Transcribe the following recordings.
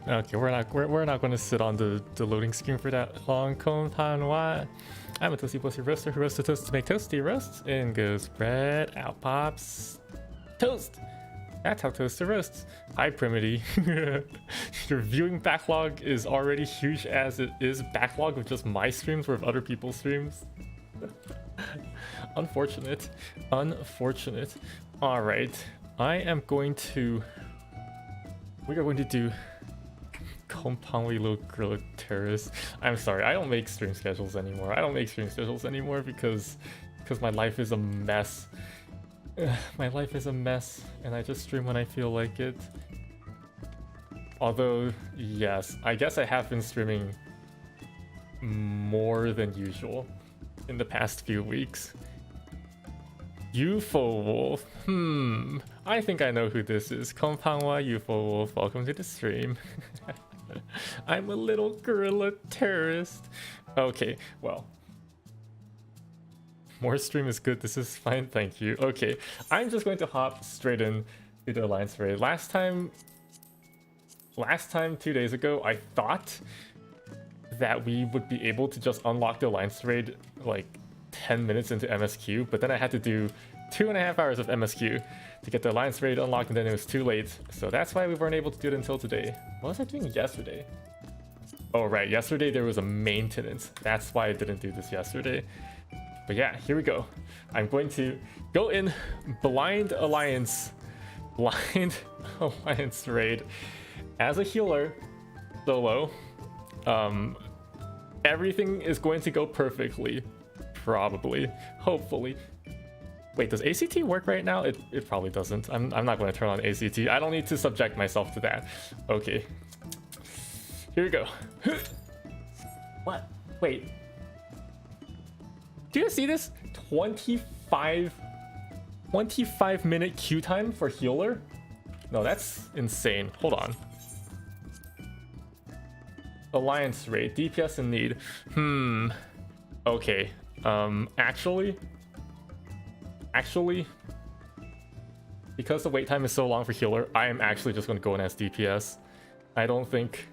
Okay, we're not going to sit on the loading screen for that long. Konpanwa. I'm a toasty pussy roaster who roasts the toast to make toasty roasts. In goes bread, out pops toast. That's how toaster roasts. Hi Primity. Your viewing backlog is already huge as it is backlog of just my streams or of other people's streams. Unfortunate. Unfortunate. Alright. We are going to do Compoundly Low Guerilla Terrace. I'm sorry, I don't make stream schedules anymore. Because my life is a mess. My life is a mess, and I just stream when I feel like it. Although, yes, I guess I have been streaming more than usual in the past few weeks. UFO Wolf. I think I know who this is. Konpanwa UFO Wolf, welcome to the stream. I'm a little guerrilla terrorist. Okay, well. More stream is good, this is fine, thank you. Okay, I'm just going to hop straight in to the Alliance raid. Last time, 2 days ago, I thought that we would be able to just unlock the Alliance raid like 10 minutes into MSQ, but then I had to do 2.5 hours of MSQ to get the Alliance raid unlocked, and then it was too late. So that's why we weren't able to do it until today. What was I doing yesterday? Oh right, yesterday there was a maintenance. That's why I didn't do this yesterday. But yeah, here we go. I'm going to go in blind alliance raid as a healer solo. Everything is going to go perfectly, probably, hopefully. Wait, does ACT work right now? It probably doesn't. I'm not going to turn on ACT. I don't need to subject myself to that. Okay, here we go. What? Wait. Do you see this? 25-minute queue time for healer? No, that's insane. Hold on. Alliance raid, DPS in need. Okay. Actually, because the wait time is so long for healer, I am actually just going to go in as DPS. I don't think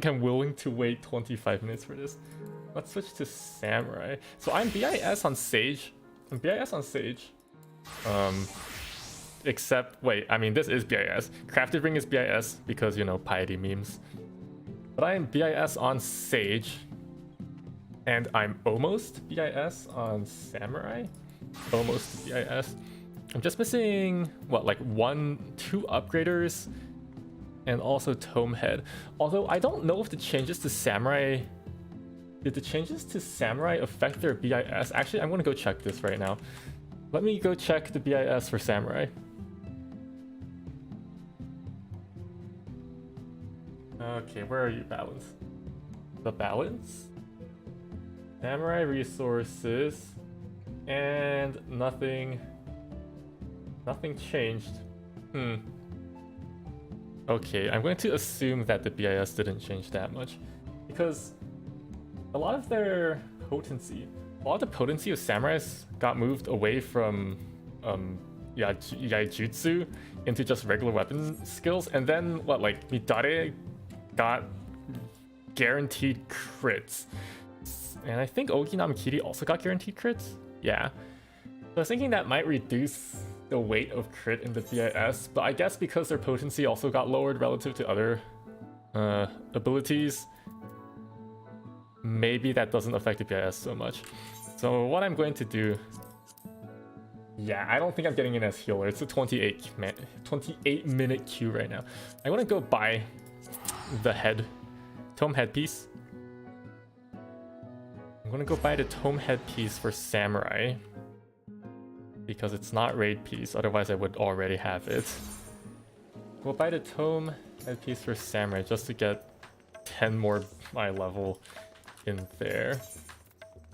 I'm willing to wait 25 minutes for this. Let's switch to Samurai. So I'm BIS on Sage. Except, wait, I mean, this is BIS. Crafted Ring is BIS because, you know, piety memes. But I am BIS on Sage. And I'm almost BIS on Samurai. Almost BIS. I'm just missing, what, like 2 upgraders and also Tome Head. Although I don't know if the changes to Samurai... Did the changes to Samurai affect their BIS? Actually, I'm going to go check this right now. Let me go check the BIS for Samurai. Okay, where are you, Balance? The Balance? Samurai resources. And nothing changed. Okay, I'm going to assume that the BIS didn't change that much. Because a lot of the potency of samurais got moved away from Yaijutsu into just regular weapon skills, and then what, like Midare got guaranteed crits, and I think Oginam Kiri also got guaranteed crits. Yeah, so I was thinking that might reduce the weight of crit in the BIS, but I guess because their potency also got lowered relative to other abilities, maybe that doesn't affect the BIS so much. So what I'm going to do... Yeah, I don't think I'm getting in as healer. It's a 28-minute queue right now. I want to go buy the Tome Headpiece. I'm going to go buy the Tome Headpiece for Samurai. Because it's not raid piece, otherwise I would already have it. We'll buy the Tome Headpiece for Samurai just to get 10 more my level in there,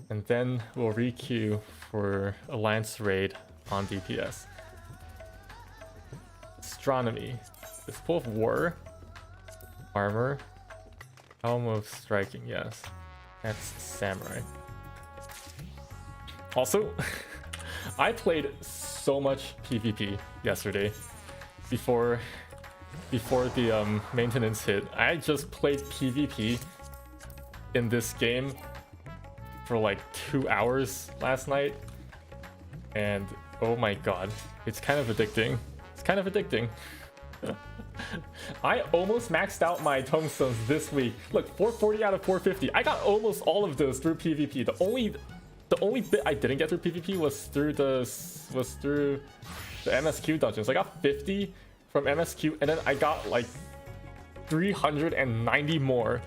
and then we'll re-queue for Alliance raid on DPS. Astronomy. This Pool of War. Armor. Helm of Striking, yes. That's Samurai. Also, I played so much PvP yesterday before before the maintenance hit. I just played PvP in this game for like 2 hours last night, and oh my god, it's kind of addicting. It's kind of addicting. I almost maxed out my tombstones this week. Look, 440 out of 450. I got almost all of those through PvP. The only bit I didn't get through PvP was through the MSQ dungeons. I got 50 from MSQ, and then I got like 390 more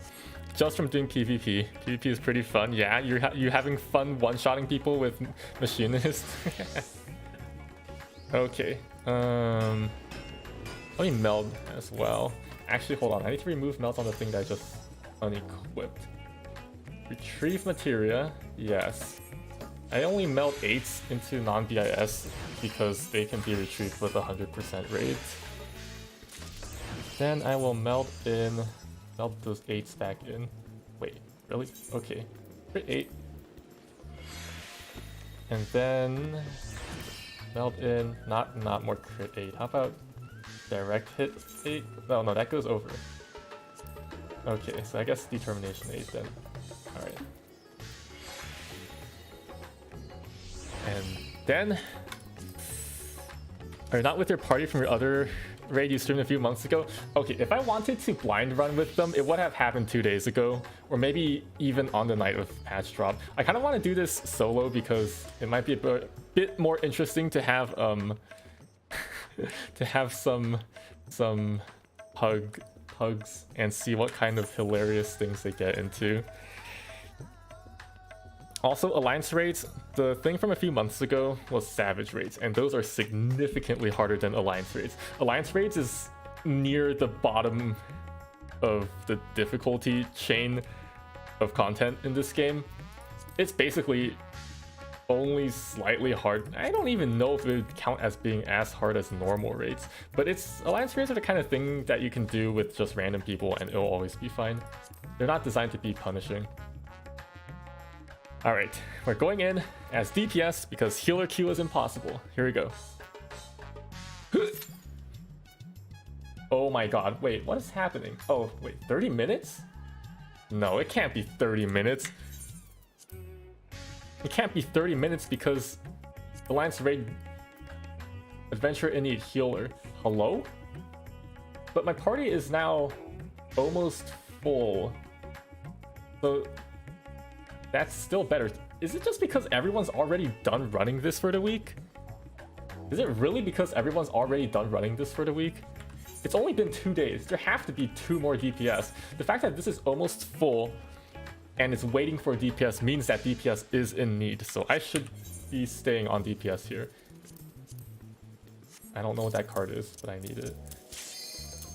just from doing PvP. PvP is pretty fun. Yeah, you're having fun one-shotting people with Machinist. Okay. Let me meld as well. Actually, hold on. I need to remove melt on the thing that I just unequipped. Retrieve materia. Yes. I only melt 8s into non-BIS because they can be retrieved with 100% rate. Then I will melt those 8s back in. Wait, really? Okay. Crit 8. And then melt in, not more crit 8. How about direct hit 8? No, that goes over. Okay, so I guess determination 8 then. Alright. And then, or not with your party from your other raid you streamed a few months ago. Okay, if I wanted to blind run with them, it would have happened 2 days ago, or maybe even on the night of patch drop. I kind of want to do this solo because it might be a bit more interesting to have to have some hugs and see what kind of hilarious things they get into. Also, alliance raids, the thing from a few months ago was savage raids, and those are significantly harder than alliance raids. Alliance raids is near the bottom of the difficulty chain of content in this game. It's basically only slightly hard. I don't even know if it would count as being as hard as normal raids, but alliance raids are the kind of thing that you can do with just random people and it'll always be fine. They're not designed to be punishing. Alright, we're going in as DPS because healer Q is impossible. Here we go. Oh my god, wait, what is happening? Oh, wait, 30 minutes? No, it can't be 30 minutes. It can't be 30 minutes because Alliance Raid Adventure in Need Healer. Hello? But my party is now almost full. So that's still better. Is it just because everyone's already done running this for the week? Is it really because everyone's already done running this for the week? It's only been 2 days. There have to be 2 more DPS. The fact that this is almost full and it's waiting for DPS means that DPS is in need. So I should be staying on DPS here. I don't know what that card is, but I need it.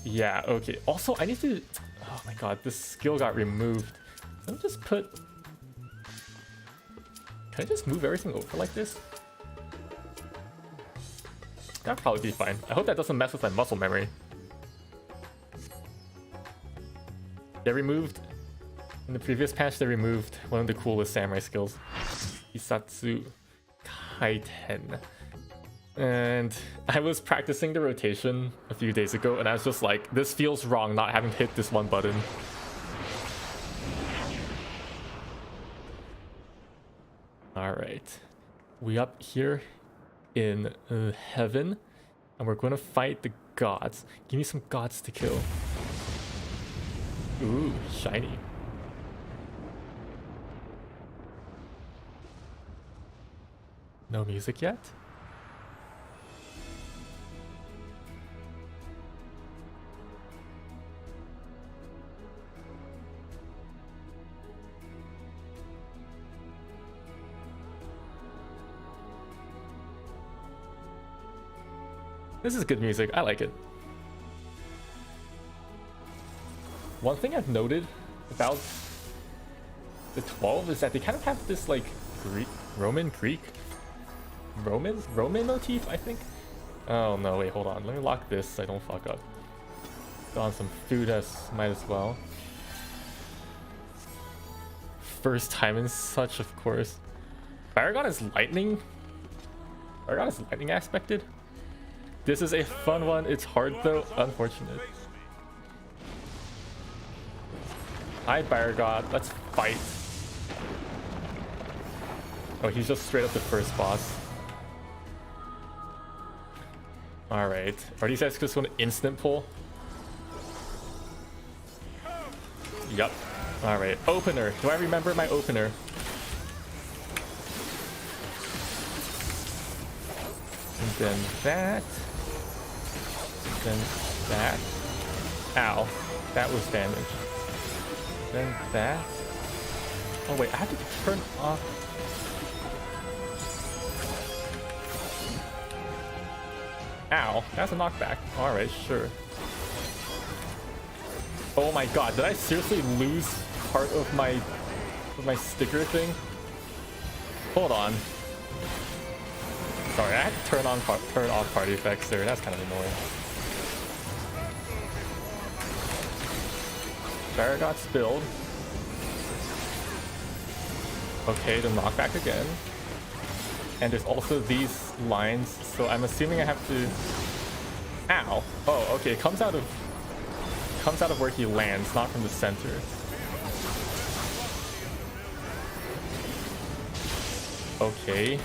Yeah, okay. Also, I need to... Oh my god, this skill got removed. Let me just put... Can I just move everything over like this? That'll probably be fine. I hope that doesn't mess with my muscle memory. They removed... In the previous patch, they removed one of the coolest samurai skills. Isatsu Kaiten. And I was practicing the rotation a few days ago, and I was just like, this feels wrong not having hit this one button. Alright. We up here in heaven, and we're going to fight the gods. Give me some gods to kill. Ooh, shiny. No music yet? This is good music. I like it. One thing I've noted about the 12 is that they kind of have this like Roman motif, I think. Oh no, wait, hold on. Let me lock this so I don't fuck up. Got on some food as might as well. First time and such, of course. Paragon is lightning. Paragon is lightning aspected. This is a fun one. It's hard though. Unfortunate. Hi, Fire God. Let's fight. Oh, he's just straight up the first boss. Alright. Are these guys just going to instant pull? Yup. Alright. Opener. Do I remember my opener? And then that. And then that. Ow. That was damage. Then that. Oh wait, I have to turn off. Ow, that's a knockback. Alright, sure. Oh my god, did I seriously lose part of my sticker thing? Hold on. Sorry, I had to turn off party effects there. That's kind of annoying. Fire got spilled. Okay, the knockback again. And there's also these lines, so I'm assuming I have to... Ow! Oh, okay, it comes out of where he lands, not from the center. Okay.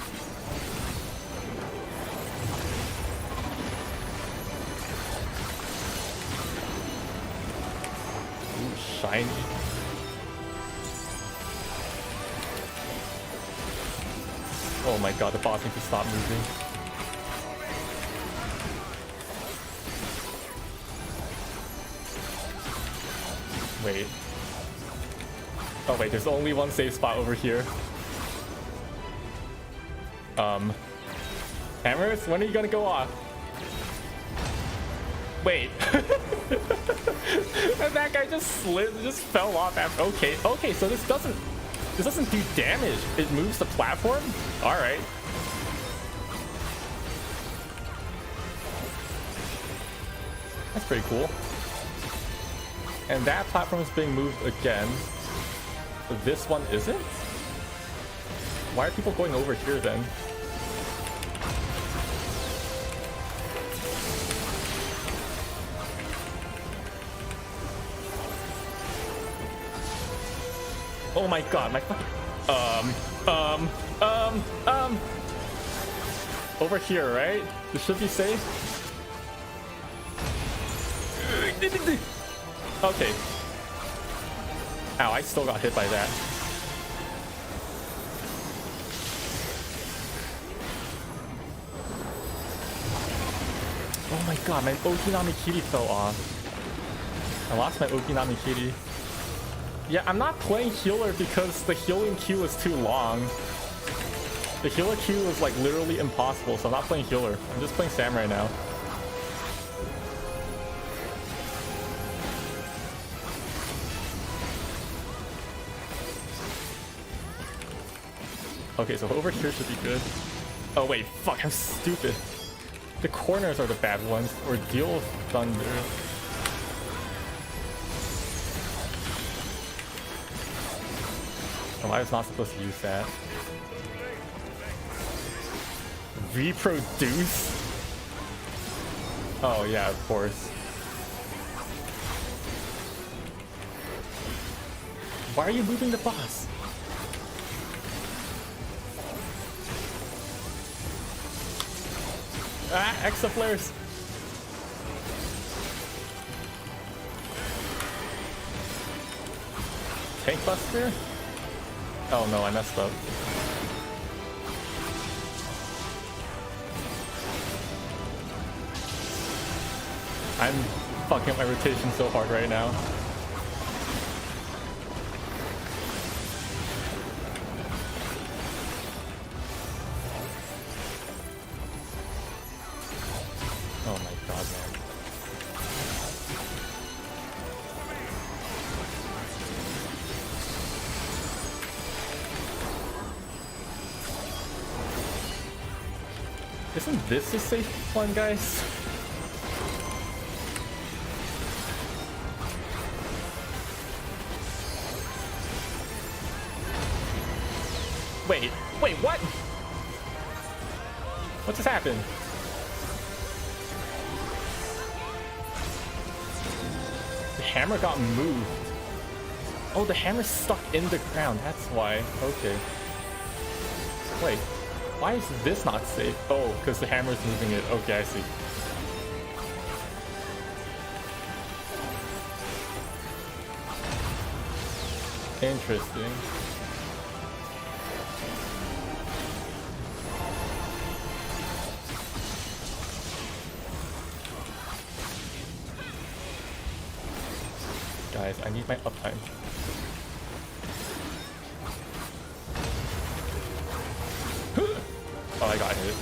Ooh, shiny. Oh my god, the boss needs to stop moving. Wait. Oh wait, there's only one safe spot over here. Hammers, when are you gonna go off? Wait. And that guy just fell off after. Okay, so this doesn't do damage. It moves the platform? Alright. That's pretty cool. And that platform is being moved again. But this one isn't? Why are people going over here then? Oh my god, my fucking... Over here, right? This should be safe. Okay. Ow, I still got hit by that. Oh my god, my Okinami Kitty fell off. I lost my Okinami Kitty. Yeah, I'm not playing healer because the healing queue is too long. The healer queue is like literally impossible, so I'm not playing healer. I'm just playing samurai now. Okay, so over here should be good. Oh wait, fuck, I'm stupid. The corners are the bad ones. Ordeal of Thunder. Oh, I was not supposed to use that. Reproduce? Oh yeah, of course. Why are you moving the boss? Ah, extra flares. Tank buster? Oh no, I messed up. I'm fucking up my rotation so hard right now. Oh my god, man. Isn't this a safe one, guys? Wait, what? What just happened? hammer got moved. Oh, the hammer's stuck in the ground. That's why. Okay. Wait. Why is this not safe? Oh, because the hammer's moving it. Okay, I see. Interesting. Guys, I need my uptime. Oh, I got hit.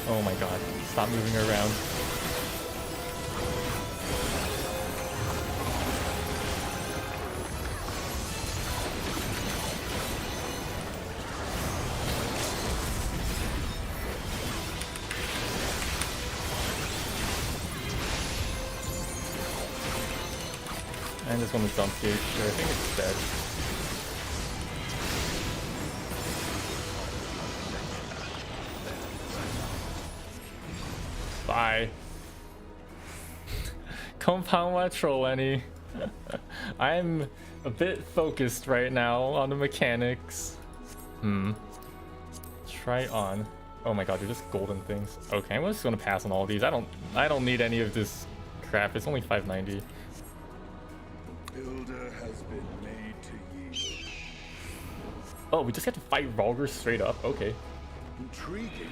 Oh my god. Stop moving around. I'm just gonna jump here. Sure, I think it's dead. Bye. contractual any. I'm a bit focused right now on the mechanics. Try on. Oh my god, they're just golden things. Okay, I'm just gonna pass on all these. I don't need any of this crap. It's only 590. Builder has been made to yield. Oh, we just have to fight Ralger straight up. Okay. Intriguing.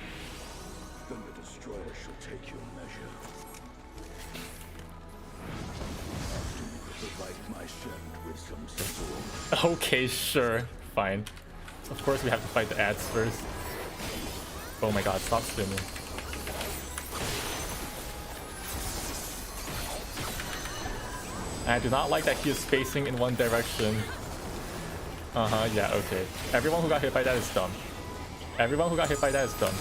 Then the destroyer shall take your measure. Provide my friend with some support. Okay, sure. Fine. Of course we have to fight the ads first. Oh my god, stop spinning. I do not like that he is facing in one direction. Yeah, okay. Everyone who got hit by that is dumb. Everyone who got hit by that is dumb.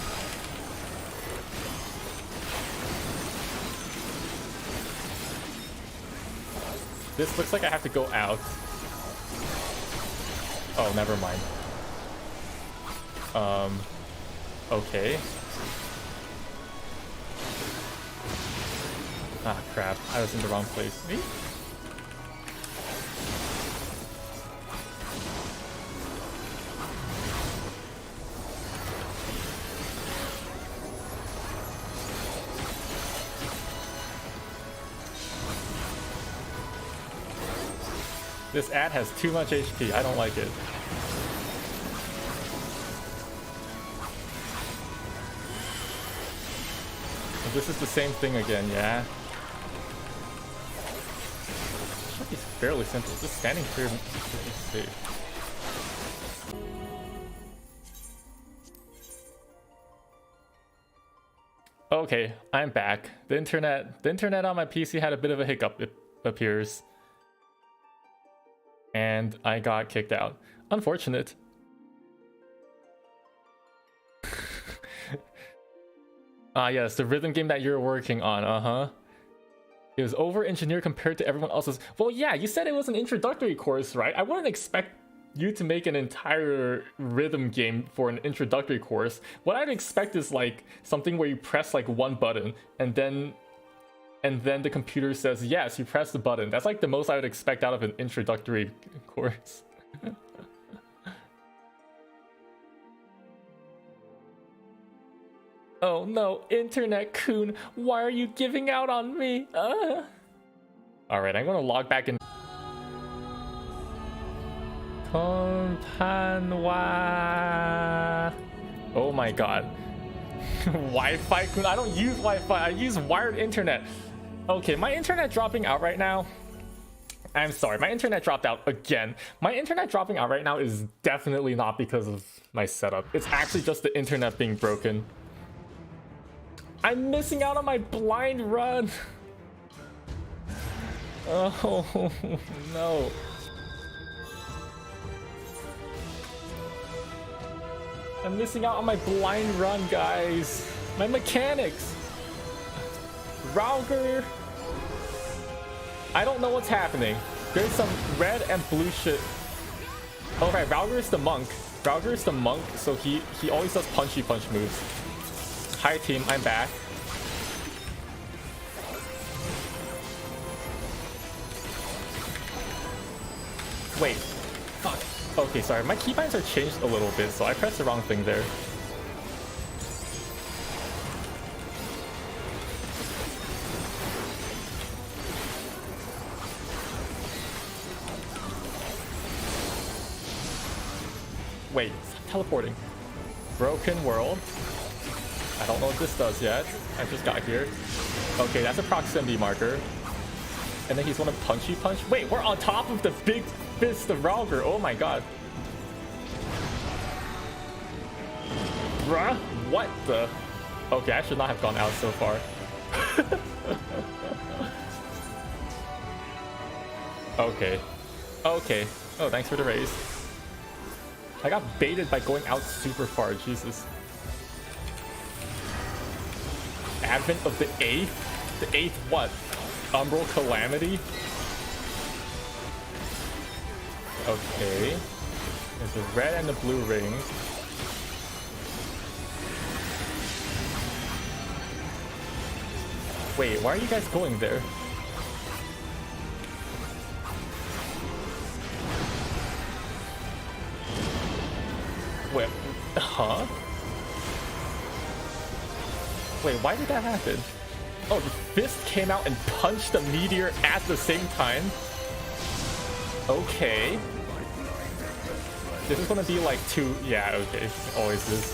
This looks like I have to go out. Oh, never mind. Okay. Ah, crap. I was in the wrong place. Me? This ad has too much HP. I don't like it. This is the same thing again, yeah? Should be fairly simple. Just standing here should be safe. Okay, I'm back. The internet on my PC had a bit of a hiccup, it appears. And I got kicked out. Unfortunate. Yes, the rhythm game that you're working on, It was over-engineered compared to everyone else's. Well, yeah, you said it was an introductory course, right? I wouldn't expect you to make an entire rhythm game for an introductory course. What I'd expect is like something where you press like one button and then the computer says, yes, you press the button. That's like the most I would expect out of an introductory course. Oh no, Internet Coon, why are you giving out on me? Alright, I'm gonna log back in. Konpanwa. Oh my god. Wi-Fi Coon? I don't use Wi-Fi, I use wired internet. Okay, my internet dropping out right now. I'm sorry, my internet dropped out again. My internet dropping out right now is definitely not because of my setup. It's actually just the internet being broken. I'm missing out on my blind run. Oh no. I'm missing out on my blind run, guys. My mechanics. Ralger. I don't know what's happening. There's some red and blue shit. Oh right, Ralger is the monk. Ralger is the monk, so he always does punchy punch moves. Hi team, I'm back. Wait. Fuck. Okay, sorry. My keybinds are changed a little bit, so I pressed the wrong thing there. Wait, stop teleporting. Broken world. I don't know what this does yet. I just got here. Okay, that's a proximity marker. And then he's gonna punchy punch. Wait, we're on top of the big fist of Rauger. Oh my god. Bruh, what the? Okay, I should not have gone out so far. Okay. Okay. Oh, thanks for the raise. I got baited by going out super far. Jesus. Advent of the 8th? The 8th what? Umbral Calamity? Okay. There's the red and the blue ring. Wait, why are you guys going there? Wait, huh? Wait, why did that happen? Oh, the fist came out and punched the meteor at the same time? Okay. This is gonna be like two... Yeah, okay. Always is.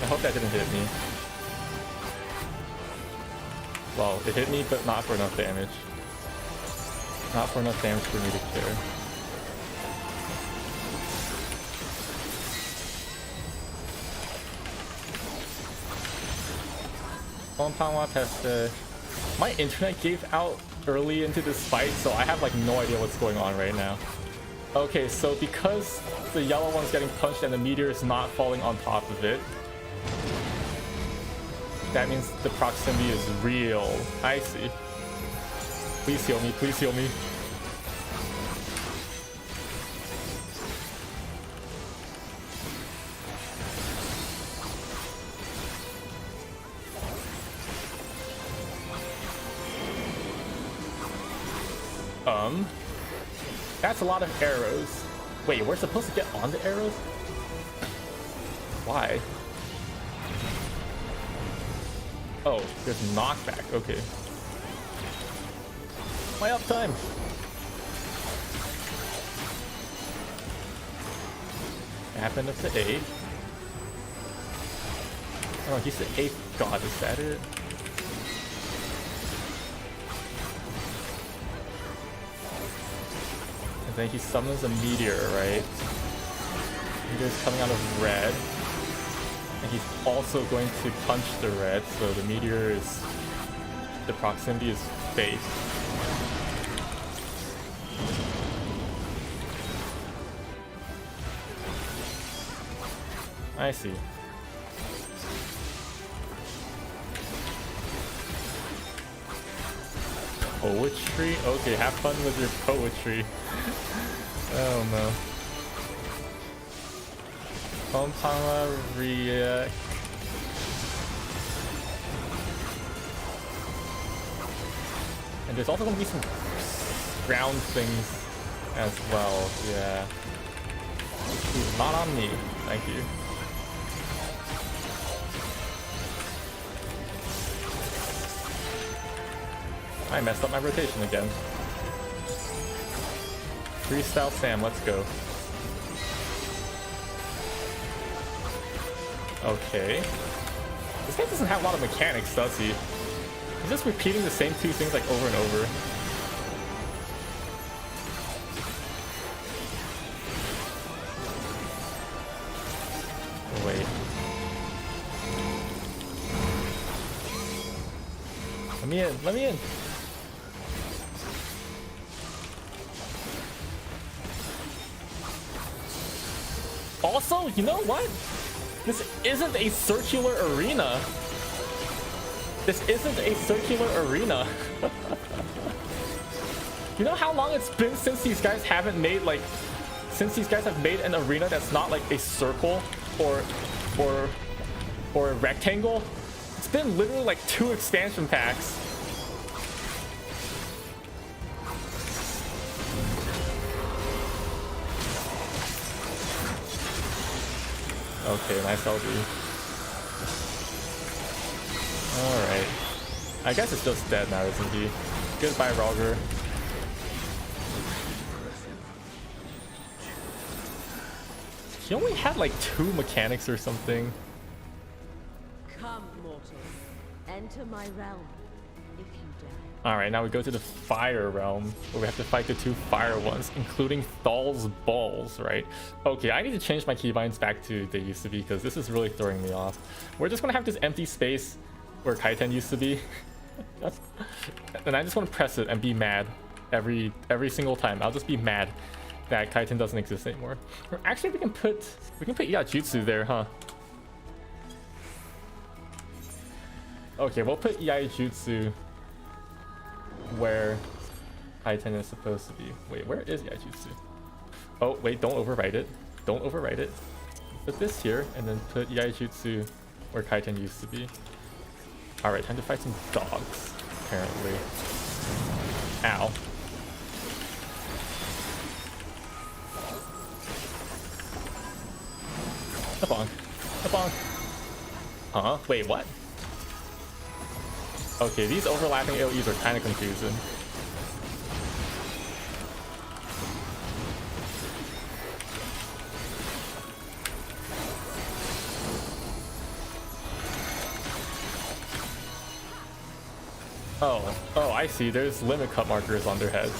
I hope that didn't hit me. Well, it hit me, but not for enough damage. Not for enough damage for me to care. My internet gave out early into this fight, so I have like no idea what's going on right now. Okay, so because the yellow one's getting punched and the meteor is not falling on top of it, that means the proximity is real. I see. Please heal me, please heal me. That's a lot of arrows. Wait, we're supposed to get on the arrows? Why? Oh, there's knockback. Okay. My uptime. Advent of the 8th. Oh, he's the 8th god. Is that it? And then he summons a meteor, right? Meteor's coming out of red. And he's also going to punch the red, so the meteor is... the proximity is fake. I see. Poetry? Okay, have fun with your poetry. Oh no. Kompama react. And there's also gonna be some ground things as well. Yeah. He's not on me. Thank you. I messed up my rotation again. Freestyle Sam, let's go. Okay. This guy doesn't have a lot of mechanics, does he? He's just repeating the same two things like over and over. Oh, wait. Let me in, let me in. Also, you know what? This isn't a circular arena. This isn't a circular arena. You know how long it's been since these guys haven't made like... since these guys have made an arena that's not like a circle or a rectangle? It's been literally like 2 expansion packs. Okay, nice LB. Alright. I guess it's just dead now, isn't he? Goodbye, Roger. He only had like 2 mechanics or something. Come, mortals. Enter my realm, if you dare. Alright, now we go to the fire realm, where we have to fight the 2 fire ones, including Thal's balls, right? Okay, I need to change my keybinds back to they used to be, because this is really throwing me off. We're just gonna have this empty space where Kaiten used to be. And I just want to press it and be mad every single time. I'll just be mad that Kaiten doesn't exist anymore. Or actually, we can put Iaijutsu there, huh? Okay, we'll put Iaijutsu where Kaiten is supposed to be. Wait, where is Iaijutsu? Oh, wait, don't overwrite it. Don't overwrite it. Put this here and then put Iaijutsu where Kaiten used to be. Alright, time to fight some dogs, apparently. Ow. A bonk. A bonk. Huh? Wait, what? Okay, these overlapping AoEs are kind of confusing. Oh, I see. There's limit cut markers on their heads.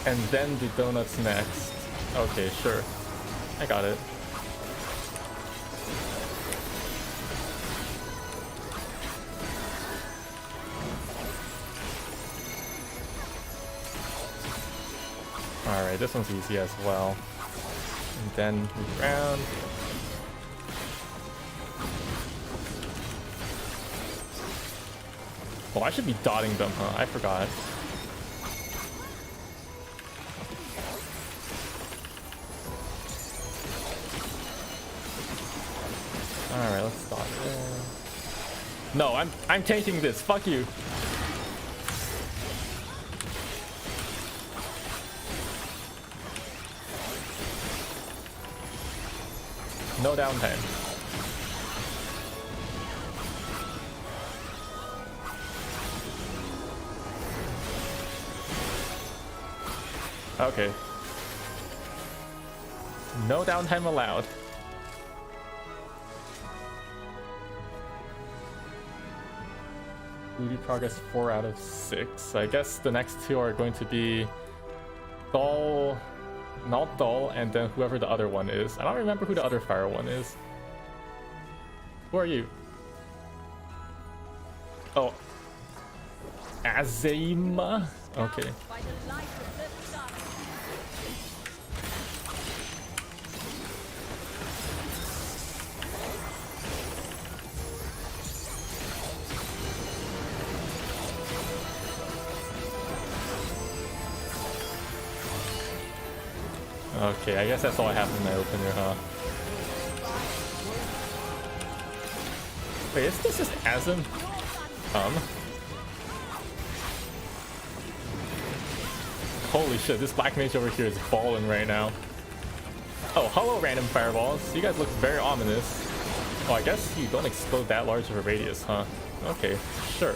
And then the donuts next. Okay, sure. I got it. Alright, this one's easy as well. And then move around. Oh, I should be dotting them, huh? I forgot. Alright, let's dot it. No, I'm tanking this. Fuck you. No downtime. Okay. No downtime allowed. Booty progress 4 out of 6. I guess the next 2 are going to be Thal, not Thal, and then whoever the other one is. I don't remember who the other fire one is. Who are you? Oh. Azima? Okay. Okay, I guess that's all I have in my opener, huh? Wait, is this just Azim? Holy shit, this black mage over here is balling right now. Oh, hello, random fireballs. You guys look very ominous. Oh, I guess you don't explode that large of a radius, huh? Okay, sure.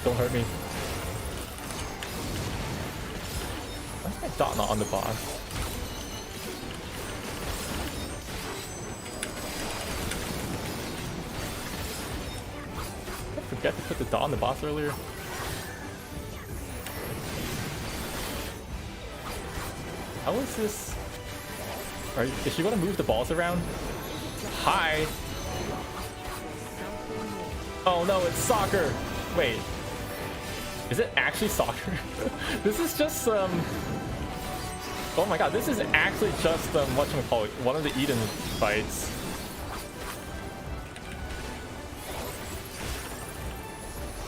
Don't hurt me. Why's my dot not on the boss? Did I forget to put the dot on the boss earlier? How is this? Is she gonna move the balls around? Hi! Oh no, it's soccer! Wait. Is it actually soccer? This is just oh my god, this is actually just whatchamacallit, one of the Eden fights.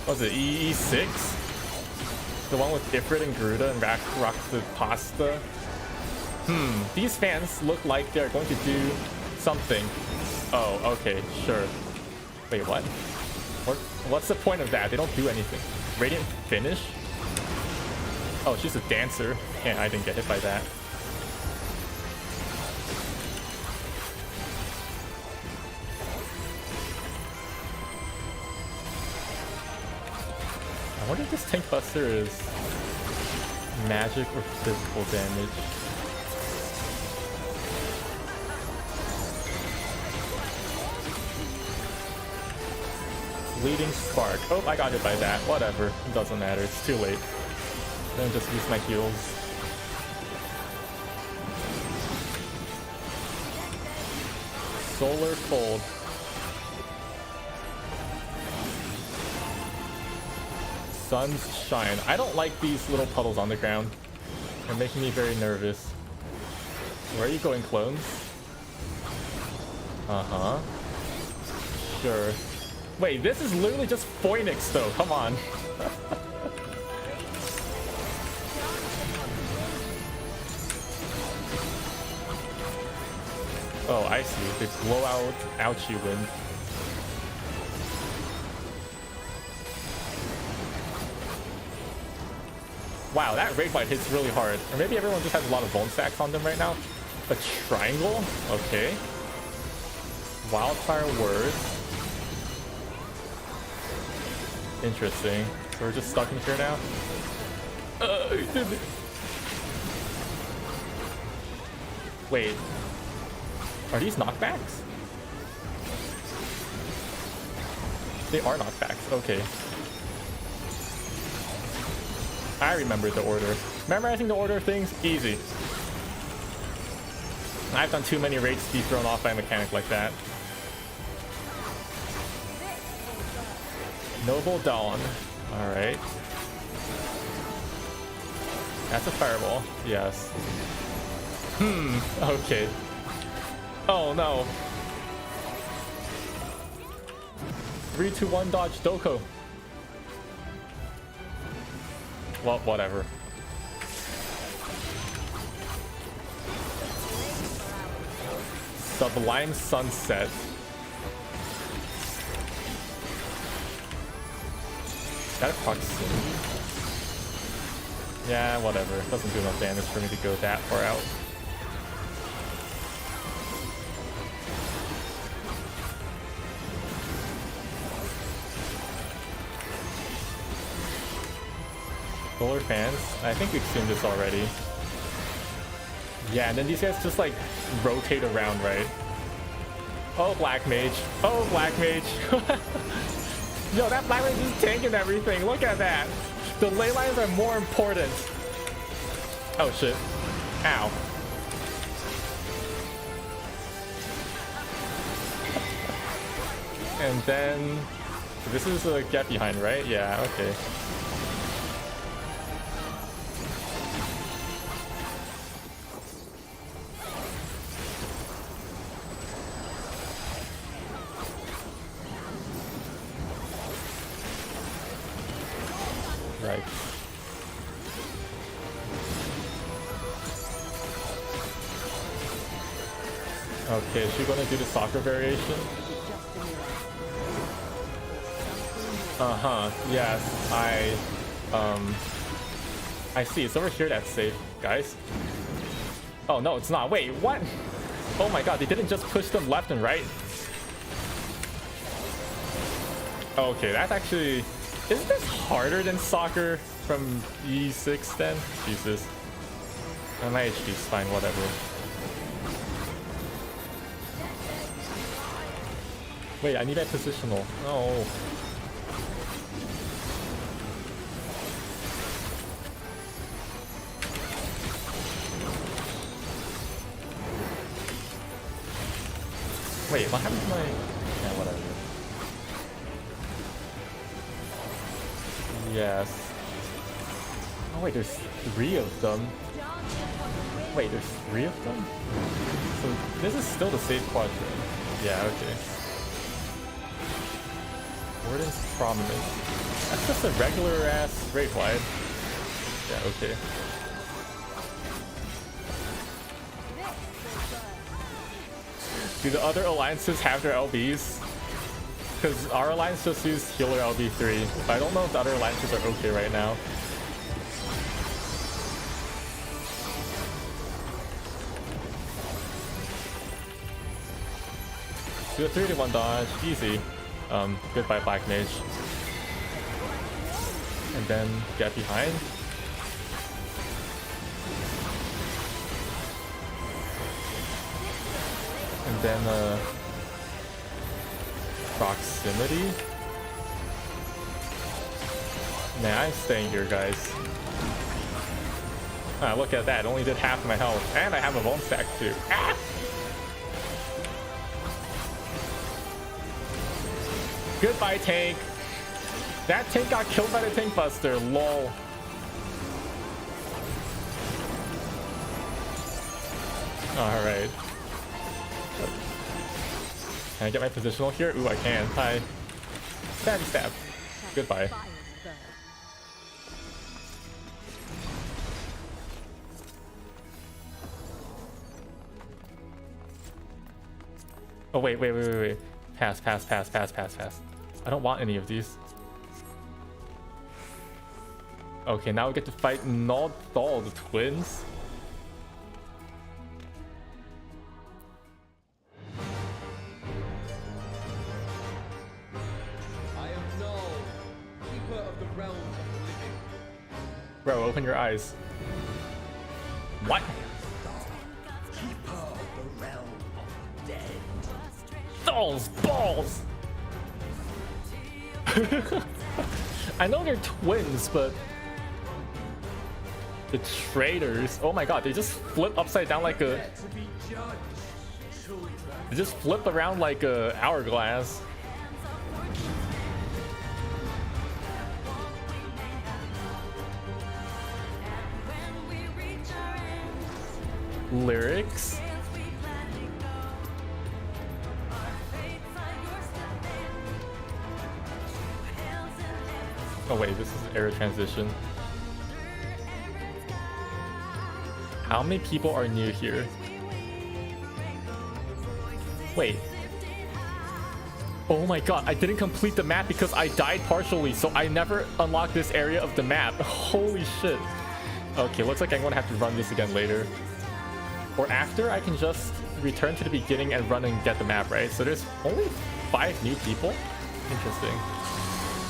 What was it, E6? The one with Ifrit and Garuda and Rock the Pasta? These fans look like they're going to do something. Oh, okay, sure. Wait, what? What's the point of that? They don't do anything. Radiant finish? Oh, she's a dancer. Yeah, I didn't get hit by that. I wonder if this tank buster is magic or physical damage. Leading spark. Oh, I got hit by that. Whatever. It doesn't matter. It's too late. Then just use my heals. Solar fold. Sun's shine. I don't like these little puddles on the ground. They're making me very nervous. Where are you going, clones? Uh-huh. Sure. Wait, this is literally just Phoenix though. Come on. Oh, I see. They blow out ouchie wind. Wow, that raid bite hits really hard. Or maybe everyone just has a lot of bone stacks on them right now. A triangle? Okay. Wildfire word. Interesting. So we're just stuck in here now? Wait. Are these knockbacks? They are knockbacks. Okay. I remember the order. Memorizing the order of things, easy. I've done too many raids to be thrown off by a mechanic like that. Noble Dawn. Alright. That's a fireball. Yes. Okay. Oh no. 3, 2, 1 dodge Doko. Well, whatever. Sublime Sunset. Is that a proximity? Yeah, whatever. It doesn't do enough damage for me to go that far out. Solar fans. I think we've seen this already. Yeah, and then these guys just like rotate around, right? Oh, Black Mage. Oh, Black Mage. Yo, that Black Mage is tanking everything. Look at that. The ley lines are more important. Oh, shit. Ow. And then... This is a get behind, right? Yeah, okay. Right. Okay, is she gonna do the soccer variation? Uh-huh, yes, I see, it's over here that's safe, guys. Oh, no, it's not. Wait, what? Oh my god, they didn't just push them left and right? Okay, that's actually... Isn't this harder than soccer from E6 then? Jesus. Oh, my HP's fine, whatever. Wait, I need that positional. Oh. Wait, what happened to my... Yeah, whatever. Yes. Oh wait, there's 3 of them. Wait, there's 3 of them? So this is still the safe quadrant. Yeah, okay. Warden's Prominence. That's just a regular ass raid wide. Yeah, okay. Do the other alliances have their LBs? Because our alliance just used healer LB3. But I don't know if the other alliances are okay right now. Do a 3-1 dodge, easy. Goodbye Black Mage. And then get behind. And then proximity. Nah, I'm staying here, guys. Ah, look at that, only did half my health. And I have a bone stack too. Ah! Goodbye, tank. That tank got killed by the tank buster. Lol. Alright. Can I get my positional here? Ooh, I can. Hi. Stabby stab. Goodbye. Oh, wait. Pass. I don't want any of these. Okay, now we get to fight Nodthal, the twins. I am Null, keeper of the realm of the living. Bro, open your eyes. What? Keeper of the realm of the dead. Thal's balls! I know they're twins, but the traitors. Oh my god, they just flip upside down like a. They just flip around like a hourglass. Lyrics. Oh wait, this is error transition. How many people are new here? Wait. Oh my god, I didn't complete the map because I died partially, so I never unlocked this area of the map. Holy shit. Okay, looks like I'm gonna have to run this again later. Or after, I can just return to the beginning and run and get the map, right? So there's only 5 new people? Interesting.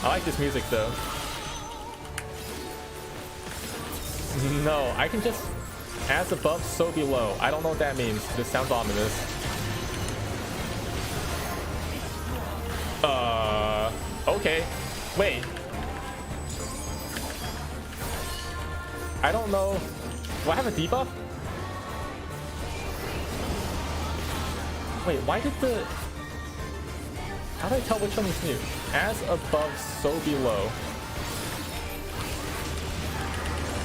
I like this music though. No, I can just as above, so below. I don't know what that means. This sounds ominous. Okay. Wait. I don't know. Do I have a debuff? Wait, why did the... How do I tell which one is new? As above, so below.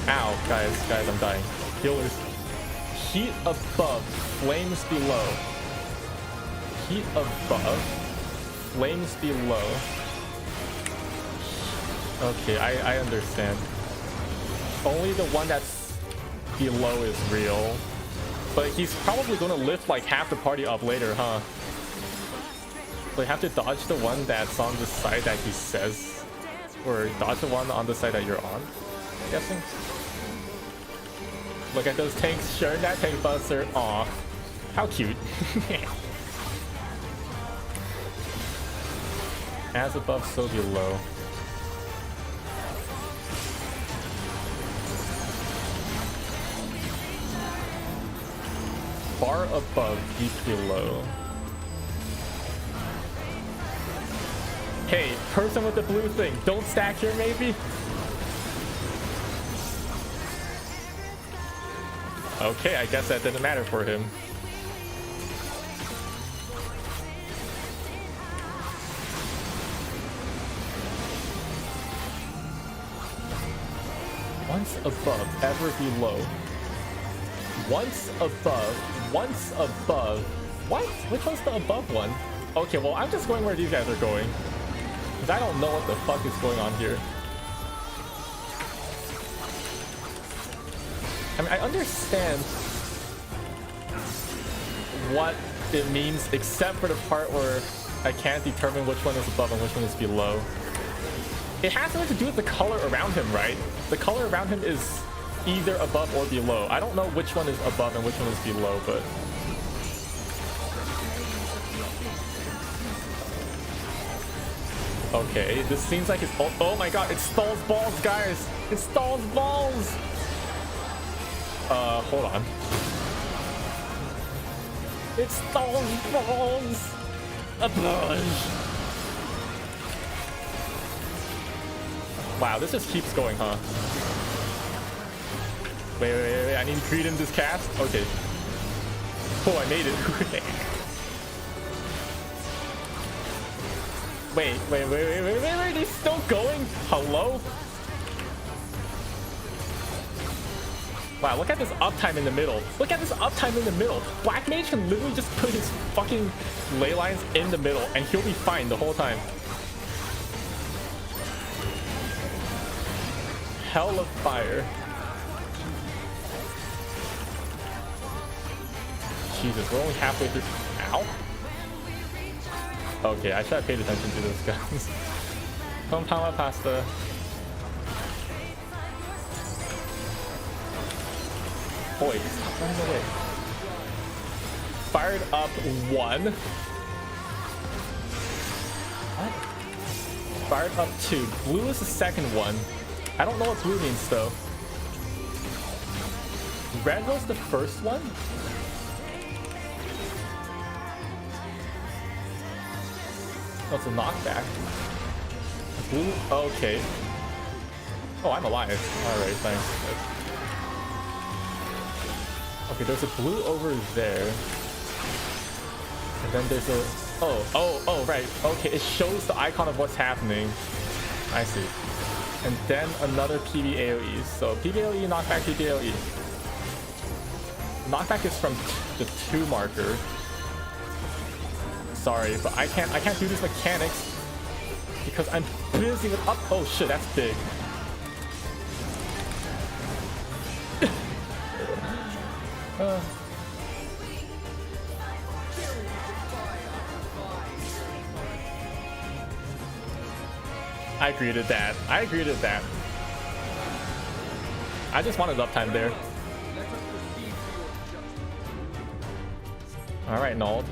Ow, guys, I'm dying. Healers. Heat above, flames below. Heat above, flames below. Okay, I understand. Only the one that's below is real. But he's probably gonna lift like half the party up later, huh? So you have to dodge the one that's on the side that he says. Or dodge the one on the side that you're on, I'm guessing. Look at those tanks sharing that tank buster. Aw, how cute. As above, so below. Far above, deep below. Hey, person with the blue thing, don't stack here maybe? Okay, I guess that didn't matter for him. Once above, ever below. Once above, once above. What? Which one's the above one? Okay, well, I'm just going where these guys are going. Because I don't know what the fuck is going on here. I mean, I understand what it means, except for the part where I can't determine which one is above and which one is below. It has something to do with the color around him, right? The color around him is either above or below. I don't know which one is above and which one is below, but... Okay, this seems like it's... Oh my god, it stalls balls, guys! It stalls balls! Hold on. It stalls balls! A bunch! Wow, this just keeps going, huh? Wait, I need to create in this cast? Okay. Oh, I made it. Wait, he's still going? Hello? Wow, look at this uptime in the middle. Look at this uptime in the middle. Black Mage can literally just put his fucking ley lines in the middle and he'll be fine the whole time. Hell of fire. Jesus, we're only halfway through. Ow. Okay, I should have paid attention to this, guys. Compound pasta. Boy, stop running away. Fired up 1. What? Fired up 2. Blue is the second one. I don't know what blue means though. Red was the first one? Oh, it's a knockback. Blue? Okay. Oh, I'm alive. Alright, thanks. Okay, there's a blue over there. And then there's a... Oh, right. Okay, it shows the icon of what's happening. I see. And then another PB AoE. So PB AoE, knockback, PB AoE. Knockback is from the 2 marker. Sorry, but I can't do these mechanics because I'm busy with up. Oh shit, that's big. I agree to that. I agree to that. I just wanted uptime there. Alright, Nald.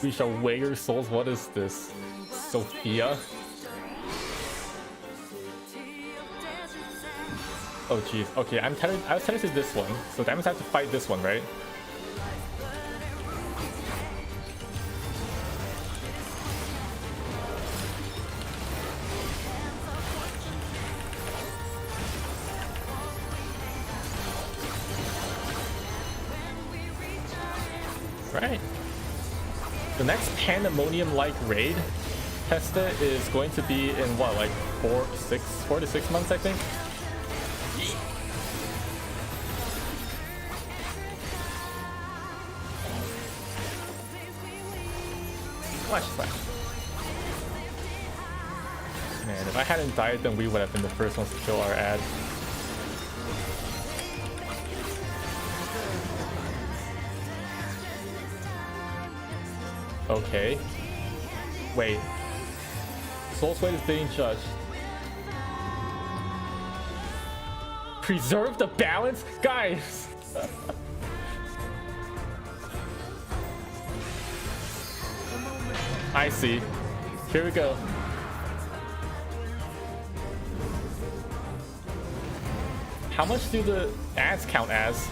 We shall weigh your souls. What is this? Sophia? Oh jeez. Okay, I was headed to this one. So that means I have to fight this one, right? Right. The next Pandemonium-like raid tested is going to be in what, like 4 to 6 months, I think. Slash. Man, if I hadn't died, then we would have been the first ones to kill our ad. Okay. Wait. Soul's weight is being judged. Preserve the balance? Guys! I see. Here we go. How much do the ads count as?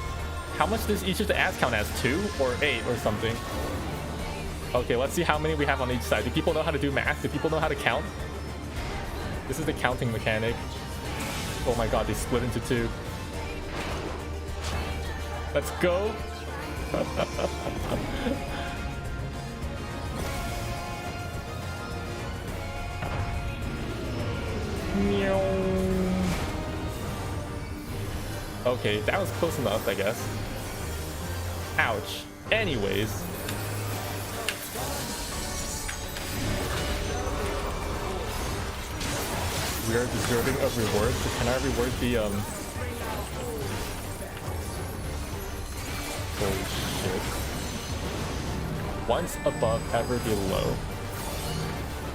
How much does each of the ads count as? 2 or 8 or something? Okay, let's see how many we have on each side. Do people know how to do math? Do people know how to count? This is the counting mechanic. Oh my god, they split into 2. Let's go. Okay, that was close enough, I guess. Ouch. Anyways. We are deserving of rewards. So can our reward be Holy shit. Once above, ever below.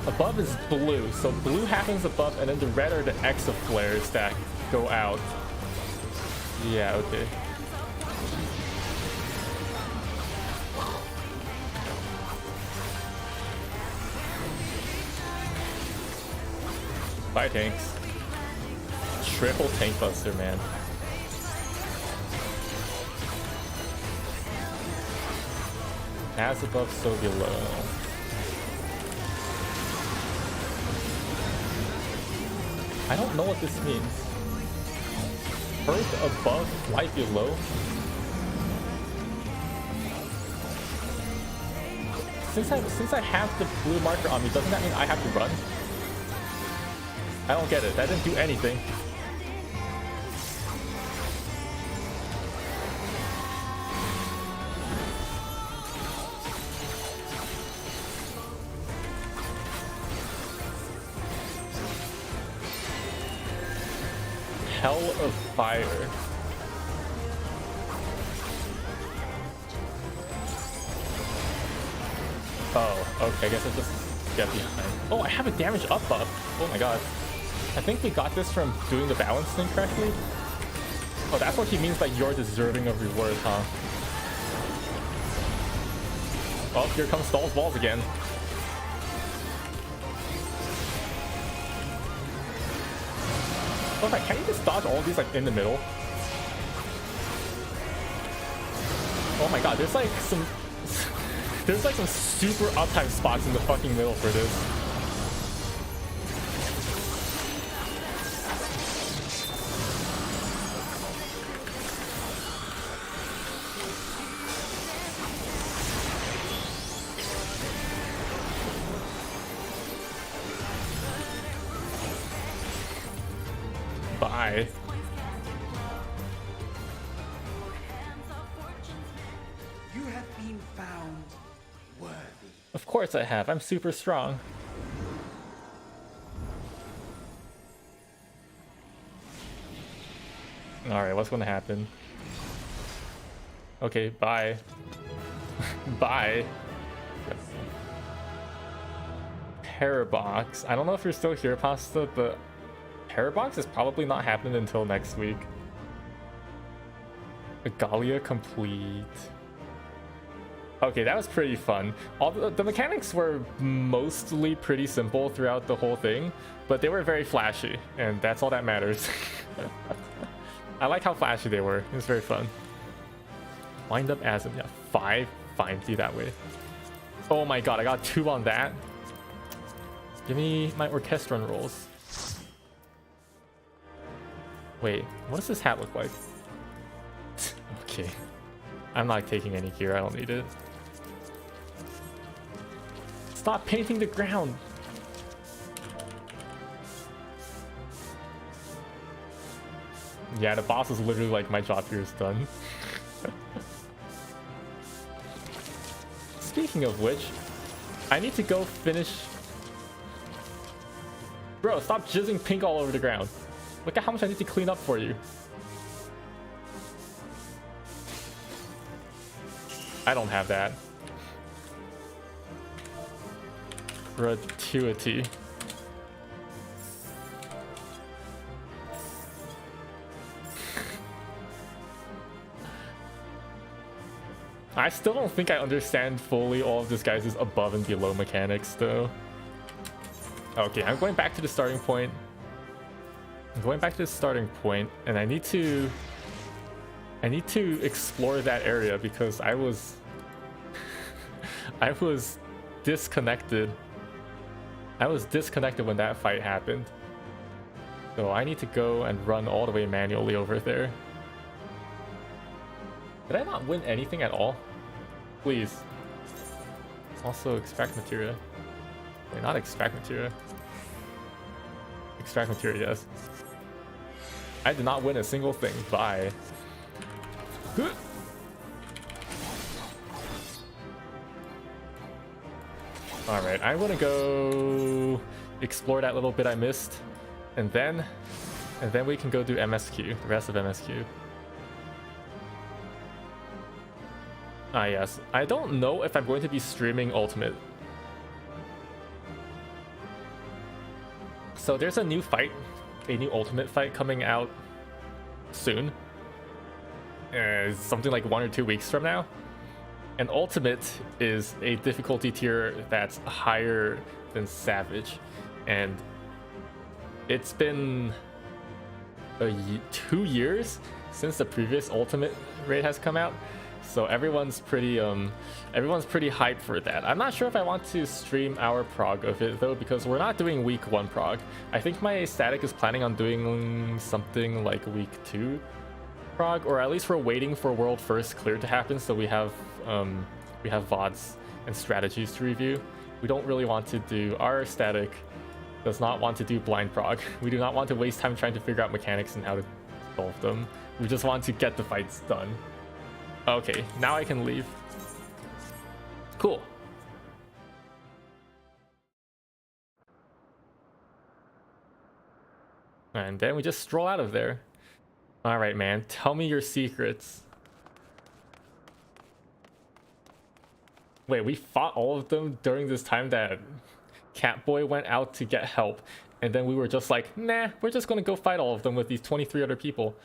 Above is blue, so blue happens above, and then the red are the Exa flares that go out. Yeah, okay. Bye, tanks. Triple tank buster, man. As above, so below. I don't know what this means. Earth above, flight below. Since I have the blue marker on me, doesn't that mean I have to run? I don't get it. That didn't do anything. Hell of fire. Oh, okay, I guess I just get behind. Oh, I have a damage up buff. Oh my god. I think we got this from doing the balance thing correctly. Oh, that's what he means by you're deserving of reward, huh? Oh, here comes Stall's balls again. Oh, can't you just dodge all of these like in the middle? Oh my god, there's like some super uptime spots in the fucking middle for this. Bye. You have been found worthy. Of course I have. I'm super strong. Alright, what's gonna happen? Okay, bye. Bye. Parabox. I don't know if you're still here, Pasta, but Parabox is probably not happening until next week. Guerilla complete. Okay, that was pretty fun. All the mechanics were mostly pretty simple throughout the whole thing, but they were very flashy, and that's all that matters. I like how flashy they were. It was very fun. Wind up as yeah, 5. Fine, do that way. Oh my god, I got 2 on that. Give me my orchestron rolls. Wait, what does this hat look like? Okay. I'm not taking any gear, I don't need it. Stop painting the ground! Yeah, the boss is literally like, my job here is done. Speaking of which, I need to go finish... Bro, stop jizzing pink all over the ground. Look at how much I need to clean up for you. I don't have that. Gratuity. I still don't think I understand fully all of this guy's above and below mechanics though. Okay, I'm going back to the starting point. And I need to explore that area because I was disconnected. I was disconnected when that fight happened. So I need to go and run all the way manually over there. Did I not win anything at all? Please. Also extract materia. Wait, not extract materia. Extract materia, yes. I did not win a single thing. Bye. Alright, I'm gonna go explore that little bit I missed. And then we can go do MSQ, the rest of MSQ. Ah, yes. I don't know if I'm going to be streaming Ultimate. So there's a new fight, a new Ultimate fight coming out soon. Something like 1 or 2 weeks from now. And Ultimate is a difficulty tier that's higher than Savage. And it's been 2 years since the previous Ultimate raid has come out. So everyone's pretty hyped for that. I'm not sure if I want to stream our prog of it though, because we're not doing week 1 prog. I think my static is planning on doing something like week 2 prog, or at least we're waiting for World First Clear to happen, so we have VODs and strategies to review. We don't really want to do, our static does not want to do blind prog. We do not want to waste time trying to figure out mechanics and how to solve them. We just want to get the fights done. Okay, now I can leave. Cool. And then we just stroll out of there. All right, man, tell me your secrets. Wait, we fought all of them during this time that Catboy went out to get help, and then we were just like, nah, we're just gonna go fight all of them with these 23 other people.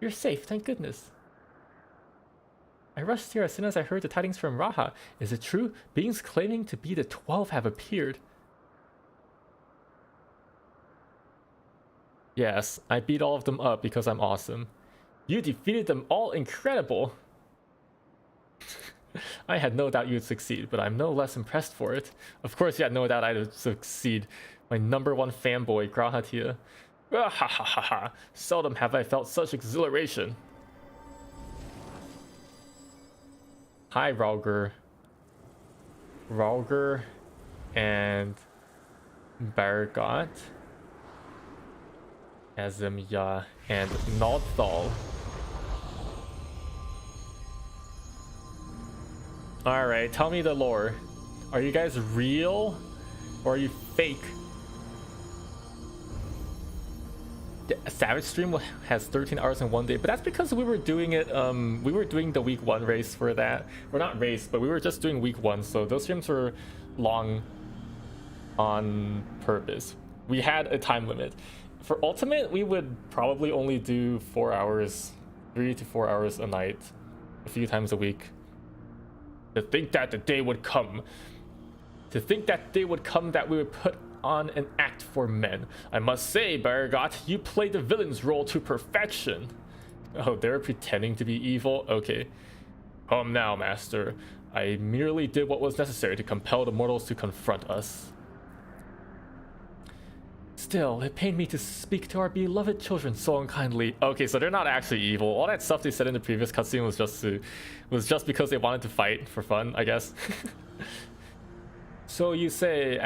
You're safe, thank goodness. I rushed here as soon as I heard the tidings from Raha. Is it true? Beings claiming to be the 12 have appeared. Yes, I beat all of them up because I'm awesome. You defeated them all, incredible! I had no doubt you'd succeed, but I'm no less impressed for it. Of course you had no doubt I'd succeed. My #1 fanboy, Grahatia. Ah, ha ha ha ha. Seldom have I felt such exhilaration. Hi, Rauger. Rauger and Bargot. Azimya and Nodthal. Alright, tell me the lore. Are you guys real or are you fake? Savage stream has 13 hours in 1 day, but that's because we were doing it, we were doing the week 1 race for that. We're not race, but we were just doing week 1, so those streams were long on purpose. We had a time limit. For Ultimate, we would probably only do 4 hours, 3 to 4 hours a night, a few times a week. To think that the day would come. To think that day would come that we would put on an act for men. I must say, Bargot, you played the villain's role to perfection. Oh, they're pretending to be evil? Okay. Come now, master. I merely did what was necessary to compel the mortals to confront us. Still, it pained me to speak to our beloved children so unkindly. Okay, so they're not actually evil. All that stuff they said in the previous cutscene was just because they wanted to fight for fun, I guess. So you say,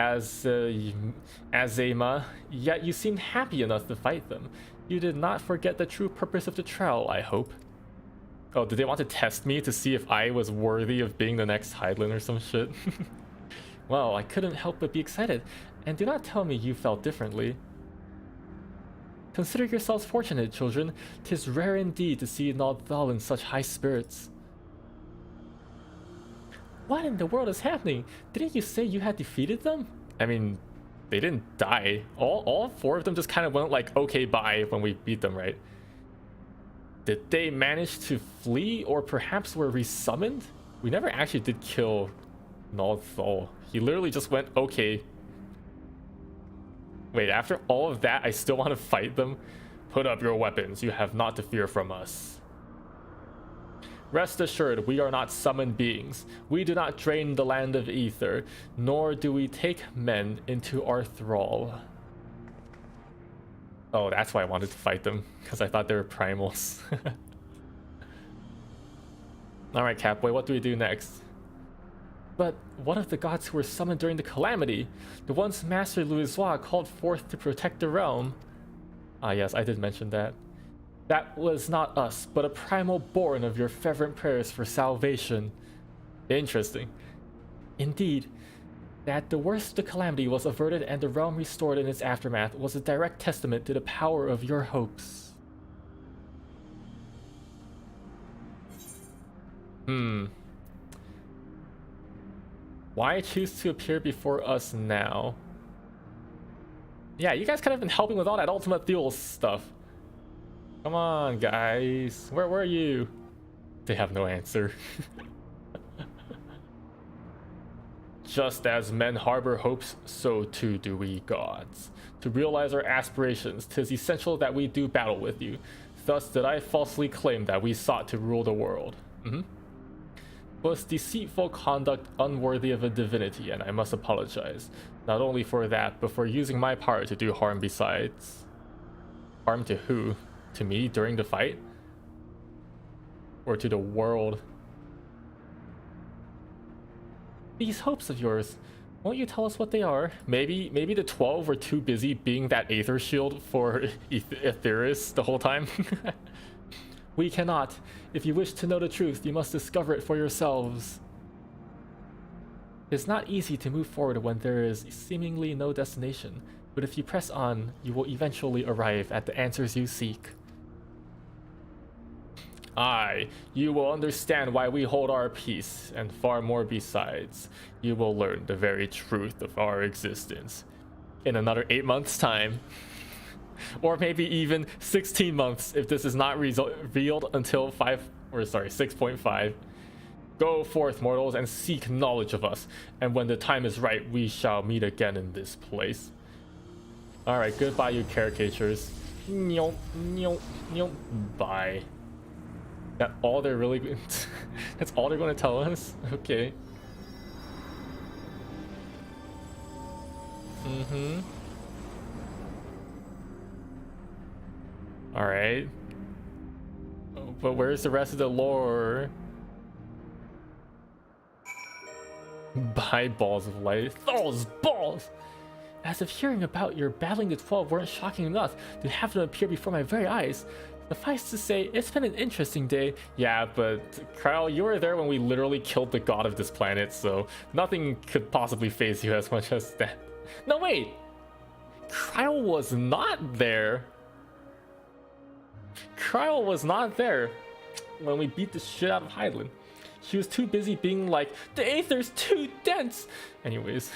Azema, yet you seemed happy enough to fight them. You did not forget the true purpose of the trial, I hope. Oh, did they want to test me to see if I was worthy of being the next Hydaelyn or some shit? Well, I couldn't help but be excited. And do not tell me you felt differently. Consider yourselves fortunate, children. 'Tis rare indeed to see Nodthal in such high spirits. What in the world is happening? Didn't you say you had defeated them? I mean, they didn't die. All 4 of them just kind of went like, okay, bye, when we beat them, right? Did they manage to flee, or perhaps were resummoned? We never actually did kill Nodthal. He literally just went, okay. Wait, after all of that, I still want to fight them? Put up your weapons. You have naught to fear from us. Rest assured, we are not summoned beings. We do not drain the land of ether, nor do we take men into our thrall. Oh, that's why I wanted to fight them, because I thought they were primals. Alright, Catboy, what do we do next? But what of the gods who were summoned during the calamity? The ones Master Louisoix called forth to protect the realm? Ah yes, I did mention that. That was not us, but a primal born of your fervent prayers for salvation. Interesting. Indeed, that the worst of the calamity was averted and the realm restored in its aftermath was a direct testament to the power of your hopes. Why choose to appear before us now? Yeah, you guys could have been helping with all that Ultimate Duel stuff. Come on, guys. Where were you? They have no answer. Just as men harbor hopes, so too do we gods. To realize our aspirations, 'tis essential that we do battle with you. Thus did I falsely claim that we sought to rule the world. Was deceitful conduct unworthy of a divinity, and I must apologize. Not only for that, but for using my power to do harm besides. Harm to who? To me during the fight? Or to the world? These hopes of yours, won't you tell us what they are? Maybe the 12 were too busy being that Aether shield for Aetheris the whole time? We cannot. If you wish to know the truth, you must discover it for yourselves. It's not easy to move forward when there is seemingly no destination, but if you press on, you will eventually arrive at the answers you seek. Aye, you will understand why we hold our peace, and far more besides. You will learn the very truth of our existence. In another 8 months' time. Or maybe even 16 months if this is not revealed until 6.5. Go forth, mortals, and seek knowledge of us, and when the time is right, we shall meet again in this place. Alright, goodbye, you caricatures. Bye. That all they're really that's all they're going to tell us? Okay. Alright. But where's the rest of the lore? Bye, balls of light. Those balls! As if hearing about your battling the 12 weren't shocking enough to have them appear before my very eyes. Suffice to say, it's been an interesting day. Yeah, but Kyle, you were there when we literally killed the god of this planet, so nothing could possibly faze you as much as that. No, wait! Kyle was not there! Kyle was not there when we beat the shit out of Hydaelyn. She was too busy being like, the Aether's too dense! Anyways,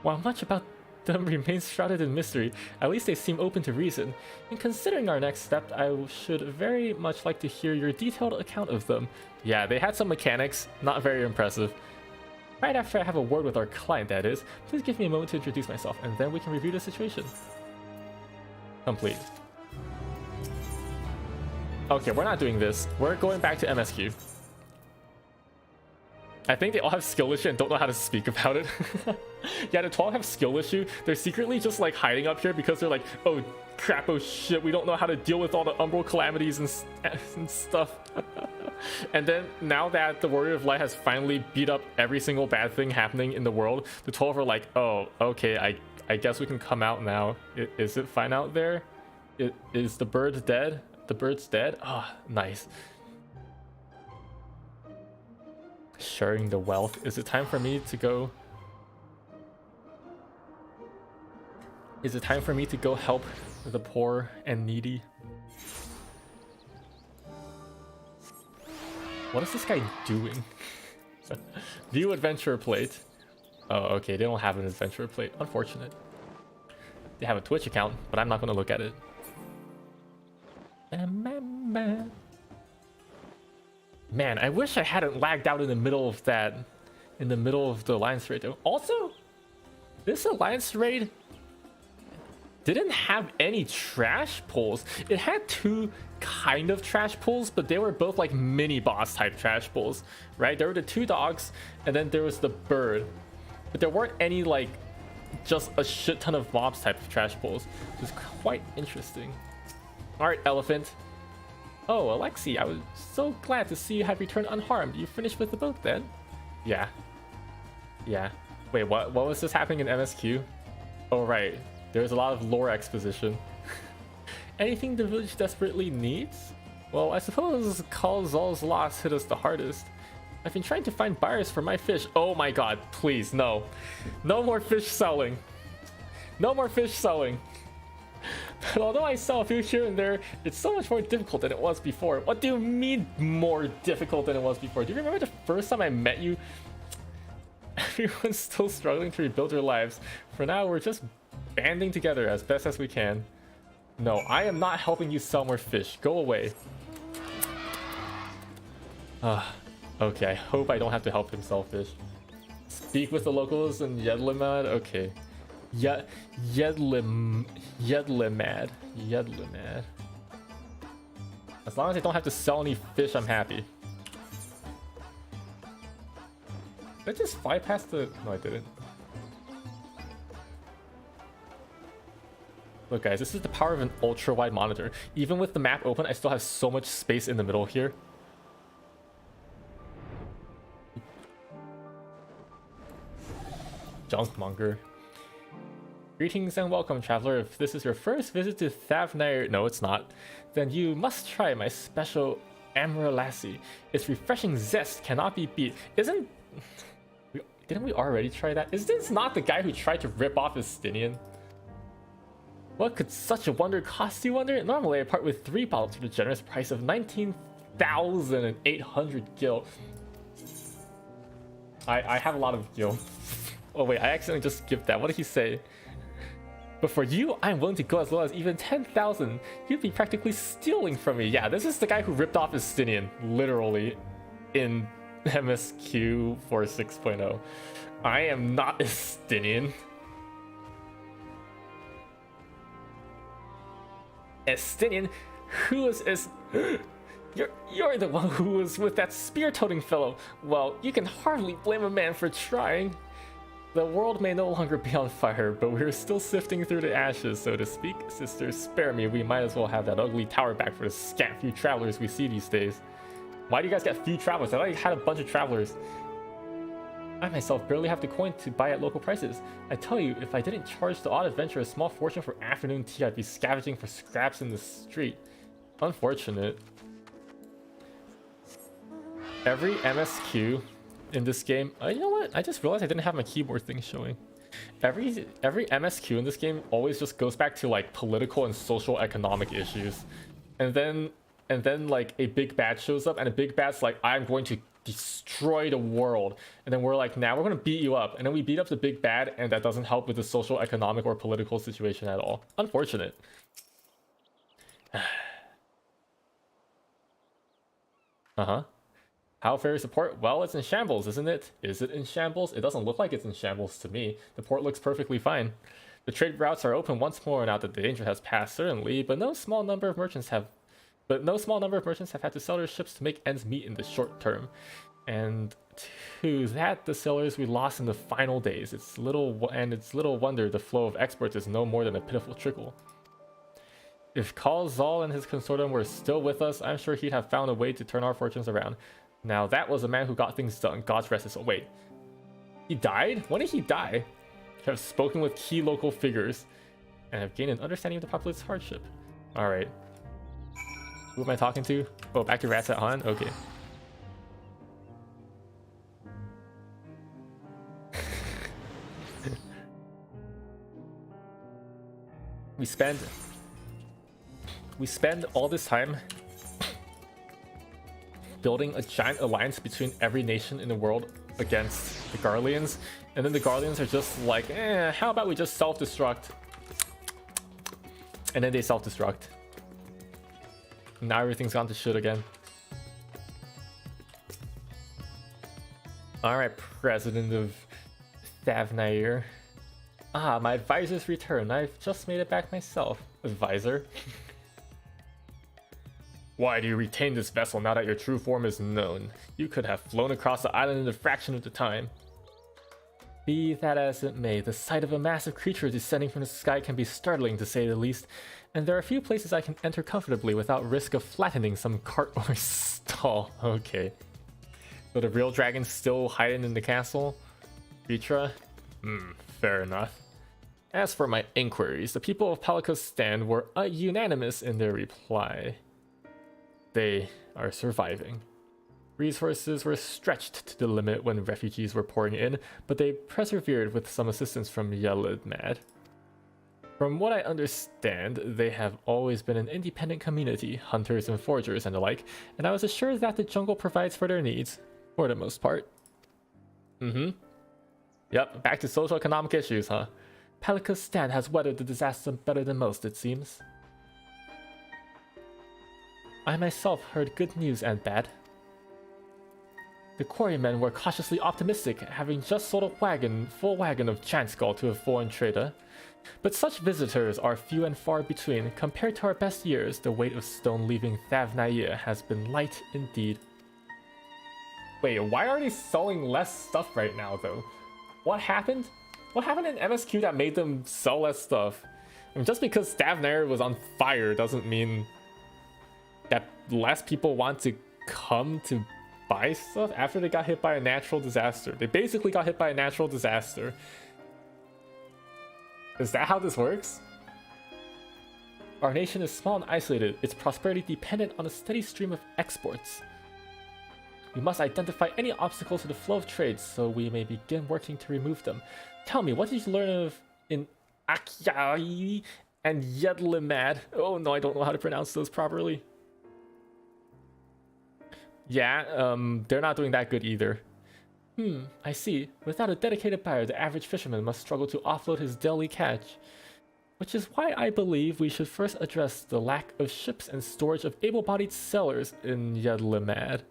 while much about them remains shrouded in mystery, at least they seem open to reason. In considering our next step, I should very much like to hear your detailed account of them. Yeah, they had some mechanics, not very impressive. Right after I have a word with our client, that is, please give me a moment to introduce myself, and then we can review the situation. Complete. Okay, we're not doing this. We're going back to MSQ. I think they all have skill issue and don't know how to speak about it. Yeah, the 12 have skill issue. They're secretly just like hiding up here because they're like, oh crap, oh shit, we don't know how to deal with all the umbral calamities and stuff. And then now that the Warrior of Light has finally beat up every single bad thing happening in the world, the 12 are like, oh, okay, I guess we can come out now. Is it fine out there? Is the bird dead? The bird's dead? Ah, oh, nice. Sharing the wealth. Is it time for me to go? Is it time for me to go help the poor and needy? What is this guy doing? View adventure plate. Oh, okay, they don't have an adventure plate. Unfortunate. They have a Twitch account, but I'm not going to look at it. Man, I wish I hadn't lagged out in the middle of that, in the middle of the Alliance raid. Also, this Alliance raid didn't have any trash pulls. It had two kind of trash pulls, but they were both like mini boss type trash pulls, right? There were the two dogs, and then there was the bird, but there weren't any like just a shit ton of mobs type of trash pulls. It was quite interesting. All right, elephant. Oh, Alexi, I was so glad to see you have returned unharmed. You finished with the boat then? Yeah. Yeah. Wait, what was this happening in MSQ? Oh, right. There's a lot of lore exposition. Anything the village desperately needs? Well, I suppose Kalzal's loss hit us the hardest. I've been trying to find buyers for my fish. Oh my god, please, no. No more fish selling. No more fish selling. But although I sell a few here and there, it's so much more difficult than it was before. What do you mean more difficult than it was before? Do you remember the first time I met you? Everyone's still struggling to rebuild their lives. For now, we're just banding together as best as we can. No, I am not helping you sell more fish. Go away. Okay, I hope I don't have to help him sell fish. Speak with the locals in Yedlimad? Okay. Yedlimad. As long as I don't have to sell any fish, I'm happy. Did I just fly past the... No, I didn't. Look guys, this is the power of an ultra-wide monitor. Even with the map open, I still have so much space in the middle here. Junkmonger. Greetings and welcome, traveler. If this is your first visit to Thavnair, no it's not, then you must try my special Lassie. Its refreshing zest cannot be beat. Didn't we already try that? Is this not the guy who tried to rip off Estinian? What could such a wonder cost, you wonder? Normally I part with 3 bottles for the generous price of 19,800 gil. I have a lot of gil. Oh wait, I accidentally just skipped that. What did he say? But for you, I'm willing to go as low as even 10,000. You'd be practically stealing from me. Yeah, this is the guy who ripped off Estinian, literally, in MSQ for 6.0. I am not Estinian. Estinian? Who is You're the one who was with that spear-toting fellow. Well, you can hardly blame a man for trying. The world may no longer be on fire, but we're still sifting through the ashes, so to speak. Sister, spare me. We might as well have that ugly tower back for the scant few travelers we see these days. Why do you guys get few travelers? I thought you had a bunch of travelers. I myself barely have the coin to buy at local prices. I tell you, if I didn't charge the odd adventurer a small fortune for afternoon tea, I'd be scavenging for scraps in the street. Unfortunate. Every MSQ in this game, you know what? I just realized I didn't have my keyboard thing showing. Every MSQ in this game always just goes back to like political and social economic issues, and then like a big bad shows up, and a big bad's like, I'm going to destroy the world, and then we're like, now we're gonna beat you up, and then we beat up the big bad, and that doesn't help with the social, economic, or political situation at all. Unfortunate. How fairy support? Well, it's in shambles, isn't it? Is it in shambles? It doesn't look like it's in shambles to me. The port looks perfectly fine. The trade routes are open once more now that the danger has passed, certainly, but no small number of merchants have had to sell their ships to make ends meet in the short term. And to that, the sailors we lost in the final days. It's little wonder the flow of exports is no more than a pitiful trickle. If Khal Zal and his consortium were still with us, I'm sure he'd have found a way to turn our fortunes around. Now that was a man who got things done. God's rest his soul. Wait, he died? When did he die? I have spoken with key local figures and have gained an understanding of the populace's hardship. All right. Who am I talking to? Oh, back to Rats at Han? Okay. We spend all this time building a giant alliance between every nation in the world against the Guerrillians, and then the Guerrillians are just like, how about we just self-destruct? And then they self-destruct. Now everything's gone to shit again. Alright, President of Thavnair. Ah, my advisor's returned. I've just made it back myself. Advisor? Why do you retain this vessel now that your true form is known? You could have flown across the island in a fraction of the time. Be that as it may, the sight of a massive creature descending from the sky can be startling to say the least, and there are few places I can enter comfortably without risk of flattening some cart or stall. Okay. So the real dragon's still hiding in the castle? Vitra? Fair enough. As for my inquiries, the people of Palakistan were unanimous in their reply. They are surviving. Resources were stretched to the limit when refugees were pouring in, but they persevered with some assistance from Yedlimad. From what I understand, they have always been an independent community, hunters and foragers and the like, and I was assured that the jungle provides for their needs, for the most part. Yep, back to social economic issues, huh? Pelika's stand has weathered the disaster better than most, it seems. I myself heard good news and bad. The quarrymen were cautiously optimistic, having just sold a full wagon of giant skull to a foreign trader. But such visitors are few and far between. Compared to our best years, the weight of stone leaving Thavnaia has been light indeed. Wait, why are they selling less stuff right now, though? What happened? What happened in MSQ that made them sell less stuff? I mean, just because Thavnaia was on fire doesn't mean that less people want to come to buy stuff after they got hit by a natural disaster. They basically got hit by a natural disaster. Is that how this works? Our nation is small and isolated, its prosperity dependent on a steady stream of exports. We must identify any obstacles to the flow of trade so we may begin working to remove them. Tell me, what did you learn of in Arcaea and Yedlimad? Oh no, I don't know how to pronounce those properly. Yeah, they're not doing that good either. I see. Without a dedicated buyer, the average fisherman must struggle to offload his daily catch. Which is why I believe we should first address the lack of ships and storage of able-bodied sellers in Yedlimad.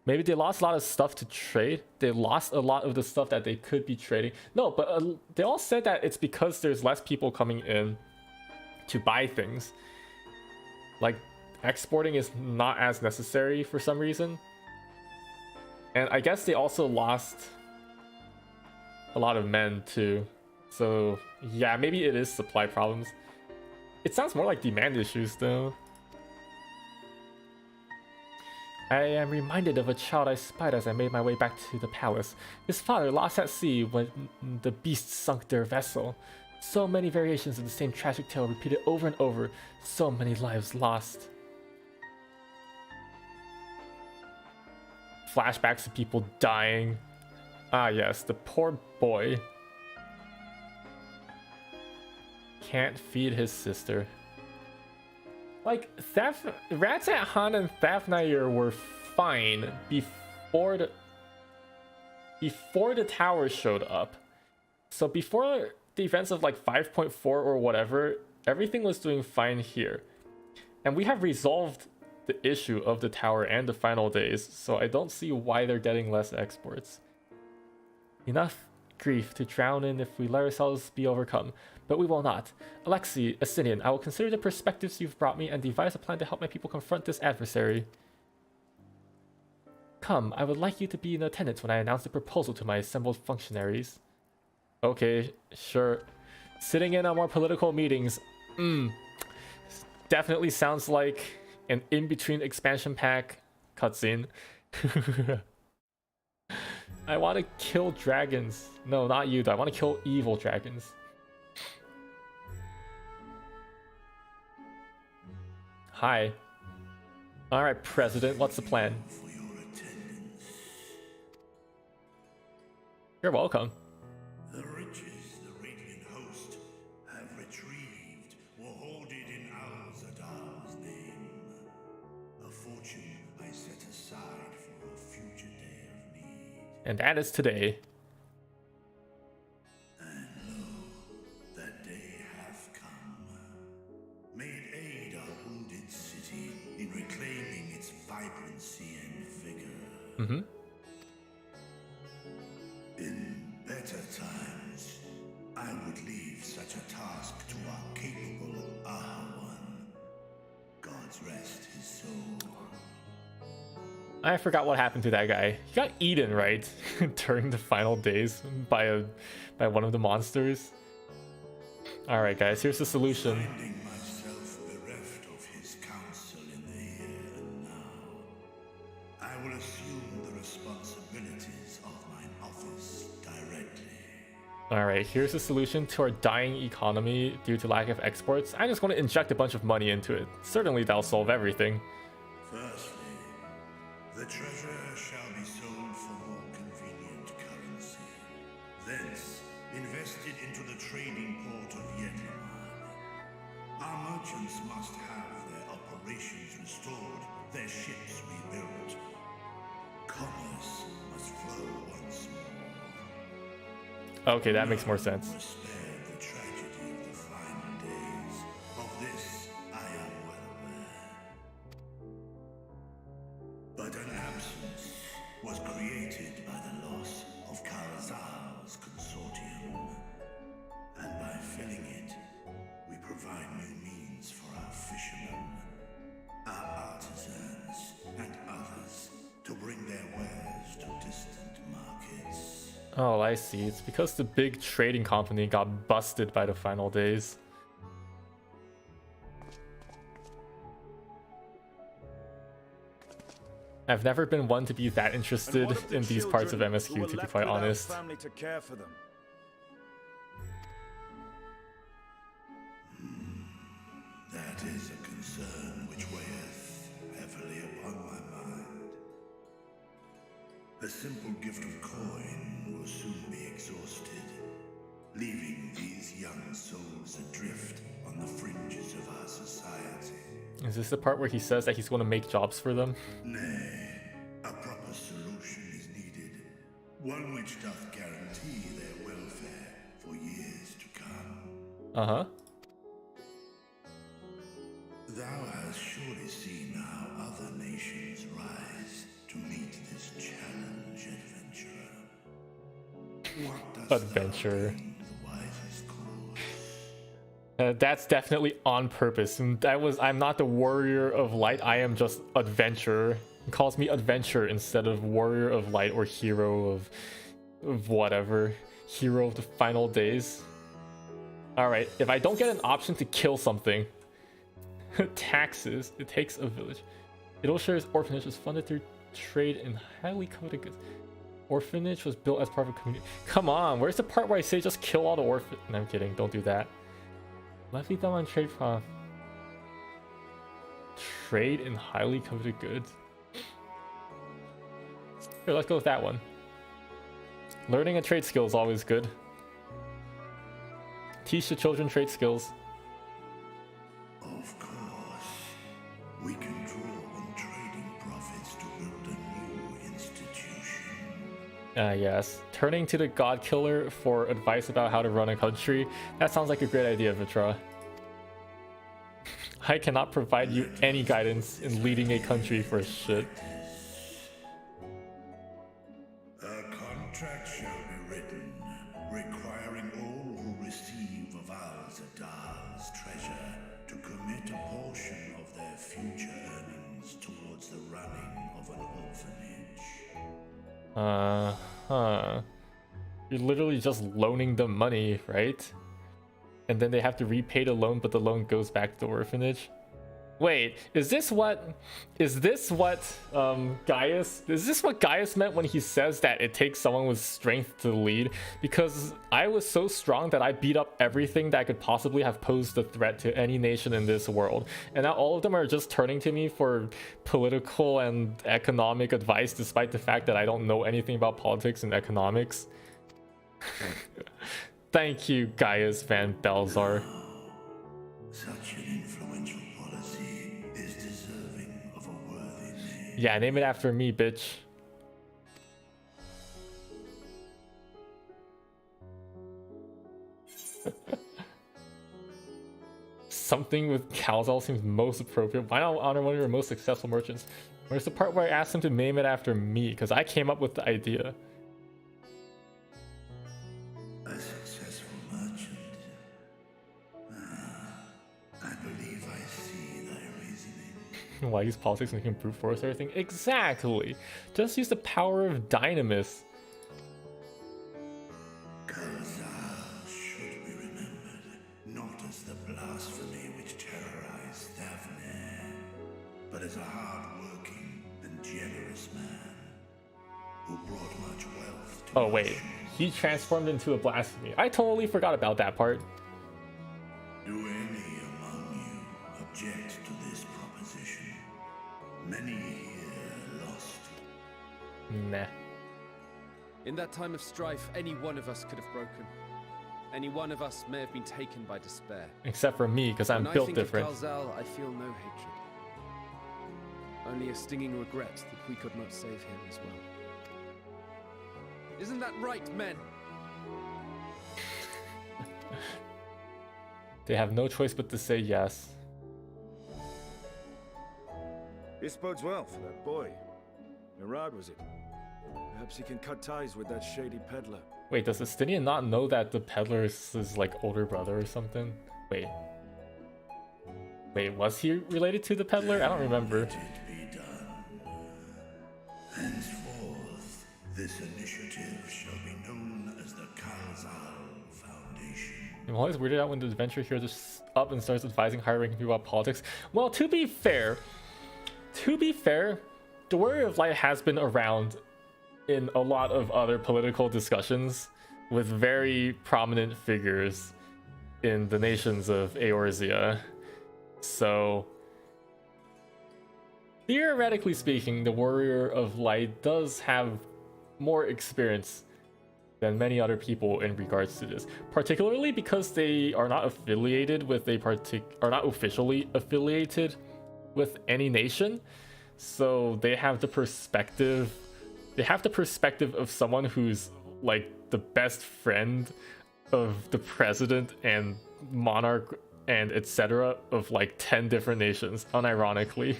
Maybe they lost a lot of stuff to trade. They lost a lot of the stuff that they could be trading. No, but they all said that it's because there's less people coming in to buy things. Like, exporting is not as necessary for some reason. And I guess they also lost a lot of men too. So yeah, maybe it is supply problems. It sounds more like demand issues though. I am reminded of a child I spied as I made my way back to the palace. His father lost at sea when the beasts sunk their vessel. So many variations of the same tragic tale repeated over and over. So many lives lost. Flashbacks to people dying. Ah yes, the poor boy. Can't feed his sister. Like, Rats at Han and Thavnaia were fine before the tower showed up. So before the events of like 5.4 or whatever, everything was doing fine here. And we have resolved the issue of the tower and the final days, so I don't see why they're getting less exports. Enough grief to drown in if we let ourselves be overcome, but we will not. Alexei, Asinian, I will consider the perspectives you've brought me and devise a plan to help my people confront this adversary. Come, I would like you to be in attendance when I announce the proposal to my assembled functionaries. Okay, sure. Sitting in on more political meetings. Definitely sounds like an in-between expansion pack cutscene. I want to kill dragons. No, not you though. I want to kill evil dragons. Hi. Alright, President, what's the plan? You're welcome. The riches the Radiant Host have retrieved were hoarded in Al-Zadar's name. A fortune I set aside for a future day of need. And that is today. And lo, that day hath come. May it aid our wounded city in reclaiming its vibrancy and vigor. In better times, I would leave such a task to our capable Ahawan. God's rest his soul. I forgot what happened to that guy. He got eaten, right? During the final days by one of the monsters. Alright guys, here's the solution. Finding myself bereft of his counsel in the here and now, I will assume the responsibilities of mine office directly. Alright, here's the solution to our dying economy due to lack of exports. I'm just going to inject a bunch of money into it. Certainly that'll solve everything. Firstly, the treasure shall be sold for more convenient currency. Thence, invested into the trading port of Yedlimad. Our merchants must have their operations restored, their ships rebuilt. Commerce must flow once more. Okay, that makes more sense. Was spared the tragedy of the final days. Of this I am well aware. But an absence was created by the loss of Karazal's consortium. And by filling it, we provide new means for our fishermen, our artisans, and others to bring their wares to distant markets. Oh, I see. It's because the big trading company got busted by the final days. I've never been one to be that interested in these parts of MSQ, to be quite honest. Family to care for them. That is a concern which weigheth heavily upon my mind. A simple gift of coin will soon be exhausted, leaving these young souls adrift on the fringes of our society. Is this the part where he says that he's going to make jobs for them? Nay, a proper solution is needed, one which doth guarantee their welfare for years to come. Uh-huh. Thou hast surely seen how other nations rise to meet this challenge, adventurer. What dost Adventurer. thou deem the wisest course? That's definitely on purpose. And I'm not the warrior of light, I am just adventurer. He calls me adventurer instead of warrior of light or hero of whatever. Hero of the final days. Alright, if I don't get an option to kill something, taxes. It takes a village. Idolshare's orphanage is funded through trade in highly coveted goods. Orphanage was built as part of a community. Come on, where's the part where I say just kill all the orphans? No, I'm kidding. Don't do that. Levy them on trade from trade in highly coveted goods. Here, let's go with that one. Learning a trade skill is always good. Teach the children trade skills. Of course, we can draw on trading profits to build a new institution. Yes. Turning to the God Killer for advice about how to run a country. That sounds like a great idea, Vitra. I cannot provide you any guidance in leading a country for shit. A contract shall be written, requiring all who receive of Al-Zadal's treasure to commit a portion of their future earnings towards the running of an orphanage. You're literally just loaning them money, right? And then they have to repay the loan, but the loan goes back to the orphanage. Wait, is this what Gaius meant when he says that it takes someone with strength to lead? Because I was so strong that I beat up everything that could possibly have posed a threat to any nation in this world. And now all of them are just turning to me for political and economic advice, despite the fact that I don't know anything about politics and economics. Thank you, Gaius Van Belzar. Such an influential policy is deserving of a worthy name. Yeah, name it after me, bitch. Something with Calzal seems most appropriate. Why not honor one of your most successful merchants? Where's the part where I asked him to name it after me? Because I came up with the idea. A successful merchant. I believe I see thy reasoning. Why use politics when you can brute force everything? Exactly! Just use the power of Dynamis. Karazal should be remembered, not as the blasphemy which terrorized Thavnair, but as a hard-working and generous man who brought much wealth to Oh wait, he transformed into a blasphemy. I totally forgot about that part. Do any among you object to this proposition? Many here lost. Nah. In that time of strife, any one of us could have broken. Any one of us may have been taken by despair. Except for me, because I'm When built I think different. of Kalzal, I feel no hatred. Only a stinging regret that we could not save him as well. Isn't that right, men? They have no choice but to say yes. This bodes well for that boy. Murad, was it? Perhaps he can cut ties with that shady peddler. Wait, does Estinian not know that the peddler is his like older brother or something? Wait, was he related to the peddler? I don't remember. Let it be done. Henceforth, this initiative shall be known as the Kalzal Foundation. I'm always weirded out when the adventurer here just up and starts advising higher ranking people about politics. Well, to be fair, the Warrior of Light has been around in a lot of other political discussions with very prominent figures in the nations of Eorzea. So, theoretically speaking, the Warrior of Light does have more experience than many other people in regards to this, particularly because they are not affiliated with are not officially affiliated with any nation. So they have the perspective of someone who's like the best friend of the president and monarch and etc. of like 10 different nations, unironically.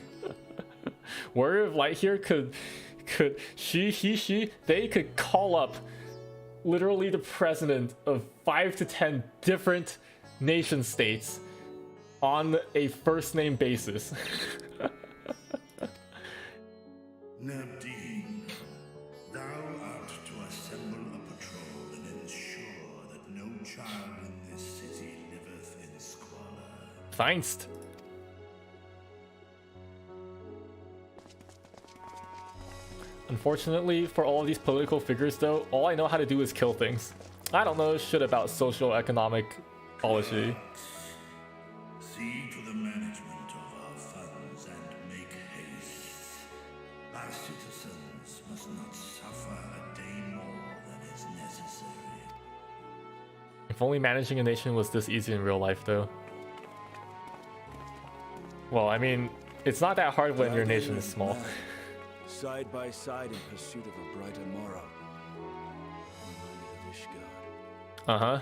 Warrior of Light here they could call up literally the president of 5 to 10 different nation states on a first name basis. Nabdeen, thou art to assemble a patrol and ensure that no child in this city liveth in squalor. Feinst. Unfortunately, for all of these political figures though, all I know how to do is kill things. I don't know shit about social economic policy. See to the management of our funds and make haste. Our citizens must not suffer a day more than is necessary. If only managing a nation was this easy in real life though. Well, I mean, it's not that hard when your nation is small. Side by side in pursuit of a brighter morrow. Uh-huh.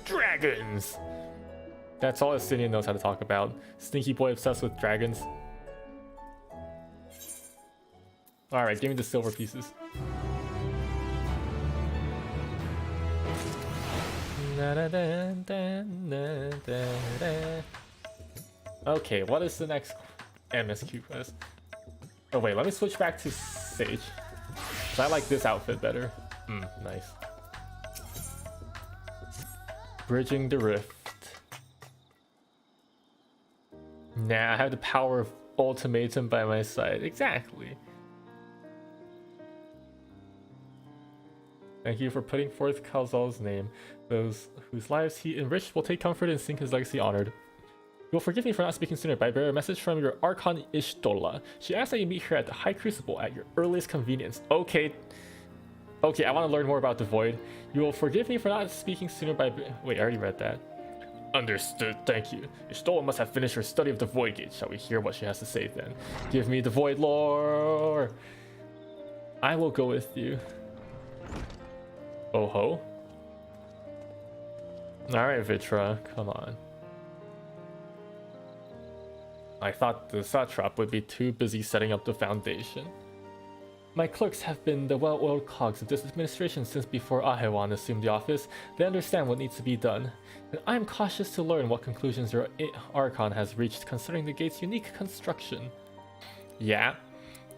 Dragons! That's all Estinian knows how to talk about. Stinky boy obsessed with dragons. Alright, give me the silver pieces. Okay, what is the next MSQ quest? Oh wait, let me switch back to Sage. I like this outfit better. Nice. Bridging the rift. Nah, I have the power of ultimatum by my side. Exactly. Thank you for putting forth Kalzal's name. Those whose lives he enriched will take comfort and seeing his legacy honored. You'll forgive me for not speaking sooner, but I bear a message from your Archon Ishtola. She asks that you meet her at the High Crucible at your earliest convenience. Okay, I want to learn more about the Void. You will forgive me for not speaking sooner, but wait, I already read that. Understood, thank you. Ishtola must have finished her study of the Void Gate. Shall we hear what she has to say then? Give me the Void lore. I will go with you. Oh ho. Alright, Vitra, come on. I thought the satrap would be too busy setting up the foundation. My clerks have been the well-oiled cogs of this administration since before Ahewan assumed the office. They understand what needs to be done, and I am cautious to learn what conclusions your Archon has reached concerning the gate's unique construction. Yeah,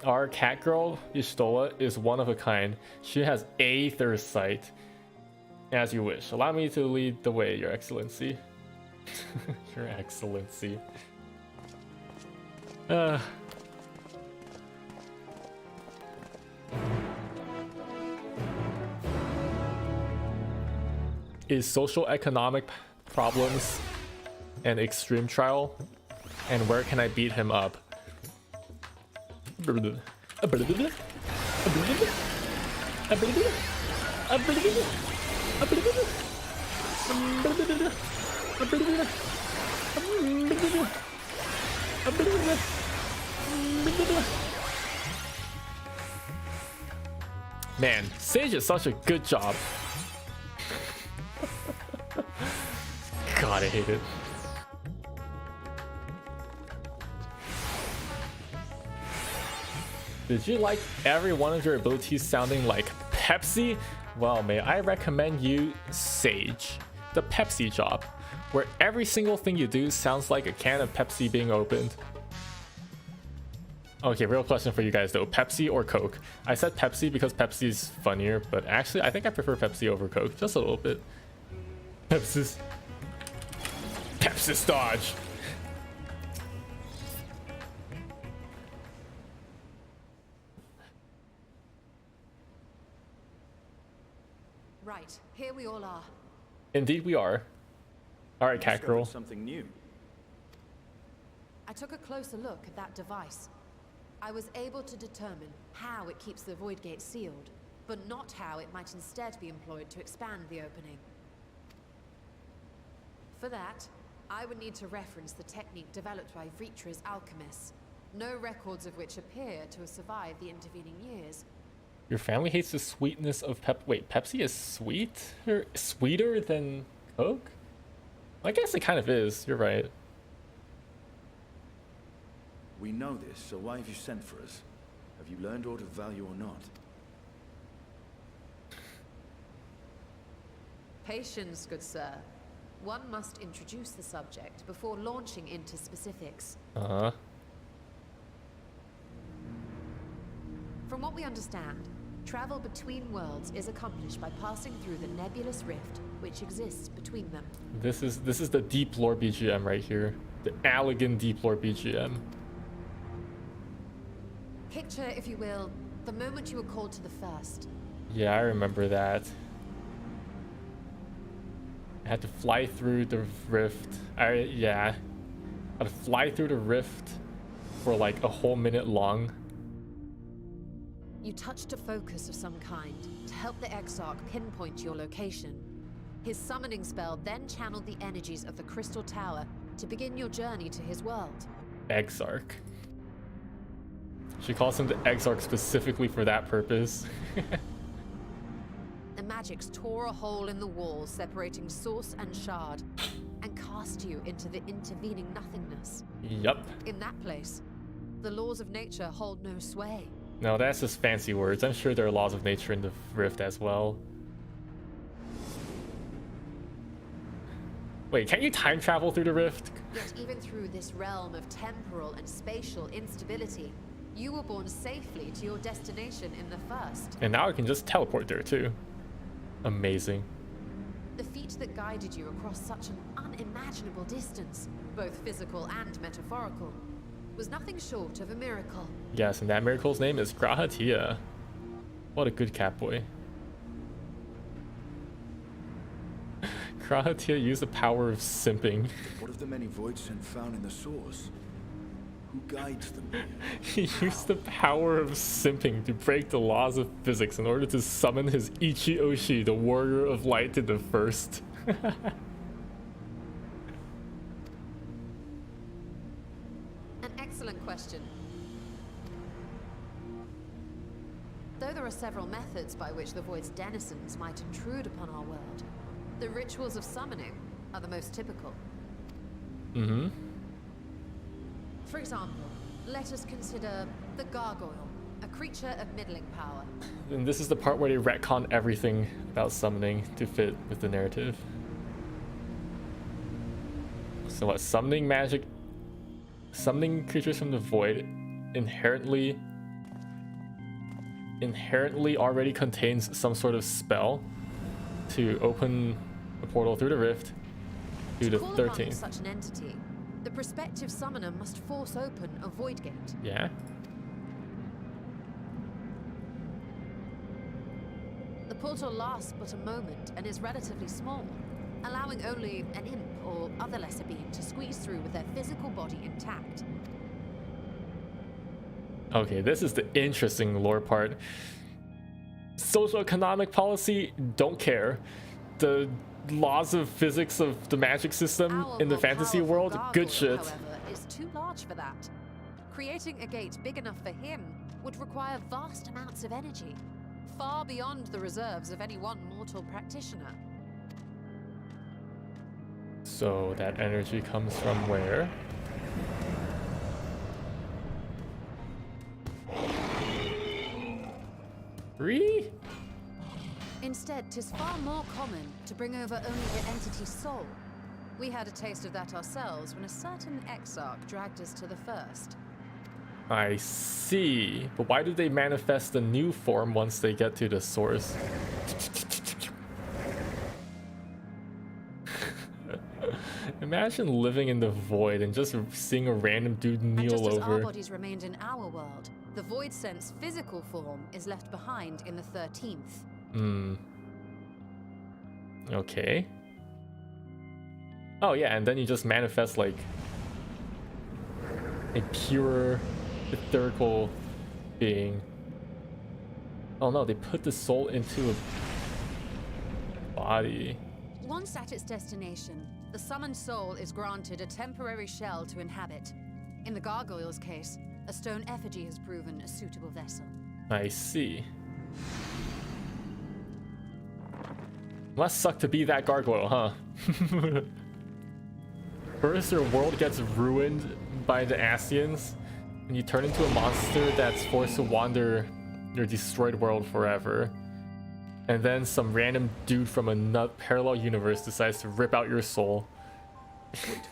our cat girl, Ishtola, is one of a kind. She has aether sight. As you wish. Allow me to lead the way, Your Excellency. Your Excellency. Is social economic problems an extreme trial? And where can I beat him up? Man, Sage is such a good job. God, I hate it. Did you like every one of your abilities sounding like Pepsi? Well, may I recommend you Sage, the Pepsi job, where every single thing you do sounds like a can of Pepsi being opened. Okay, real question for you guys though, Pepsi or Coke? I said Pepsi because Pepsi's funnier, but actually I think I prefer Pepsi over Coke, just a little bit. Pepsis dodge. Right, here we all are. Indeed we are. Alright, cat Discovered girl. something new. I took a closer look at that device. I was able to determine how it keeps the void gate sealed, but not how it might instead be employed to expand the opening. For that, I would need to reference the technique developed by Vritra's alchemists, no records of which appear to have survived the intervening years. Your family hates the sweetness of Wait, Pepsi is sweeter than Coke? I guess it kind of is, you're right. We know this, so why have you sent for us? Have you learned aught of value or not? Patience, good sir. One must introduce the subject before launching into specifics. Uh-huh. From what we understand, travel between worlds is accomplished by passing through the nebulous rift which exists between them. This is the deep lore BGM right here. The elegant deep lore BGM. Picture, if you will, the moment you were called to the first. Yeah, I remember that. I had to fly through the rift. I had to fly through the rift for like a whole minute long. You touched a focus of some kind to help the Exarch pinpoint your location. His summoning spell then channeled the energies of the Crystal Tower to begin your journey to his world. Exarch. She calls him the Exarch specifically for that purpose. The magics tore a hole in the wall separating source and shard, and cast you into the intervening nothingness. Yup. In that place, the laws of nature hold no sway. No, that's just fancy words. I'm sure there are laws of nature in the rift as well. Wait, can't you time travel through the rift? Yet even through this realm of temporal and spatial instability, you were born safely to your destination in the first. And now I can just teleport there too. Amazing. The feat that guided you across such an unimaginable distance, both physical and metaphorical, was nothing short of a miracle. Yes, and that miracle's name is Arcaea. What a good catboy. Arcaea used the power of simping. What of the many void sent found in the source? Who guides them? He used the power of simping to break the laws of physics in order to summon his Ichi-Oshi, the warrior of light, to the first. An excellent question. Though there are several methods by which the Void's denizens might intrude upon our world, the rituals of summoning are the most typical. Mm-hmm. For example, let us consider the Gargoyle, a creature of middling power. And this is the part where they retcon everything about summoning to fit with the narrative. So what, summoning creatures from the void inherently already contains some sort of spell to open a portal through the rift to the 13th. Such an entity, the prospective summoner must force open a void gate. Yeah. The portal lasts but a moment and is relatively small, allowing only an imp or other lesser being to squeeze through with their physical body intact. Okay, this is the interesting lore part. Social economic policy, don't care. The laws of physics of the magic system in the fantasy world, good shit. However, is too large for that. Creating a gate big enough for him would require vast amounts of energy, far beyond the reserves of any one mortal practitioner. So that energy comes from where? Three? Instead, 'tis far more common to bring over only the entity's soul. We had a taste of that ourselves when a certain exarch dragged us to the first. I see. But why do they manifest the new form once they get to the source? Imagine living in the void and just seeing a random dude And kneel just as our over. bodies remained in our world, the void sense physical form is left behind in the 13th. Okay. Oh yeah, and then you just manifest like a pure etherical being. Oh no, they put the soul into a body. Once at its destination, the summoned soul is granted a temporary shell to inhabit. In the gargoyle's case, a stone effigy has proven a suitable vessel. I see. Must suck to be that gargoyle, huh? First, your world gets ruined by the Asians, and you turn into a monster that's forced to wander your destroyed world forever. And then some random dude from a parallel universe decides to rip out your soul. Wait.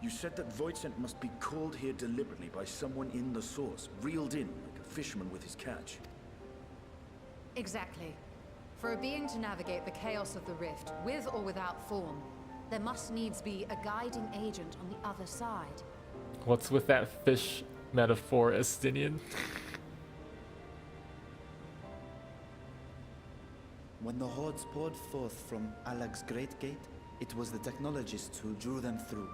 You said that Voidsent must be called here deliberately by someone in the source, reeled in like a fisherman with his catch. Exactly. For a being to navigate the chaos of the rift, with or without form, there must needs be a guiding agent on the other side. What's with that fish metaphor, Estinian? When the hordes poured forth from Alag's Great Gate, it was the technologists who drew them through.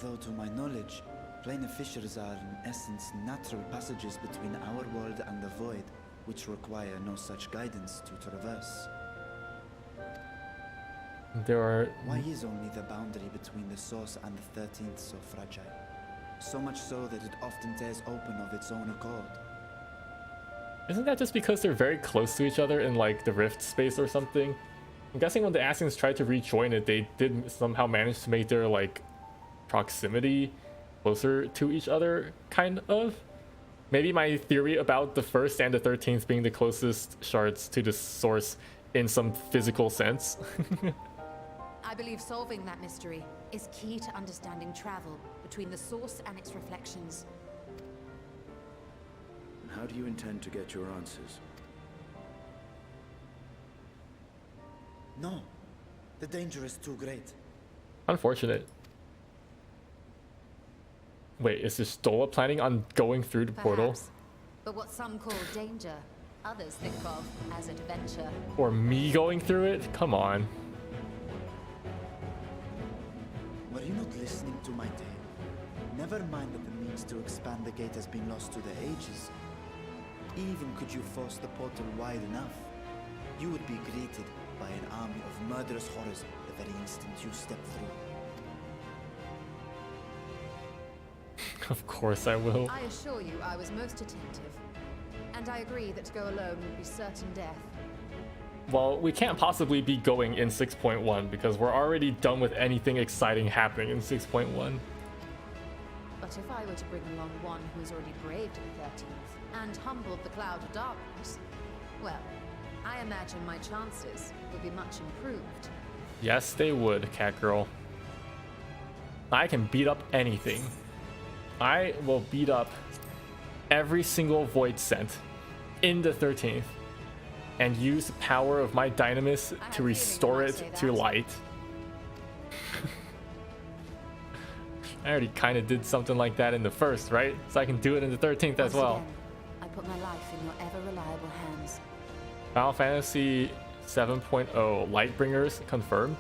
Though to my knowledge, planar fissures are in essence natural passages between our world and the void, which require no such guidance to traverse. There are... Why is only the boundary between the source and the 13th so fragile? So much so that it often tears open of its own accord. Isn't that just because they're very close to each other in like the rift space or something? I'm guessing when the Asians tried to rejoin it, they did somehow manage to make their like proximity closer to each other, kind of. Maybe my theory about the first and the 13th being the closest shards to the source in some physical sense. I believe solving that mystery is key to understanding travel between the source and its reflections. And how do you intend to get your answers? No, the danger is too great. Unfortunate. Wait, is this Stola planning on going through the portal? Perhaps. But what some call danger, others think of as adventure. Or me going through it? Come on. Were you not listening to my tale? Never mind that the means to expand the gate has been lost to the ages. Even could you force the portal wide enough, you would be greeted by an army of murderous horrors the very instant you step through. Of course I will. I assure you I was most attentive. And I agree that to go alone would be certain death. Well, we can't possibly be going in 6.1 because we're already done with anything exciting happening in 6.1. But if I were to bring along one who has already braved the 13th and humbled the cloud of darkness, well, I imagine my chances would be much improved. Yes, they would, cat girl. I can beat up anything. I will beat up every single void sent in the 13th and use the power of my dynamis to restore it to light. I already kind of did something like that in the first, right? So I can do it in the 13th as well. Once again, I put my life in your ever-reliable hands. Final Fantasy 7.0 Lightbringers confirmed.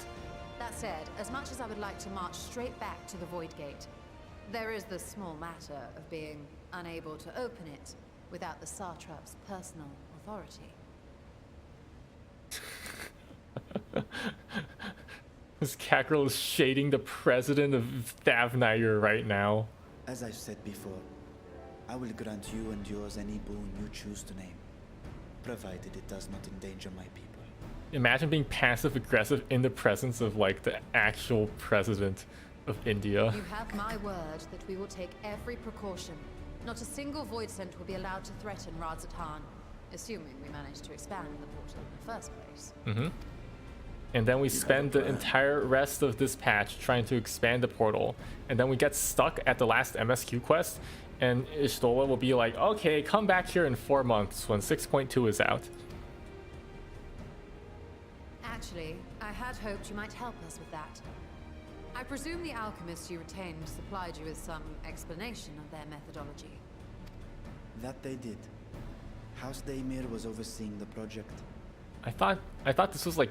That said, as much as I would like to march straight back to the Void Gate, there is the small matter of being unable to open it without the Satrap's personal authority. This cat girl is shading the president of Thavnair right now. As I've said before, I I will grant you and yours any boon you choose to name, provided it does not endanger my people. Imagine being passive aggressive in the presence of like the actual president of India. You have my word that we will take every precaution. Not a single void scent will be allowed to threaten Radzatan, assuming we manage to expand the portal in the first place. And then we spend the entire rest of this patch trying to expand the portal, and then we get stuck at the last MSQ quest, and Ishtola will be like, okay, come back here in 4 months when 6.2 is out. Actually, I had hoped you might help us with that. I presume the alchemists you retained supplied you with some explanation of their methodology. That they did. House Daymir was overseeing the project. I thought this was like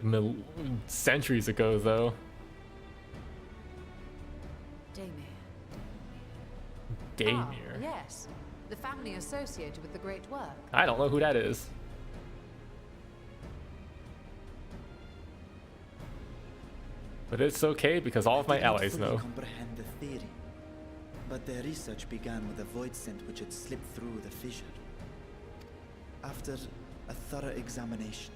centuries ago, though. Daymir. Daymir. Ah, yes. The family associated with the great work. I don't know who that is. But it's okay because all of my allies I did not know. fully comprehend the theory, but their research began with a void scent which had slipped through the fissure. After a thorough examination,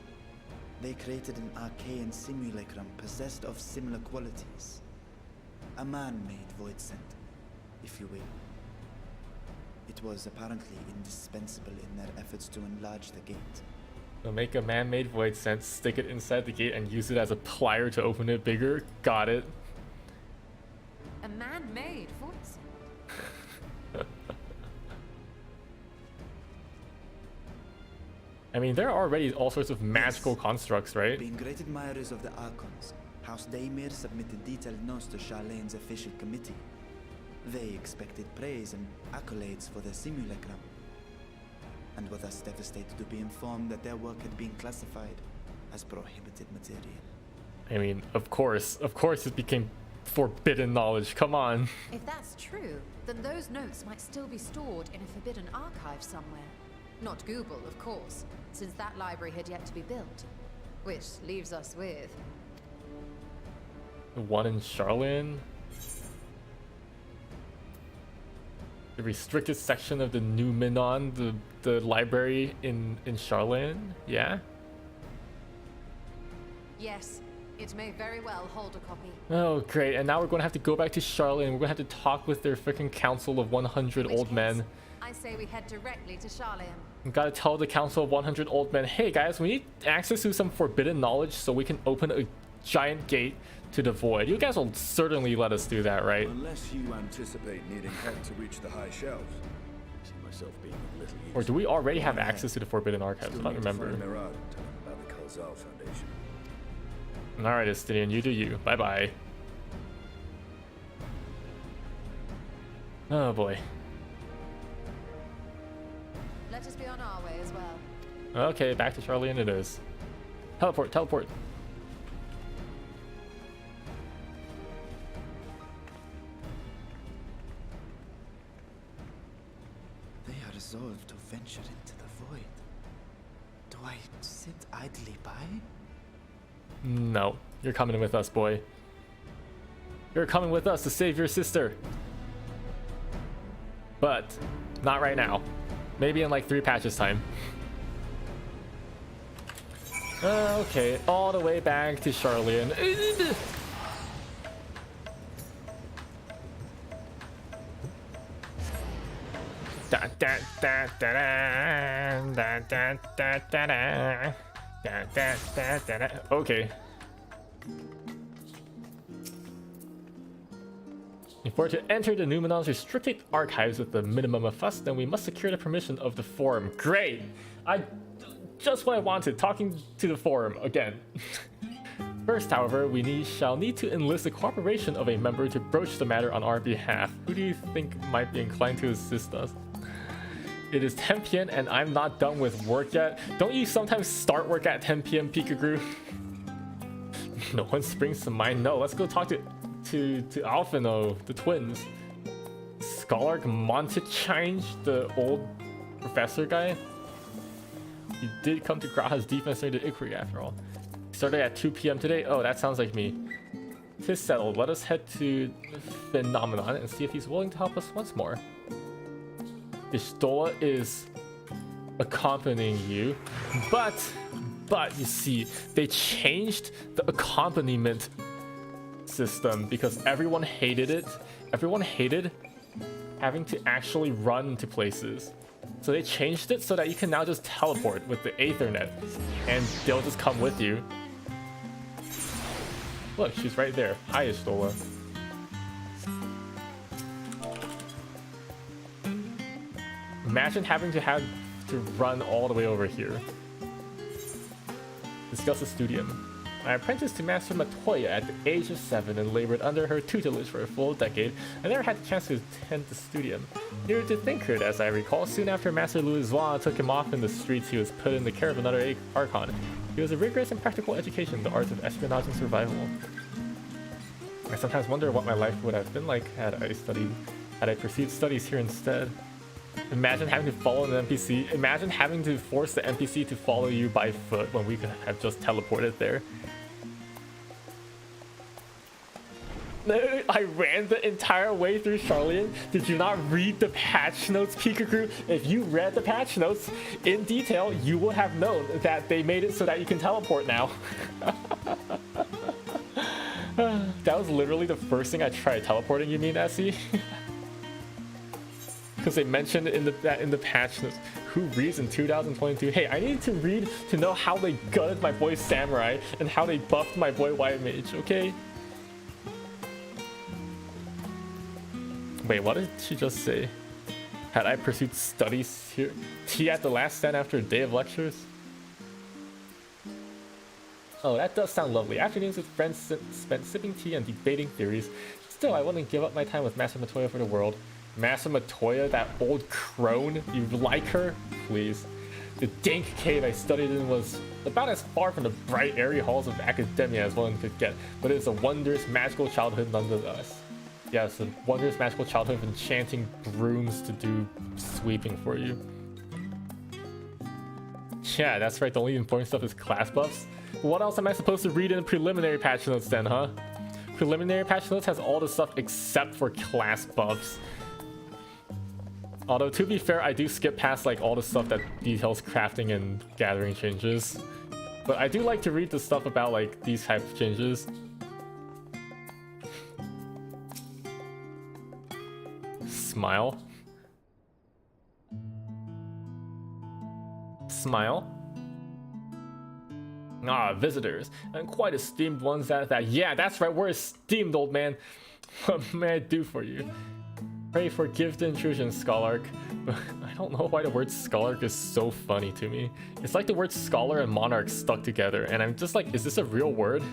they created an Arcaean simulacrum possessed of similar qualities. A man-made void scent, if you will. It was apparently indispensable in their efforts to enlarge the gate. So make a man-made void scent, stick it inside the gate, and use it as a plier to open it bigger. Got it. A man-made void scent. I mean, there are already all sorts of magical constructs, right? Being great admirers of the Archons, House Daymir submitted detailed notes to Charlene's official committee. They expected praise and accolades for their simulacrum, and were thus devastated to be informed that their work had been classified as prohibited material. I mean, of course it became forbidden knowledge. Come on. If that's true, then those notes might still be stored in a forbidden archive somewhere. Not Google, of course, since that library had yet to be built. Which leaves us with... The one in Charlene. The restricted section of the Numenon, the library in Charlene, yeah? Yes, it may very well hold a copy. Oh, great. And now we're going to have to go back to Charlene. We're going to have to talk with their freaking council of 100 In which old case, men. I say we head directly to Charlene. We gotta tell the council of 100 old men, hey guys, we need access to some forbidden knowledge so we can open a giant gate to the void. You guys will certainly let us do that, right? Unless you anticipate needing help to reach the high shelves. I see myself being of little use. Or do we already have access to the forbidden archives? I Still don't need to remember. find Mirad and tell him about the Kalzal Foundation. Alright, Estinian, you do you. Bye-bye. Oh boy. Let us be on our way as well. Okay, back to Charlene it is. Teleport, teleport. They are resolved to venture into the void. Do I sit idly by? No, you're coming with us, boy. You're coming with us to save your sister. But not right now. Maybe in like 3 patches time. Okay, all the way back to Charlene. Da, da, da, da, da, da, da, da, da. Da, da, da, da, da. Okay. If we're to enter the Numenon's restricted archives with the minimum of fuss, then we must secure the permission of the Forum. Great! Just what I wanted, talking to the Forum again. First, however, we shall need to enlist the cooperation of a member to broach the matter on our behalf. Who do you think might be inclined to assist us? It is 10 p.m. and I'm not done with work yet. Don't you sometimes start work at 10 p.m. Pikagru? No one springs to mind. No, let's go talk to Alphino, the twins. Scholar Montechange, the old professor guy. He did come to Graha's defense during the inquiry after all. Started at 2 p.m. today. Oh, that sounds like me. 'Tis settled. Let us head to Phenomenon and see if he's willing to help us once more. Ishtola is accompanying you, but you see, they changed the accompaniment system because everyone hated it. Everyone hated having to actually run to places. So they changed it so that you can now just teleport with the Aethernet and they'll just come with you. Look, she's right there. Hi, Ishtola. Imagine having to run all the way over here. Discuss the studium. I apprenticed to Master Matoya at the age of 7 and labored under her tutelage for a full decade. I never had the chance to attend the studium. Neither did Thinkert, as I recall. Soon after Master Louisoix took him off in the streets, he was put in the care of another Archon. He was a rigorous and practical education, the arts of espionage and survival. I sometimes wonder what my life would have been like had I pursued studies here instead. Imagine having to follow an NPC. Imagine having to force the NPC to follow you by foot when we could have just teleported there. I ran the entire way through Charlian. Did you not read the patch notes, Pikachu? If you read the patch notes in detail, you would have known that they made it so that you can teleport now. That was literally the first thing I tried teleporting, you mean, Essie? Because they mentioned in the patch notes. Who reads in 2022? Hey, I need to read to know how they gutted my boy Samurai and how they buffed my boy White Mage, okay? Wait, what did she just say? Had I pursued studies here? Tea at the last stand after a day of lectures? Oh, that does sound lovely. Afternoons with friends spent sipping tea and debating theories. Still, I wouldn't give up my time with Master Matoya for the world. Master Matoya, that old crone? You like her? Please. The dank cave I studied in was about as far from the bright, airy halls of academia as one could get, but it was a wondrous, magical childhood nonetheless. Yes, a wondrous, magical childhood of enchanting brooms to do sweeping for you. Yeah, that's right, the only important stuff is class buffs. What else am I supposed to read in the preliminary patch notes then, huh? Preliminary patch notes has all the stuff except for class buffs. Although, to be fair, I do skip past like all the stuff that details crafting and gathering changes. But I do like to read the stuff about like these types of changes. Smile. Smile. Ah, visitors. And quite esteemed ones at that. Yeah, that's right, we're esteemed, old man. What may I do for you? Pray for gift intrusion, Scholark. I don't know why the word Scholark is so funny to me. It's like the word scholar and monarch stuck together, and I'm just like, is this a real word?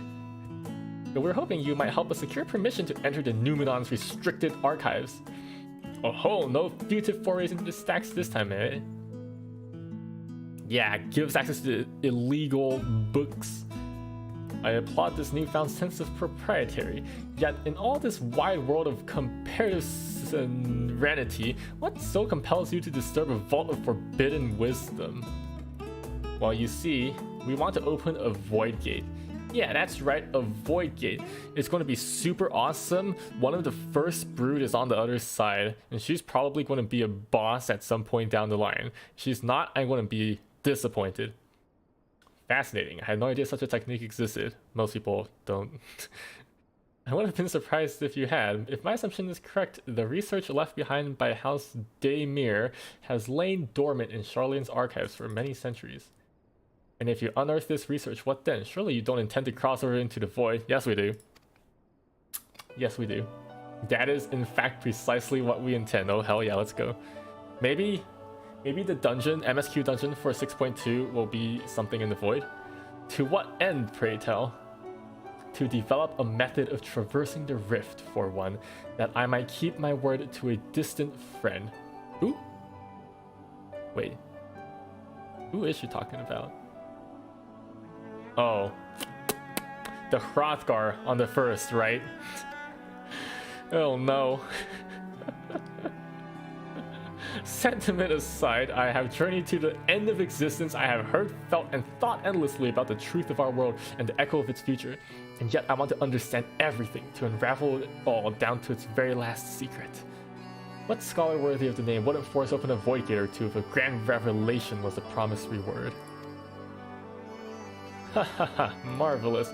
But we're hoping you might help us secure permission to enter the Numenon's restricted archives. Oh ho, no fugitive forays into the stacks this time, eh? Yeah, gives access to illegal books. I applaud this newfound sense of proprietary. Yet, in all this wide world of comparative serenity, what so compels you to disturb a vault of forbidden wisdom? Well, you see, we want to open a void gate. Yeah, that's right, a void gate. It's going to be super awesome. One of the first brood is on the other side, and she's probably going to be a boss at some point down the line. If she's not, I'm going to be disappointed. Fascinating. I had no idea such a technique existed. Most people don't. I would have been surprised if you had. If my assumption is correct, the research left behind by House Daymir has lain dormant in Charlian's archives for many centuries. And if you unearth this research, what then? Surely you don't intend to cross over into the void. Yes, we do. Yes, we do. That is, in fact, precisely what we intend. Oh, hell yeah, let's go. Maybe the dungeon, MSQ dungeon for 6.2 will be something in the void. To what end, pray tell? To develop a method of traversing the rift, for one, that I might keep my word to a distant friend. Who? Wait. Who is she talking about? Oh. The Hrothgar on the first, right? Oh no. Sentiment aside, I have journeyed to the end of existence. I have heard, felt, and thought endlessly about the truth of our world and the echo of its future. And yet I want to understand everything, to unravel it all down to its very last secret. What scholar worthy of the name wouldn't force open a void gate or two if a grand revelation was the promised reward? Hahaha, marvelous.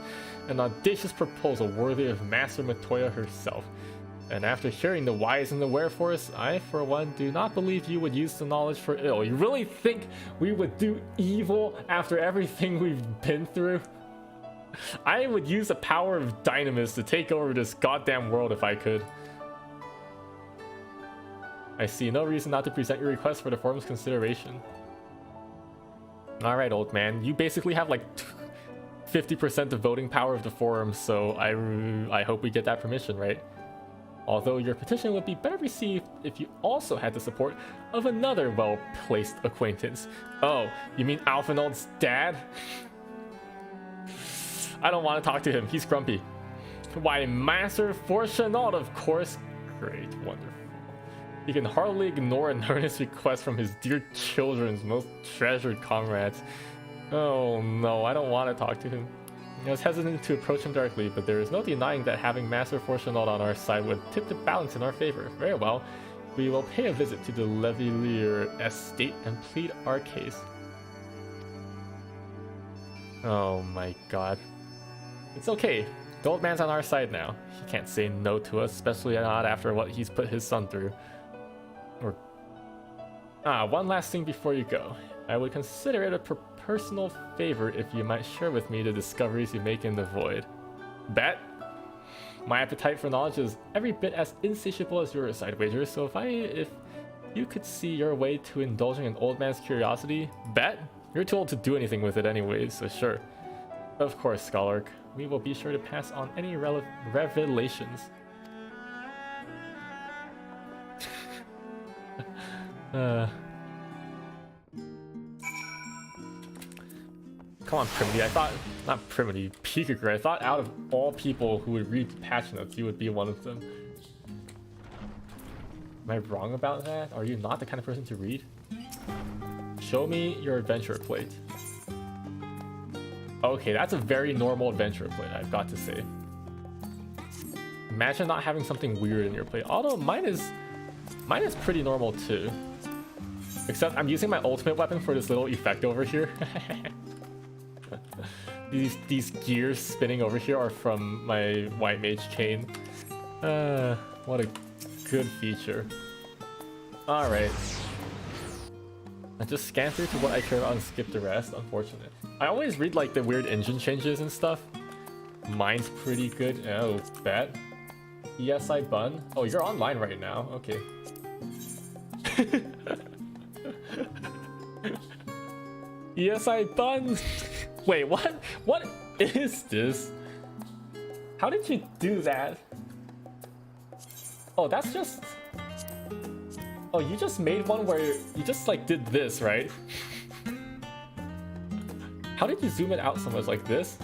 An audacious proposal worthy of Master Matoya herself. And after hearing the whys and the wherefores, I, for one, do not believe you would use the knowledge for ill. You really think we would do evil after everything we've been through? I would use the power of Dynamis to take over this goddamn world if I could. I see no reason not to present your request for the forum's consideration. Alright, old man. You basically have like 50% of voting power of the forum, so I hope we get that permission, right? Although your petition would be better received if you also had the support of another well-placed acquaintance. Oh, you mean Alphinaud's dad? I don't want to talk to him, he's grumpy. Why, Master Fortunaud, of course. Great, wonderful. He can hardly ignore an earnest request from his dear children's most treasured comrades. Oh no, I don't want to talk to him. I was hesitant to approach him directly, but there is no denying that having Master Fortunaud on our side would tip the balance in our favor. Very well, we will pay a visit to the Levelier estate and plead our case. Oh my god. It's okay, the old man's on our side now. He can't say no to us, especially not after what he's put his son through. One last thing before you go. I would consider it a personal favor if you might share with me the discoveries you make in the void. Bet? My appetite for knowledge is every bit as insatiable as yours, I'd wager, so if you could see your way to indulging an old man's curiosity, bet? You're too old to do anything with it anyway, so sure. Of course, Scholark. We will be sure to pass on any revelations. Come on, Primity. I thought, not Primity, Pikachu. I thought out of all people who would read patch notes, you would be one of them. Am I wrong about that? Are you not the kind of person to read? Show me your adventure plate. Okay, that's a very normal adventure plate, I've got to say. Imagine not having something weird in your plate. Although mine is pretty normal too. Except I'm using my ultimate weapon for this little effect over here. These gears spinning over here are from my White Mage chain. What a good feature. Alright. I just scanned through to what I care about and skipped the rest. Unfortunate. I always read like the weird engine changes and stuff. Mine's pretty good. Oh, bet. ESI Bun? Oh, you're online right now. Okay. ESI Bun! Wait, what? What is this? How did you do that? Oh, that's just... Oh, you just made one where you just like did this, right? How did you zoom it out so much like this?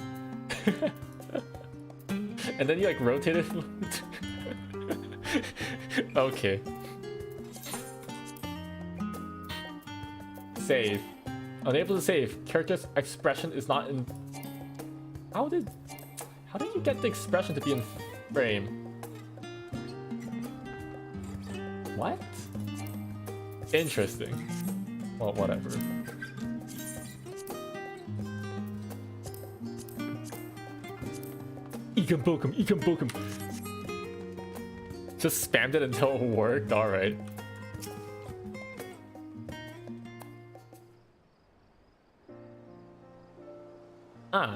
And then you like rotate it? Okay. Save. Unable to save. Character's expression is not in... How did you get the expression to be in frame? What? Interesting. Well, whatever. Ekan Bokum. Just spammed it until it worked. Alright.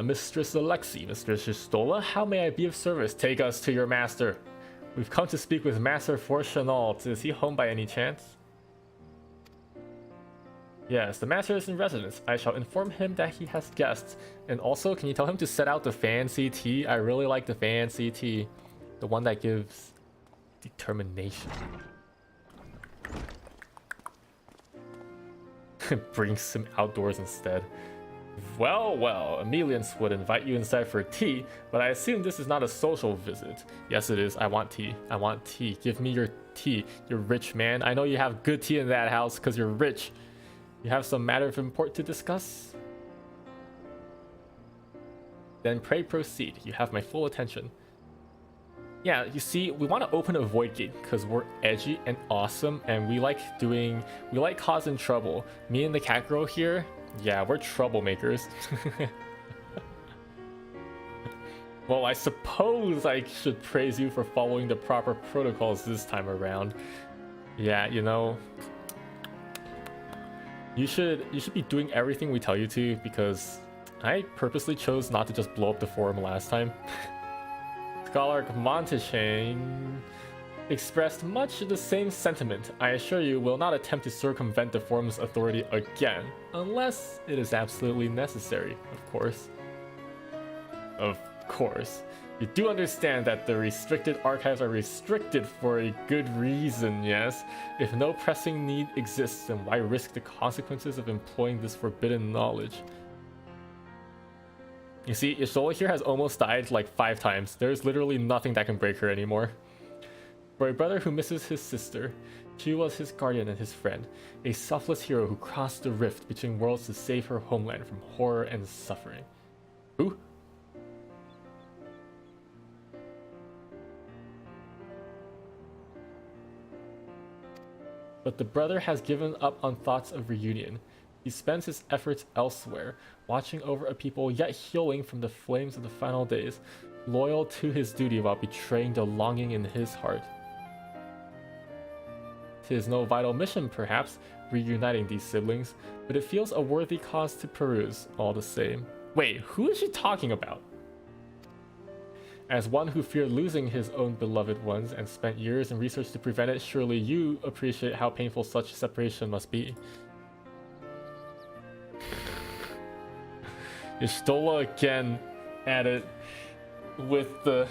Mistress Alexi, Mistress Shistola, how may I be of service? Take us to your master. We've come to speak with Master Fortunaud. Is he home by any chance? Yes, the master is in residence. I shall inform him that he has guests. And also, can you tell him to set out the fancy tea? I really like the fancy tea. The one that gives determination. Brings him outdoors instead. Well, Emelians would invite you inside for tea, but I assume this is not a social visit. Yes, it is. I want tea. I want tea. Give me your tea. You're rich, man. I know you have good tea in that house because you're rich. You have some matter of import to discuss? Then pray proceed. You have my full attention. Yeah, you see, we want to open a void gate because we're edgy and awesome, and we like causing trouble. Me and the cat girl here, yeah, we're troublemakers. Well, I suppose I should praise you for following the proper protocols this time around. Yeah, you know, you should be doing everything we tell you to, because I purposely chose not to just blow up the forum last time. Scholar Montaigne expressed much the same sentiment. I assure you will not attempt to circumvent the forum's authority again, unless it is absolutely necessary, of course. Of course. You do understand that the restricted archives are restricted for a good reason, yes? If no pressing need exists, then why risk the consequences of employing this forbidden knowledge? You see, Isola here has almost died like 5 times. There's literally nothing that can break her anymore. For a brother who misses his sister, she was his guardian and his friend, a selfless hero who crossed the rift between worlds to save her homeland from horror and suffering. Who? But the brother has given up on thoughts of reunion. He spends his efforts elsewhere, watching over a people yet healing from the flames of the final days, loyal to his duty while betraying the longing in his heart. 'Tis no vital mission, perhaps, reuniting these siblings, but it feels a worthy cause to peruse, all the same. Wait, who is she talking about? As one who feared losing his own beloved ones and spent years in research to prevent it, surely you appreciate how painful such separation must be. Y'shtola again at it with the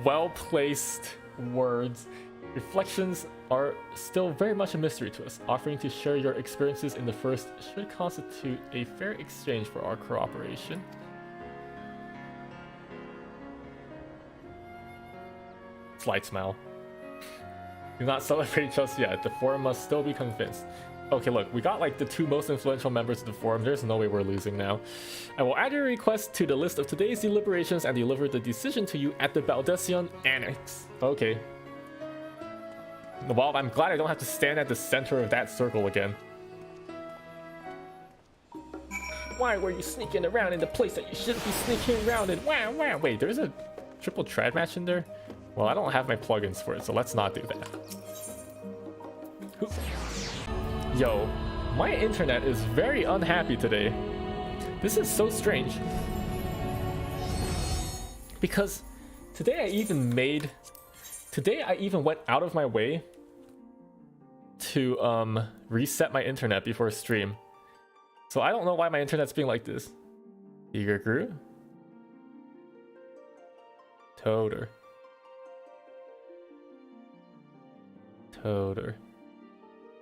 well-placed words. Reflections are still very much a mystery to us. Offering to share your experiences in the first should constitute a fair exchange for our cooperation. Slight smile. Do not celebrate just yet. The forum must still be convinced. Okay, look, we got like the 2 most influential members of the forum. There's no way we're losing now. I will add your request to the list of today's deliberations and deliver the decision to you at the Baldesion Annex. Okay. Well, I'm glad I don't have to stand at the center of that circle again. Why were you sneaking around in the place that you shouldn't be sneaking around in? Wow, wow. Wait, there's a triple trad match in there? Well, I don't have my plugins for it, so let's not do that. Yo, my internet is very unhappy today. This is so strange. Because today I even went out of my way to reset my internet before stream. So I don't know why my internet's being like this. Eager Gru? Toter.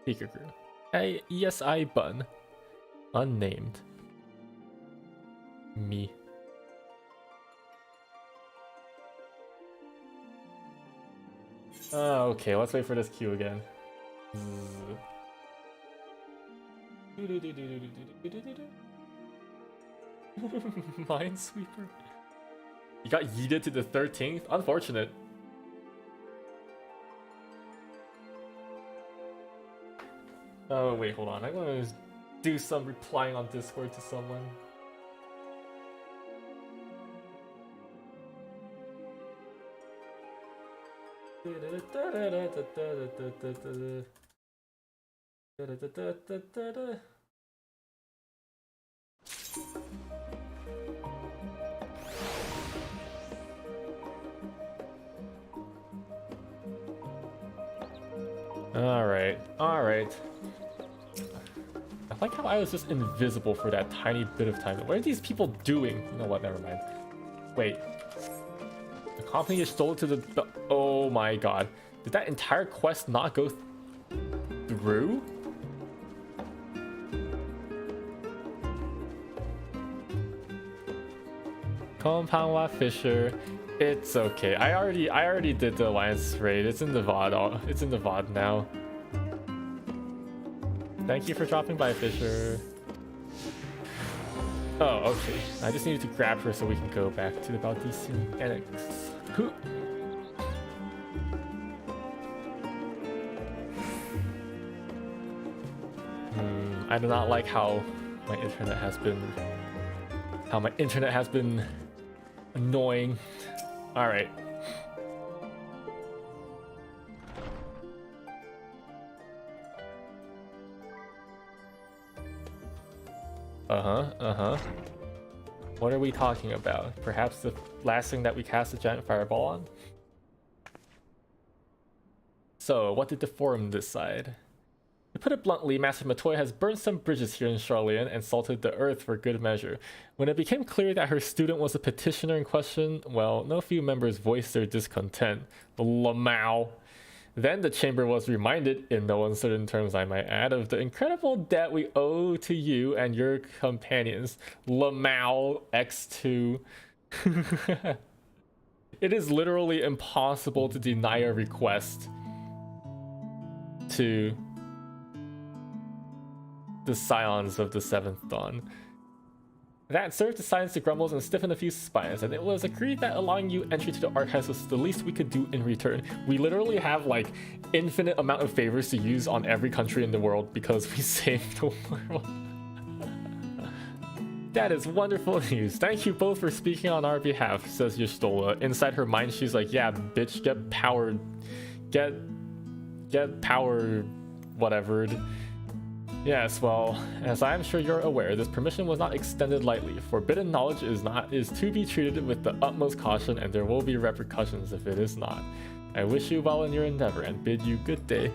Eager Gru. ESI bun. Unnamed. Me. Okay, let's wait for this queue again. Minesweeper. You got yeeted to the 13th? Unfortunate. Oh wait, hold on. I'm gonna do some replying on Discord to someone. All right. I like how I was just invisible for that tiny bit of time. What are these people doing? You know what? Never mind. Wait. The company is stolen to the... Oh my god. Did that entire quest not go through? Compound Lot Fisher. It's okay. I already did the Alliance raid. It's in the VOD. It's in the VOD now. Thank you for dropping by, Fisher. Oh, okay. I just needed to grab her so we can go back to the Valdesian Annex. I do not like how my internet has been annoying. All right. What are we talking about? Perhaps the last thing that we cast a giant fireball on? So, what did the forum decide? To put it bluntly, Master Matoy has burned some bridges here in Charlian and salted the earth for good measure. When it became clear that her student was a petitioner in question, well, no few members voiced their discontent. Lamau. Then the chamber was reminded, in no uncertain terms I might add, of the incredible debt we owe to you and your companions. Lamau X2. It is literally impossible to deny a request to the Scions of the Seventh Dawn. That served to silence the grumbles and stiffen a few spines, and it was agreed that allowing you entry to the archives was the least we could do in return. We literally have like infinite amount of favors to use on every country in the world because we saved the world. That is wonderful news. Thank you both for speaking on our behalf, says Y'shtola. Inside her mind, she's like, yeah, bitch, get powered. Get power whatevered. Yes, well, as I am sure you're aware, this permission was not extended lightly. Forbidden knowledge is to be treated with the utmost caution, and there will be repercussions if it is not. I wish you well in your endeavor and bid you good day.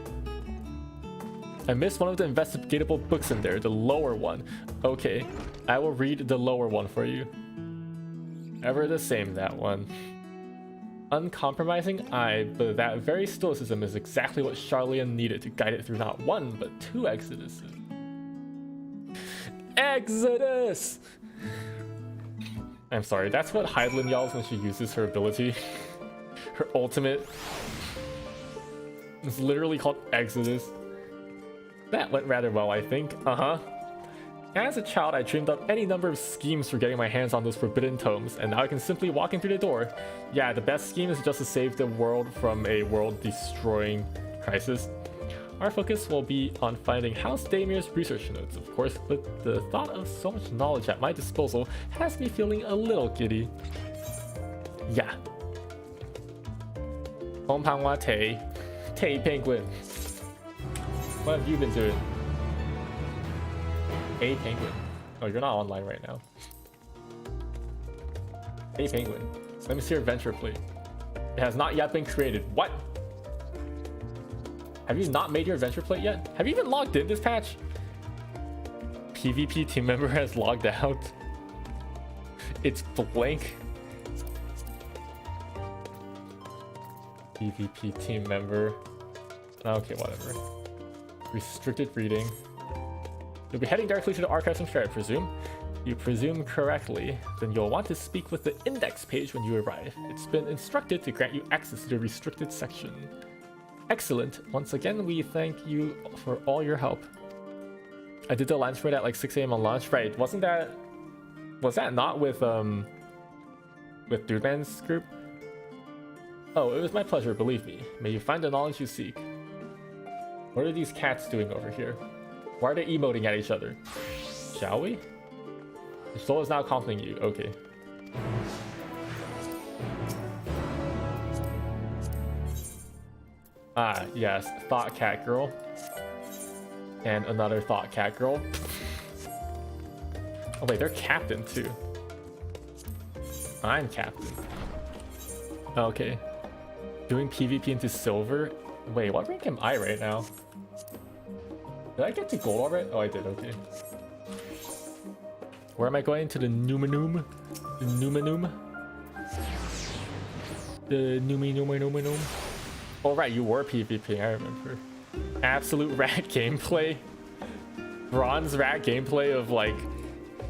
I missed one of the investigatable books in there, the lower one. Okay, I will read the lower one for you. Ever the same, that one. Uncompromising, aye, but that very stoicism is exactly what Charlian needed to guide it through not one, but two exoduses. Exodus! I'm sorry, that's what Hydaelyn yells when she uses her ability. Her ultimate. It's literally called Exodus. That went rather well, I think. As a child, I dreamed up any number of schemes for getting my hands on those forbidden tomes, and now I can simply walk in through the door. Yeah, the best scheme is just to save the world from a world-destroying crisis. Our focus will be on finding House Damir's research notes, of course, but the thought of so much knowledge at my disposal has me feeling a little giddy. Yeah. Ompangwa Tay. Tay Penguin. What have you been doing? Hey Penguin. Oh, you're not online right now. Hey Penguin. Let me see your adventure plate. It has not yet been created. What? Have you not made your adventure plate yet? Have you even logged in this patch? PvP team member has logged out. It's blank. PvP team member. Okay, whatever. Restricted reading. You'll be heading directly to the archives and fair, I presume. You presume correctly. Then you'll want to speak with the index page when you arrive. It's been instructed to grant you access to the restricted section. Excellent. Once again, we thank you for all your help. I did the lance raid at like 6 AM on launch. Right, was that not with Dude Man's group? Oh, it was my pleasure, believe me. May you find the knowledge you seek. What are these cats doing over here? Why are they emoting at each other? Shall we? The soul is now complimenting you. Okay. Ah, yes. Thought cat girl. And another thought cat girl. Oh wait, they're captain too. I'm captain. Okay. Doing PvP into silver. Wait, what rank am I right now? Did I get to gold already? Oh, I did, okay. Where am I going? To the Numenum? The Numenum? The Numenum. Oh, right, you were PvP, I remember. Absolute rat gameplay. Bronze rat gameplay of, like,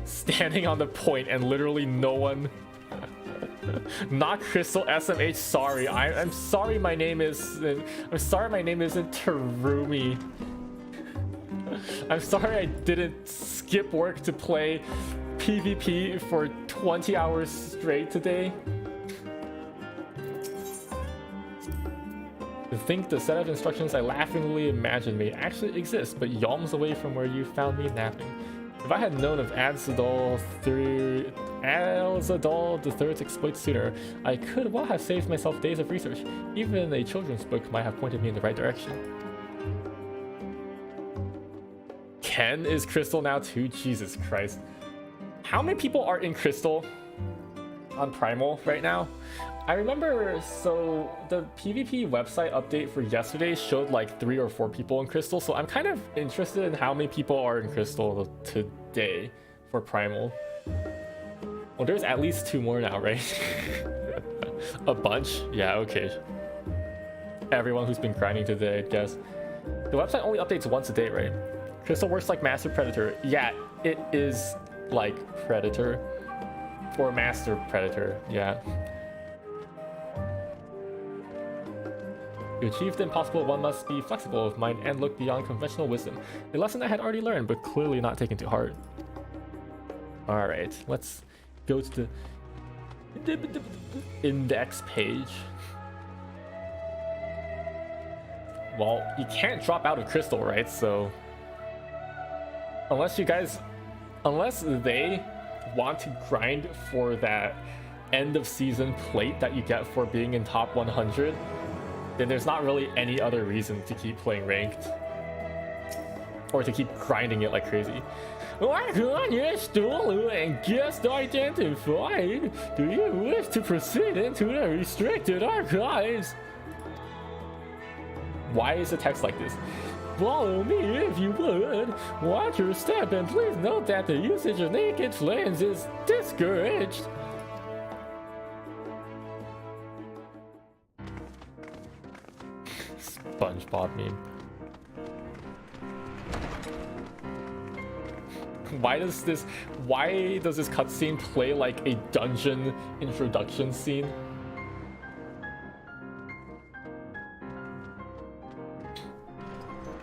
standing on the point and literally no one... Not Crystal SMH, sorry. I'm sorry my name is... I'm sorry my name isn't Terumi. I'm sorry I didn't skip work to play PvP for 20 hours straight today. To think the set of instructions I laughingly imagined may actually exist, but yalms away from where you found me napping. If I had known of Azadol the Third's exploits sooner, I could well have saved myself days of research. Even a children's book might have pointed me in the right direction. Ken is Crystal now too? Jesus Christ. How many people are in Crystal on Primal right now? I remember, so the PvP website update for yesterday showed like 3 or 4 people in Crystal, so I'm kind of interested in how many people are in Crystal today for Primal. Well, there's at least 2 more now, right? A bunch? Yeah, okay. Everyone who's been grinding today, I guess. The website only updates once a day, right? Crystal works like Master Predator. Yeah, it is like Predator. Or Master Predator, yeah. To achieve the impossible, one must be flexible of mind and look beyond conventional wisdom. A lesson I had already learned, but clearly not taken to heart. Alright, let's go to the index page. Well, you can't drop out of Crystal, right? So, unless they want to grind for that end of season plate that you get for being in top 100, then there's not really any other reason to keep playing ranked or to keep grinding it like crazy. What on your stool and guest identified? Do you wish to proceed into the restricted archives? Why is the text like this? Follow me if you would. Watch your step and please note that the usage of naked flames is discouraged. SpongeBob meme. Why does this cutscene play like a dungeon introduction scene?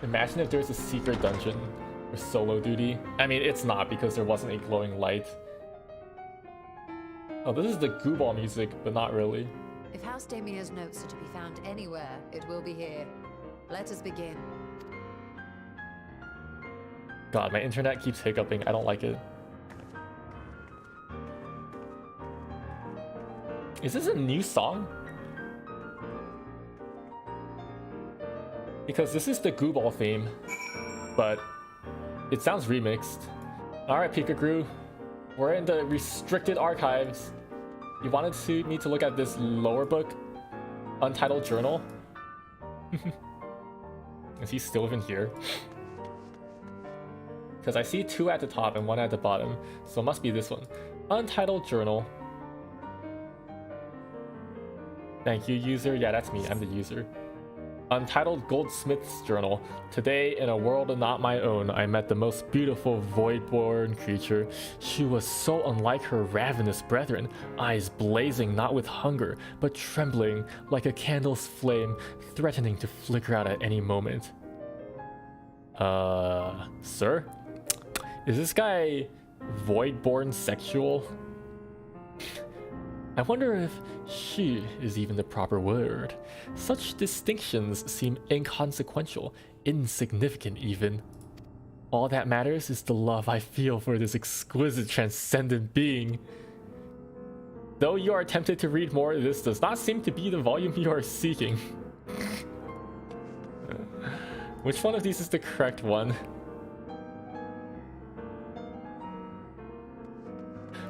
Imagine if there's a secret dungeon for solo duty. I mean, it's not because there wasn't a glowing light. Oh, this is the goo ball music, but not really. If House Damia's notes are to be found anywhere, it will be here. Let us begin. God, my internet keeps hiccuping. I don't like it. Is this a new song? Because this is the goo ball theme, but it sounds remixed. Alright, Pikachu. We're in the restricted archives. You wanted me to look at this lower book? Untitled Journal? Is he still even here? Because I see 2 at the top and 1 at the bottom, so it must be this one. Untitled Journal. Thank you, user. Yeah, that's me. I'm the user. Untitled Goldsmith's Journal. Today, in a world not my own, I met the most beautiful void-born creature. She was so unlike her ravenous brethren, eyes blazing not with hunger, but trembling like a candle's flame, threatening to flicker out at any moment. Sir? Is this guy void-born sexual? I wonder if she is even the proper word. Such distinctions seem inconsequential, insignificant even. All that matters is the love I feel for this exquisite transcendent being. Though you are tempted to read more, this does not seem to be the volume you are seeking. Which one of these is the correct one?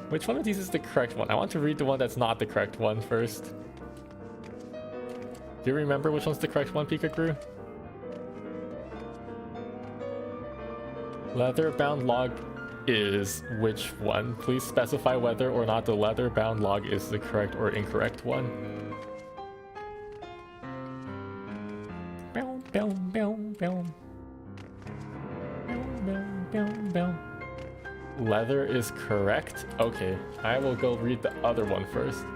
Which one of these is the correct one? I want to read the one that's not the correct one first. Do you remember which one's the correct one, Pikachu? Leather-bound log is which one? Please specify whether or not the leather-bound log is the correct or incorrect one. Bow, bow, bow, bow. Bow, bow, bow, bow. Leather is correct? Okay, I will go read the other one first.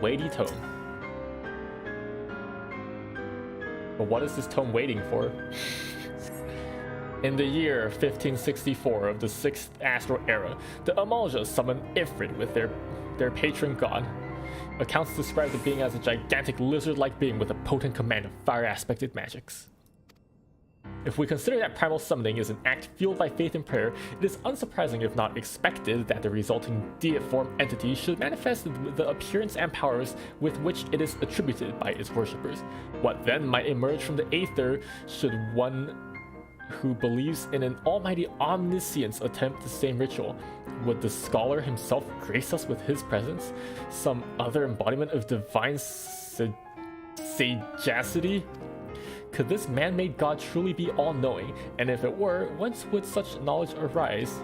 Weighty tome. But what is this tome waiting for? In the year 1564 of the 6th Astral Era, the Amalja summoned Ifrit with their patron god. Accounts describe the being as a gigantic lizard-like being with a potent command of fire-aspected magics. If we consider that primal summoning is an act fueled by faith and prayer, it is unsurprising if not expected that the resulting deiform entity should manifest the appearance and powers with which it is attributed by its worshippers. What then might emerge from the aether should one who believes in an almighty omniscience attempt the same ritual? Would the scholar himself grace us with his presence? Some other embodiment of divine sagacity? Could this man-made god truly be all-knowing? And if it were, whence would such knowledge arise?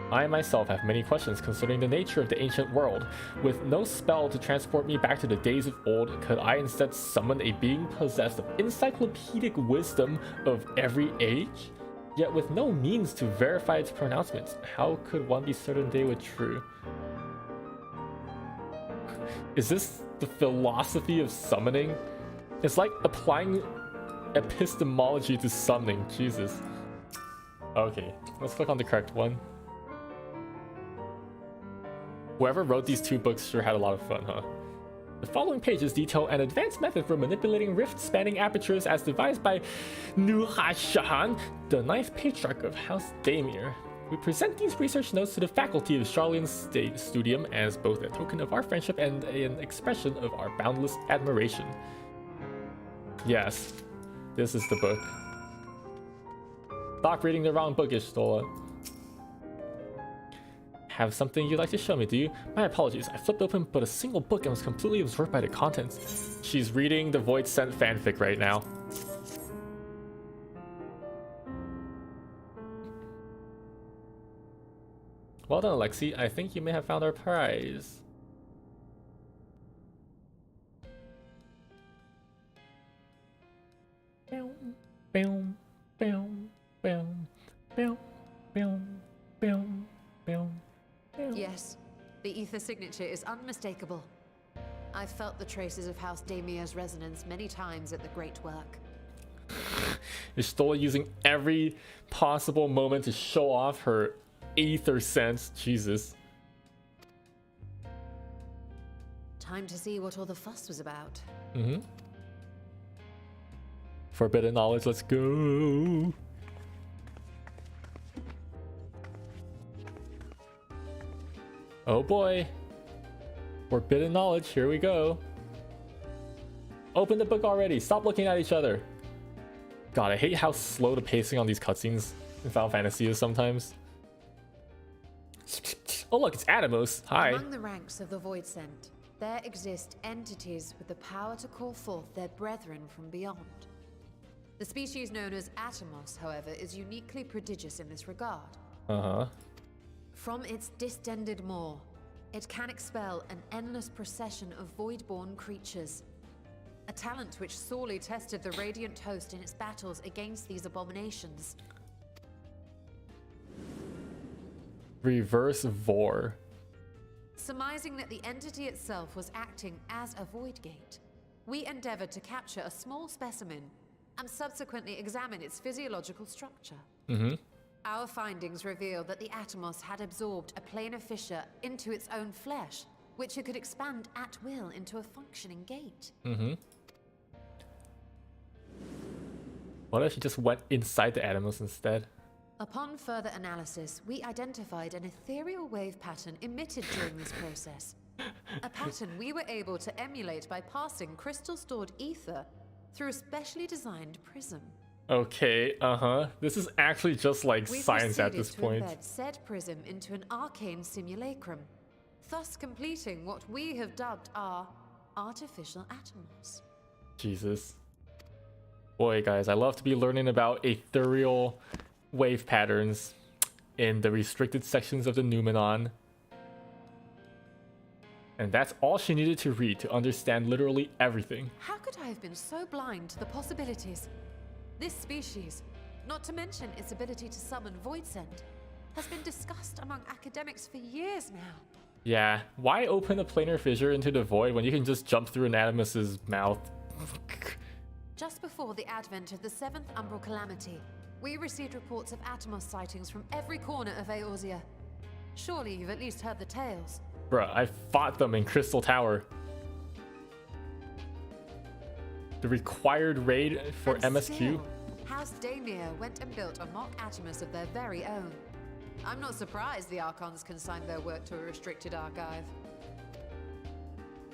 I myself have many questions concerning the nature of the ancient world. With no spell to transport me back to the days of old, could I instead summon a being possessed of encyclopedic wisdom of every age? Yet with no means to verify its pronouncements, how could one be certain they were true? Is this the philosophy of summoning? It's like applying epistemology to summoning. Jesus. Okay, let's click on the correct one. Whoever wrote these two books sure had a lot of fun, huh? The following pages detail an advanced method for manipulating rift-spanning apertures as devised by Nuhashan, the 9th patriarch of House Daimir. We present these research notes to the faculty of Charlene's Studium as both a token of our friendship and an expression of our boundless admiration. Yes, this is the book. Stop reading the wrong book, Ishtola. Have something you'd like to show me, do you? My apologies, I flipped open but a single book and was completely absorbed by the contents. She's reading the Void Sent fanfic right now. Well done, Alexi. I think you may have found our prize. Yes, the ether signature is unmistakable. I've felt the traces of House Daimir's resonance many times at the Great Work. Ishtola using every possible moment to show off her ether sense. Jesus. Time to see what all the fuss was about. Forbidden knowledge, let's go. Oh boy. Forbidden knowledge, here we go. Open the book already, stop looking at each other. God, I hate how slow the pacing on these cutscenes in Final Fantasy is sometimes. Oh look, it's Atomos, hi. Among the ranks of the Void Sent, there exist entities with the power to call forth their brethren from beyond. The species known as Atomos, however, is uniquely prodigious in this regard. From its distended maw, it can expel an endless procession of void-born creatures. A talent which sorely tested the Radiant Host in its battles against these abominations. Reverse Vor. Surmising that the entity itself was acting as a void gate, we endeavored to capture a small specimen and subsequently examine its physiological structure. Our findings reveal that the Atomos had absorbed a planar fissure into its own flesh, which it could expand at will into a functioning gate. What if she just went inside the Atomos instead? Upon further analysis, we identified an ethereal wave pattern emitted during this process. A pattern we were able to emulate by passing crystal-stored ether through a specially designed prism. Okay, This is actually just like We science at this proceeded point. to embed said prism into an arcane simulacrum, thus completing what we have dubbed our artificial Atomos. Jesus. Boy, guys, I love to be learning about ethereal wave patterns in the restricted sections of the Numenon. And that's all she needed to read to understand literally everything. How could I have been so blind to the possibilities? This species, not to mention its ability to summon Void Sent, has been discussed among academics for years now. Yeah, why open a planar fissure into the void when you can just jump through an Atomos's mouth? Just before the advent of the 7th Umbral Calamity, We received reports of Atomos sightings from every corner of Eorzea. Surely you've at least heard the tales. Bruh, I fought them in Crystal Tower. The required raid for And MSQ. still, House Daemir went and built a mock Atomos of their very own. I'm not surprised the Archons consigned their work to a restricted archive.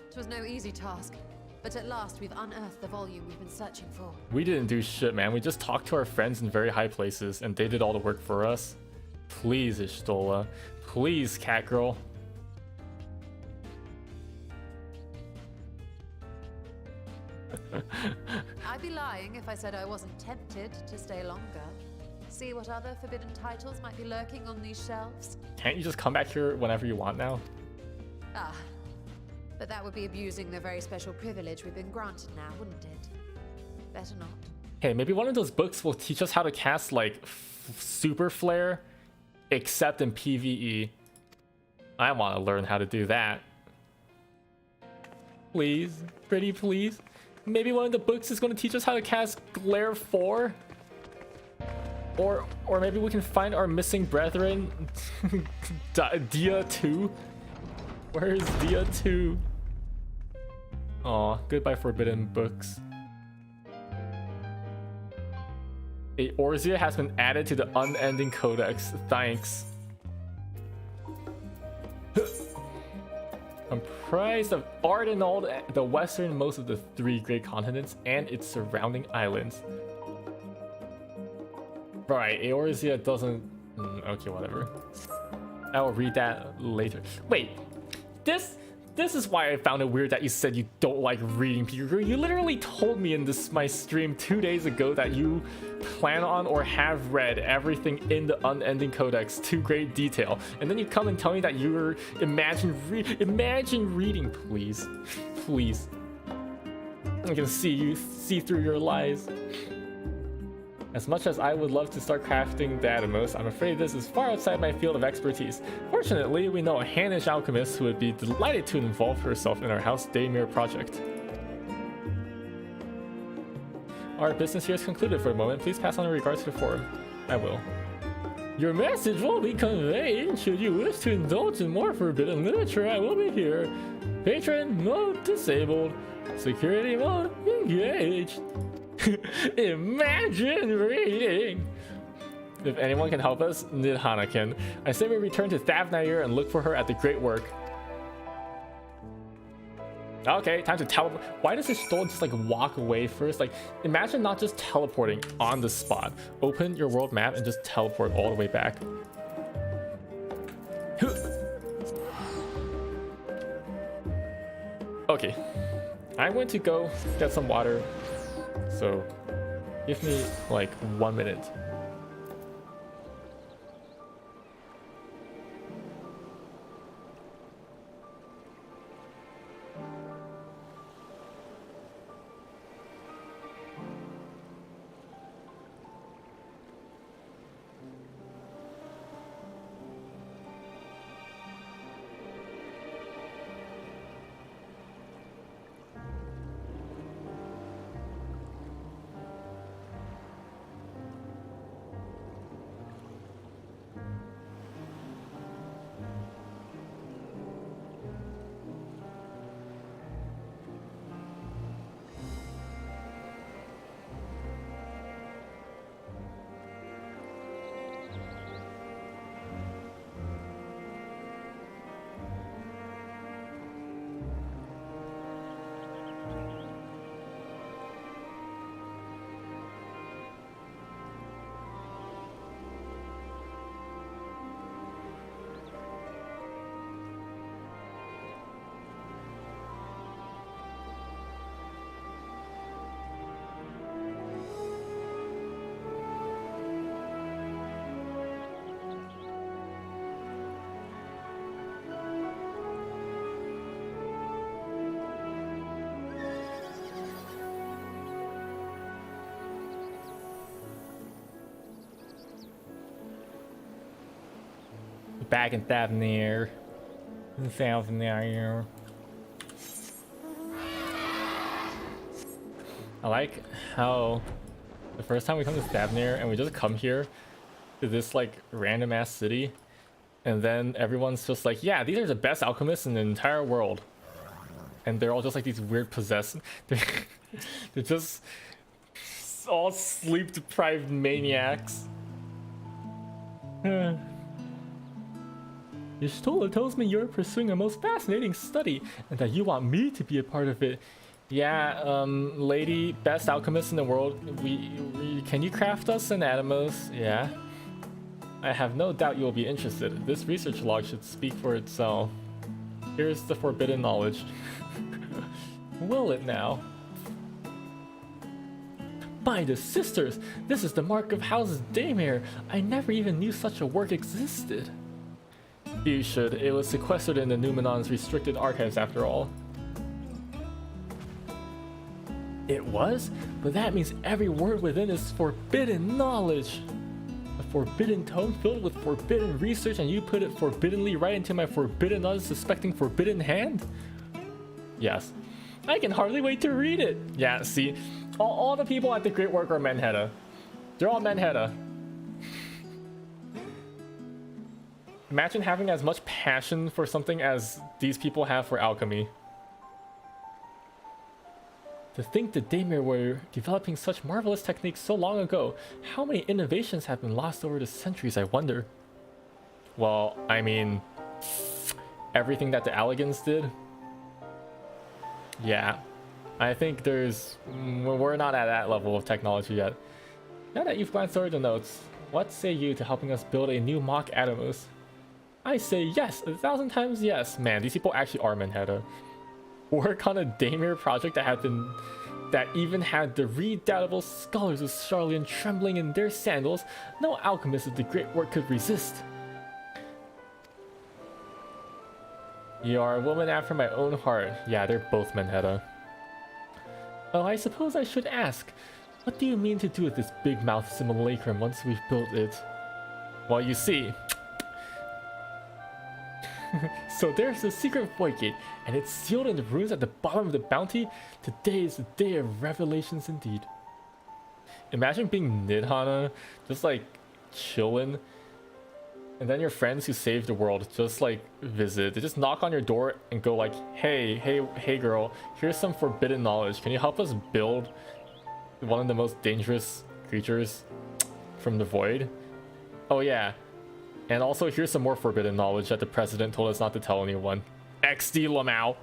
It was no easy task, but at last we've unearthed the volume we've been searching for. We didn't do shit, man. We just talked to our friends in very high places, and they did all the work for us. Please, Ishtola. Please, Catgirl. I'd be lying if I said I wasn't tempted to stay longer. See what other forbidden titles might be lurking on these shelves. Can't you just come back here whenever you want now? Ah, but that would be abusing the very special privilege we've been granted now, wouldn't it? Better not. Hey, maybe one of those books will teach us how to cast, like, Super Flare, except in PvE. I want to learn how to do that. Please, pretty please. Maybe one of the books is going to teach us how to cast Glare 4? Or maybe we can find our missing brethren. Dia 2? Where is Dia 2? Aw, goodbye forbidden books. Eorzea has been added to the unending codex. Thanks. Comprised of Ardenald, the westernmost of the 3 great continents, and its surrounding islands. Right, Eorzea doesn't... okay, whatever. I will read that later. Wait, this is why I found it weird that you said you don't like reading. You literally told me in my stream 2 days ago that you plan on or have read everything in the Unending Codex to great detail, and then you come and tell me that you're imagine reading. Please. I can see through your lies. As much as I would love to start crafting the Atomos, I'm afraid this is far outside my field of expertise. Fortunately, we know a Hannish alchemist who would be delighted to involve herself in our House Daemir project. Our business here is concluded for a moment. Please pass on your regards to the forum. I will. Your message will be conveyed. Should you wish to indulge in more forbidden literature, I will be here. Patron mode disabled. Security mode engaged. Imagine reading! If anyone can help us, Nidhana can. I say we return to Thavnair and look for her at the Great Work. Okay, time to teleport. Why does Ishtola just like walk away first? Like, imagine not just teleporting on the spot. Open your world map and just teleport all the way back. Okay, I'm going to go get some water. So, give me like 1 minute. Back in Thavnair. I like how The first time we come to Stavnir and we just come here to this like random ass city, and then everyone's just like, yeah, these are the best alchemists in the entire world. And they're all just like these weird possessed. They're just all sleep deprived maniacs. Your stola tells me you're pursuing a most fascinating study and that you want me to be a part of it. Yeah, lady, best alchemist in the world, can you craft us an Atomos? Yeah. I have no doubt you will be interested. This research log should speak for itself. Here's the forbidden knowledge. Will it now? By the sisters, this is the mark of House Daymare. I never even knew such a work existed. You should. It was sequestered in the Numenon's restricted archives after all. It was? But that means every word within is forbidden knowledge. A forbidden tome filled with forbidden research, and you put it forbiddenly right into my forbidden unsuspecting forbidden hand? Yes. I can hardly wait to read it. Yeah, see, all the people at the Great Work are Menheta. They're all Menheta. Imagine having as much passion for something as these people have for alchemy. To think the Daymare were developing such marvelous techniques so long ago, how many innovations have been lost over the centuries, I wonder? Well, I mean, everything that the Alligans did. Yeah, I think we're not at that level of technology yet. Now that you've glanced over the notes, what say you to helping us build a new mock Atomos? I say yes, 1,000 times yes. Man, these people actually are Menheta. Work on a Daymare project that even had the redoubtable scholars of Charlian trembling in their sandals. No alchemist of the Great Work could resist. You are a woman after my own heart. Yeah, they're both Menheta. Oh, I suppose I should ask, what do you mean to do with this big mouth simulacrum once we've built it? Well, you see, so there's the secret void gate, and it's sealed in the runes at the bottom of the bounty. Today is the day of revelations indeed. Imagine being Nidhana, just like chilling, and then your friends who saved the world just like visit. They just knock on your door and go like, hey girl, here's some forbidden knowledge. Can you help us build one of the most dangerous creatures from the void? Oh yeah. And also, here's some more forbidden knowledge that the president told us not to tell anyone. XD Lamau.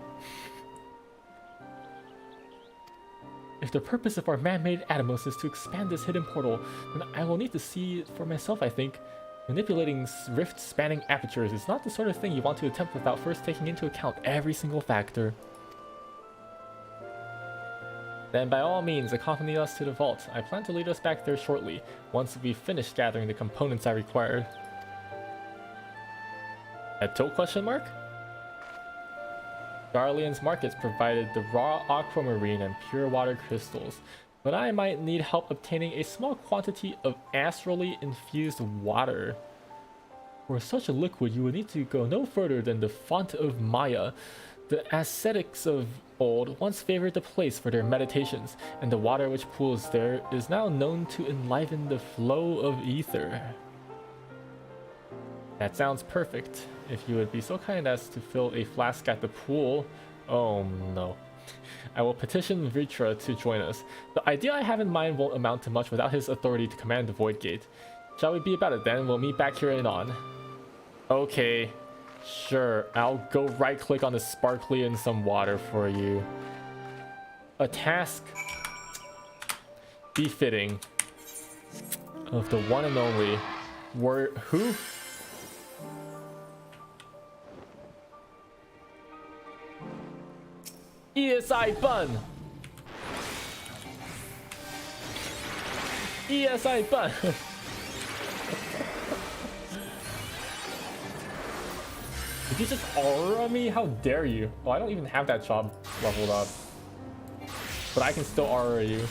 If the purpose of our man-made Atomos is to expand this hidden portal, then I will need to see it for myself, I think. Manipulating rift-spanning apertures is not the sort of thing you want to attempt without first taking into account every single factor. Then by all means, accompany us to the vault. I plan to lead us back there shortly, once we've finished gathering the components I required. At tilt question mark? Darlian's markets provided the raw aquamarine and pure water crystals, but I might need help obtaining a small quantity of astrally infused water. For such a liquid, you would need to go no further than the font of Maya. The ascetics of old once favored the place for their meditations, and the water which pools there is now known to enliven the flow of ether. That sounds perfect. If you would be so kind as to fill a flask at the pool. Oh no. I will petition Vitra to join us. The idea I have in mind won't amount to much without his authority to command the Void Gate. Shall we be about it then? We'll meet back here and on. Okay. Sure. I'll go right click on the sparkly and some water for you. A task befitting of the one and only who? ESI Bun! ESI Bun! Did you just aura me? How dare you? Oh, I don't even have that job leveled up. But I can still aura you.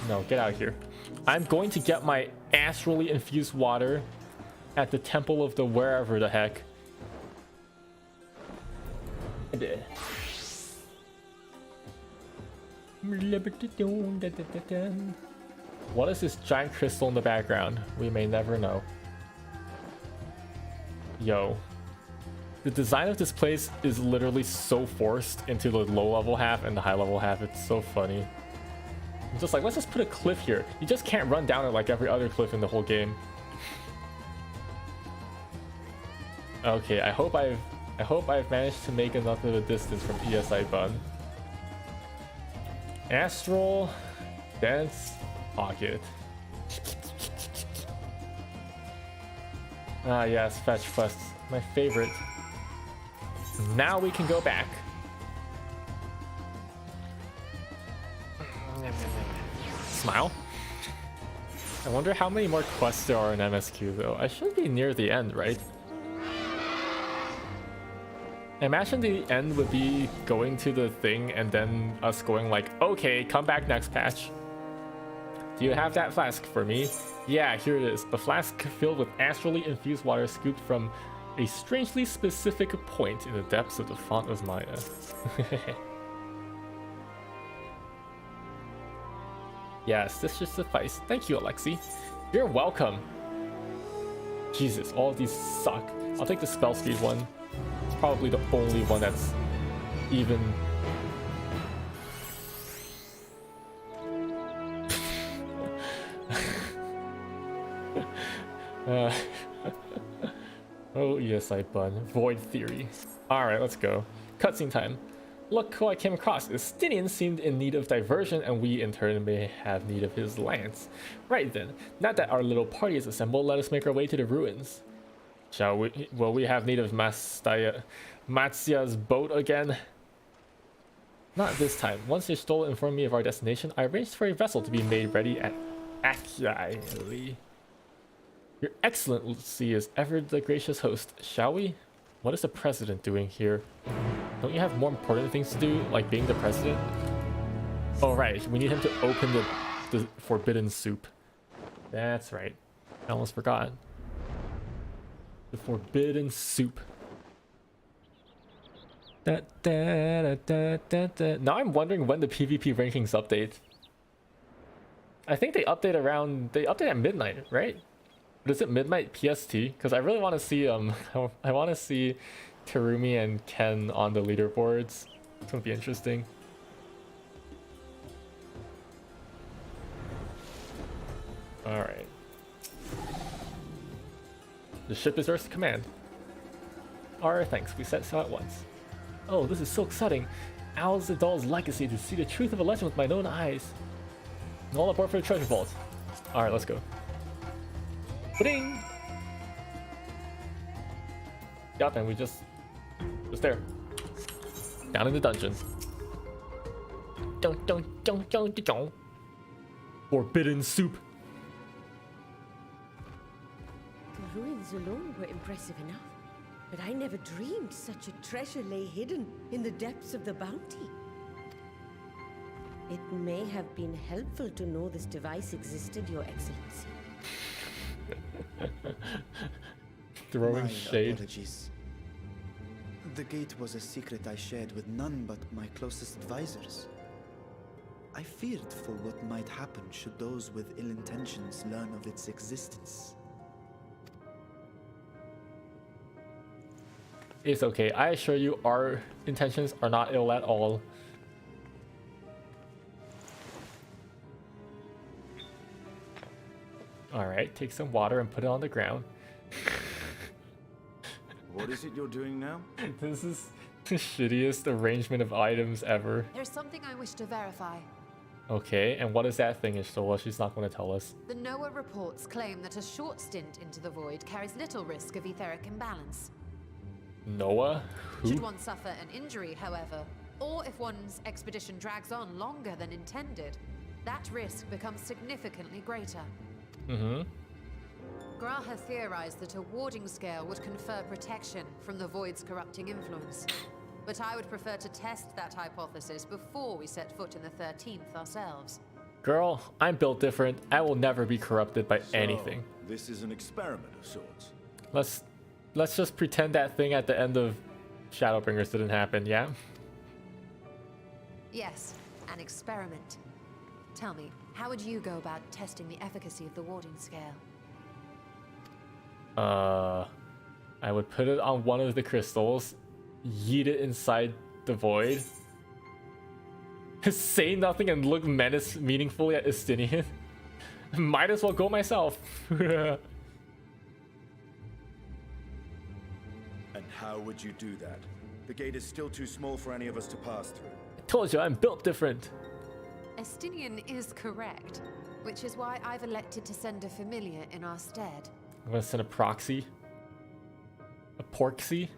No, get out of here. I'm going to get my astrally infused water at the temple of the wherever the heck. What is this giant crystal in the background? We may never know. Yo. The design of this place is literally so forced into the low level half and the high level half. It's so funny. I'm just like, let's just put a cliff here. You just can't run down it like every other cliff in the whole game. Okay, I hope I've managed to make enough of a distance from ESI Bun. Astral Dance Pocket. Ah yes, fetch quests. My favorite. Now we can go back. Smile. I wonder how many more quests there are in MSQ though. I should be near the end, right? I imagine the end would be going to the thing and then us going like, okay, come back next patch. Do you have that flask for me? Yeah, here it is. A flask filled with astrally infused water scooped from a strangely specific point in the depths of the Font of Maya. Yes, this should suffice. Thank you, Alexi. You're welcome. Jesus, all of these suck. I'll take the spell speed one. It's probably the only one that's even. Oh yes, I bun. Void theory. Alright, let's go. Cutscene time. Look who I came across. Estinian seemed in need of diversion, and we in turn may have need of his lance. Right then, now that our little party is assembled, let us make our way to the ruins. Shall we? Will we have need of Matsia's boat again? Not this time. Once your Stola informed me of our destination, I arranged for a vessel to be made ready at Arcaea. Your Excellency is ever the gracious host. Shall we? What is the president doing here? Don't you have more important things to do, like being the president? Oh right, we need him to open the forbidden soup. That's right. I almost forgot. The forbidden soup. Now I'm wondering when the PvP rankings update. I think they update at midnight, right? But is it midnight PST? Because I really want to see I want to see Terumi and Ken on the leaderboards. It's gonna be interesting. All right. The ship is yours to command. Our thanks. We set sail at once. Oh, this is so exciting! Al-Zidal's legacy, to see the truth of a legend with my own eyes. All aboard for the treasure vault. All right, let's go. Ba-ding! Yep, and we just there. Down in the dungeon. Don't. Forbidden soup. The ruins alone were impressive enough, but I never dreamed such a treasure lay hidden in the depths of the bounty. It may have been helpful to know this device existed, Your Excellency. Throwing My shade. apologies. The gate was a secret I shared with none but my closest advisors. I feared for what might happen should those with ill intentions learn of its existence. It's okay. I assure you, our intentions are not ill at all. Alright, take some water and put it on the ground. What is it you're doing now? This is the shittiest arrangement of items ever. There's something I wish to verify. Okay, and what is that thing, Ishtola? She's not going to tell us. The NOAA reports claim that a short stint into the void carries little risk of etheric imbalance. Noah? Should Who? one suffer an injury, however, or if one's expedition drags on longer than intended, that risk becomes significantly greater. Mm-hmm. Graha theorized that a warding scale would confer protection from the void's corrupting influence. But I would prefer to test that hypothesis before we set foot in the 13th ourselves. Girl, I'm built different. I will never be corrupted by anything. This is an experiment of sorts. Let's just pretend that thing at the end of Shadowbringers didn't happen, yeah? Yes, an experiment. Tell me, how would you go about testing the efficacy of the warding scale? I would put it on one of the crystals, yeet it inside the void, say nothing and look meaningfully at Estinian. Might as well go myself. And how would you do that? The gate is still too small for any of us to pass through. I told you I'm built different. Estinian is correct, which is why I've elected to send a familiar in our stead. I'm gonna send a proxy. A porksy.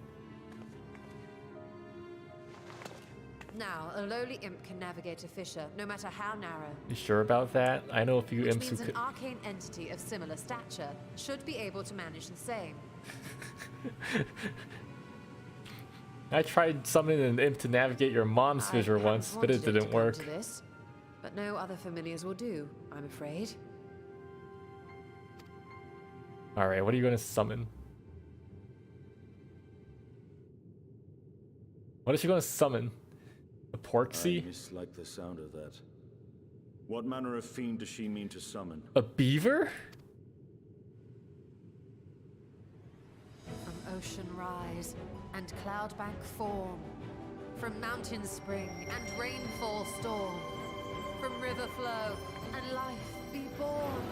Now, a lowly imp can navigate a fissure, no matter how narrow. You sure about that? I know a few Which imps who means could. an arcane entity of similar stature should be able to manage the same. I tried summoning an imp to navigate your mom's fissure hadn't once, but it wanted to didn't come work. to this, but no other familiars will do, I'm afraid. Alright, what are you gonna summon? What is she gonna summon? A I porksy? mislike the sound of that. What manner of fiend does she mean to summon? A beaver? From ocean rise and cloudbank form, from mountain spring and rainfall storm, from river flow and life be born.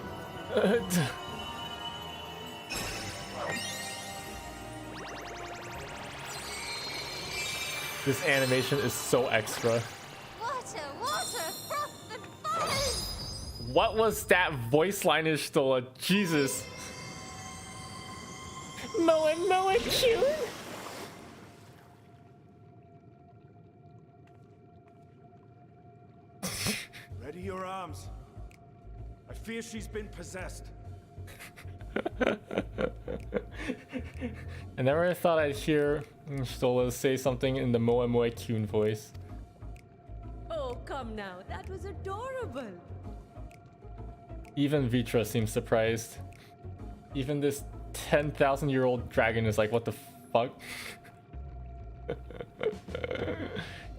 This animation is so extra. Water, water, froth and foam! What was that voice line, Ishtola? Jesus. Moe cute. Ready your arms. I fear she's been possessed. I never thought I'd hear Stola say something in the Moe Kyun voice. Oh, come now. That was adorable. Even Vitra seems surprised. Even this 10,000-year-old dragon is like, what the fuck?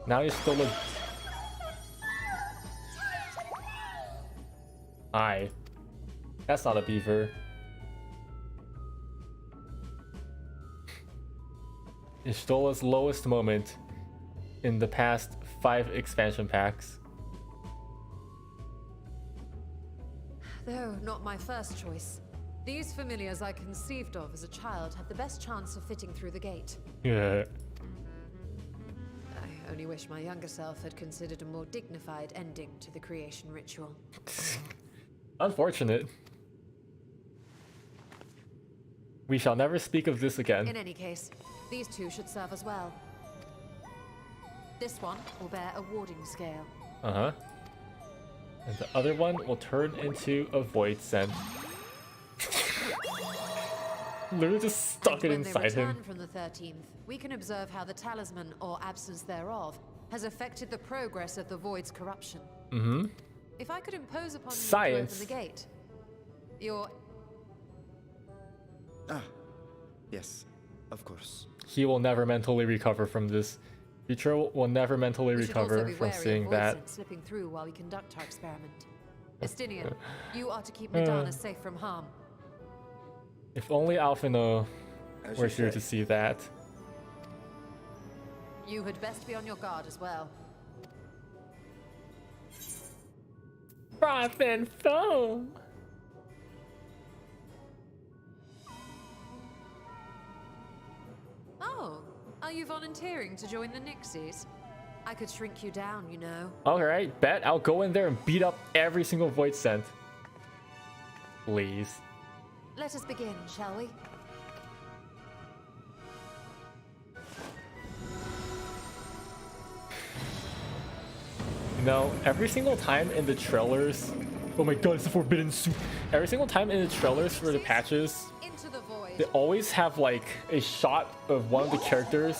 Now he's still a... Aye. That's not a beaver. Ishtola's lowest moment in the past 5 expansion packs. Though not my first choice. These familiars I conceived of as a child have the best chance of fitting through the gate. Yeah. I only wish my younger self had considered a more dignified ending to the creation ritual. Unfortunate. We shall never speak of this again. In any case, these two should serve as well. This one will bear a warding scale. Uh-huh. And the other one will turn into a void scent. Literally just stuck it And when inside they return him. from the 13th, we can observe how the talisman, or absence thereof, has affected the progress of the void's corruption. Mm-hmm. If I could impose upon Science. you to open the gate, your... Ah, yes, of course. He will never mentally recover from this. Vitra will never mentally We should also recover be from wary of seeing void that. scent slipping through while we conduct our experiment. Estinian, you are to keep Madonna safe from harm. If only Alphino As were you here say. to see that. You had best be on your guard as well. Froth and foam! Oh, are you volunteering to join the Nixies? I could shrink you down, you know. Alright, bet I'll go in there and beat up every single void scent. Please. Let us begin, shall we? You know, every single time in the trailers... Oh my god, it's a forbidden soup! Every single time in the trailers for the patches, Into the void. they always have like a shot of one of the characters.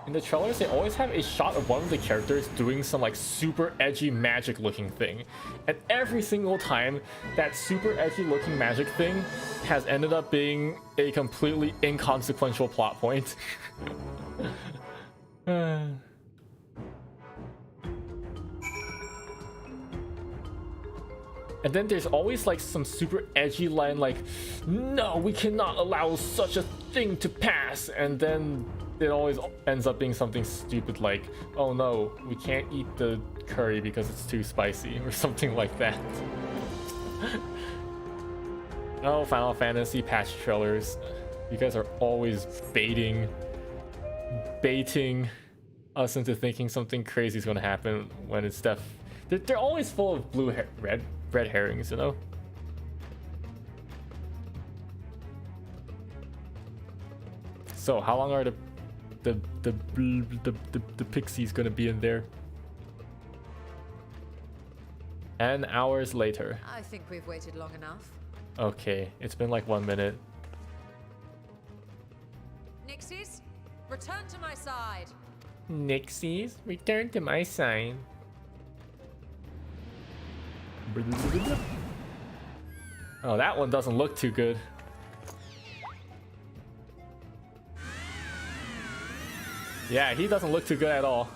In the trailers, they always have a shot of one of the characters doing some like super edgy magic looking thing. And every single time, that super edgy looking magic thing has ended up being a completely inconsequential plot point. And then there's always like some super edgy line like, no, we cannot allow such a thing to pass. And then it always ends up being something stupid like, oh no, we can't eat the curry because it's too spicy or something like that. Oh, Final Fantasy patch trailers. You guys are always baiting us into thinking something crazy is going to happen when it's they're always full of red herrings, you know? So how long are the pixies gonna be in there? And hours later. I think we've waited long enough. Okay, it's been like 1 minute. Nixies, return to my side. Nixies, return to my side. Oh, that one doesn't look too good. Yeah, he doesn't look too good at all.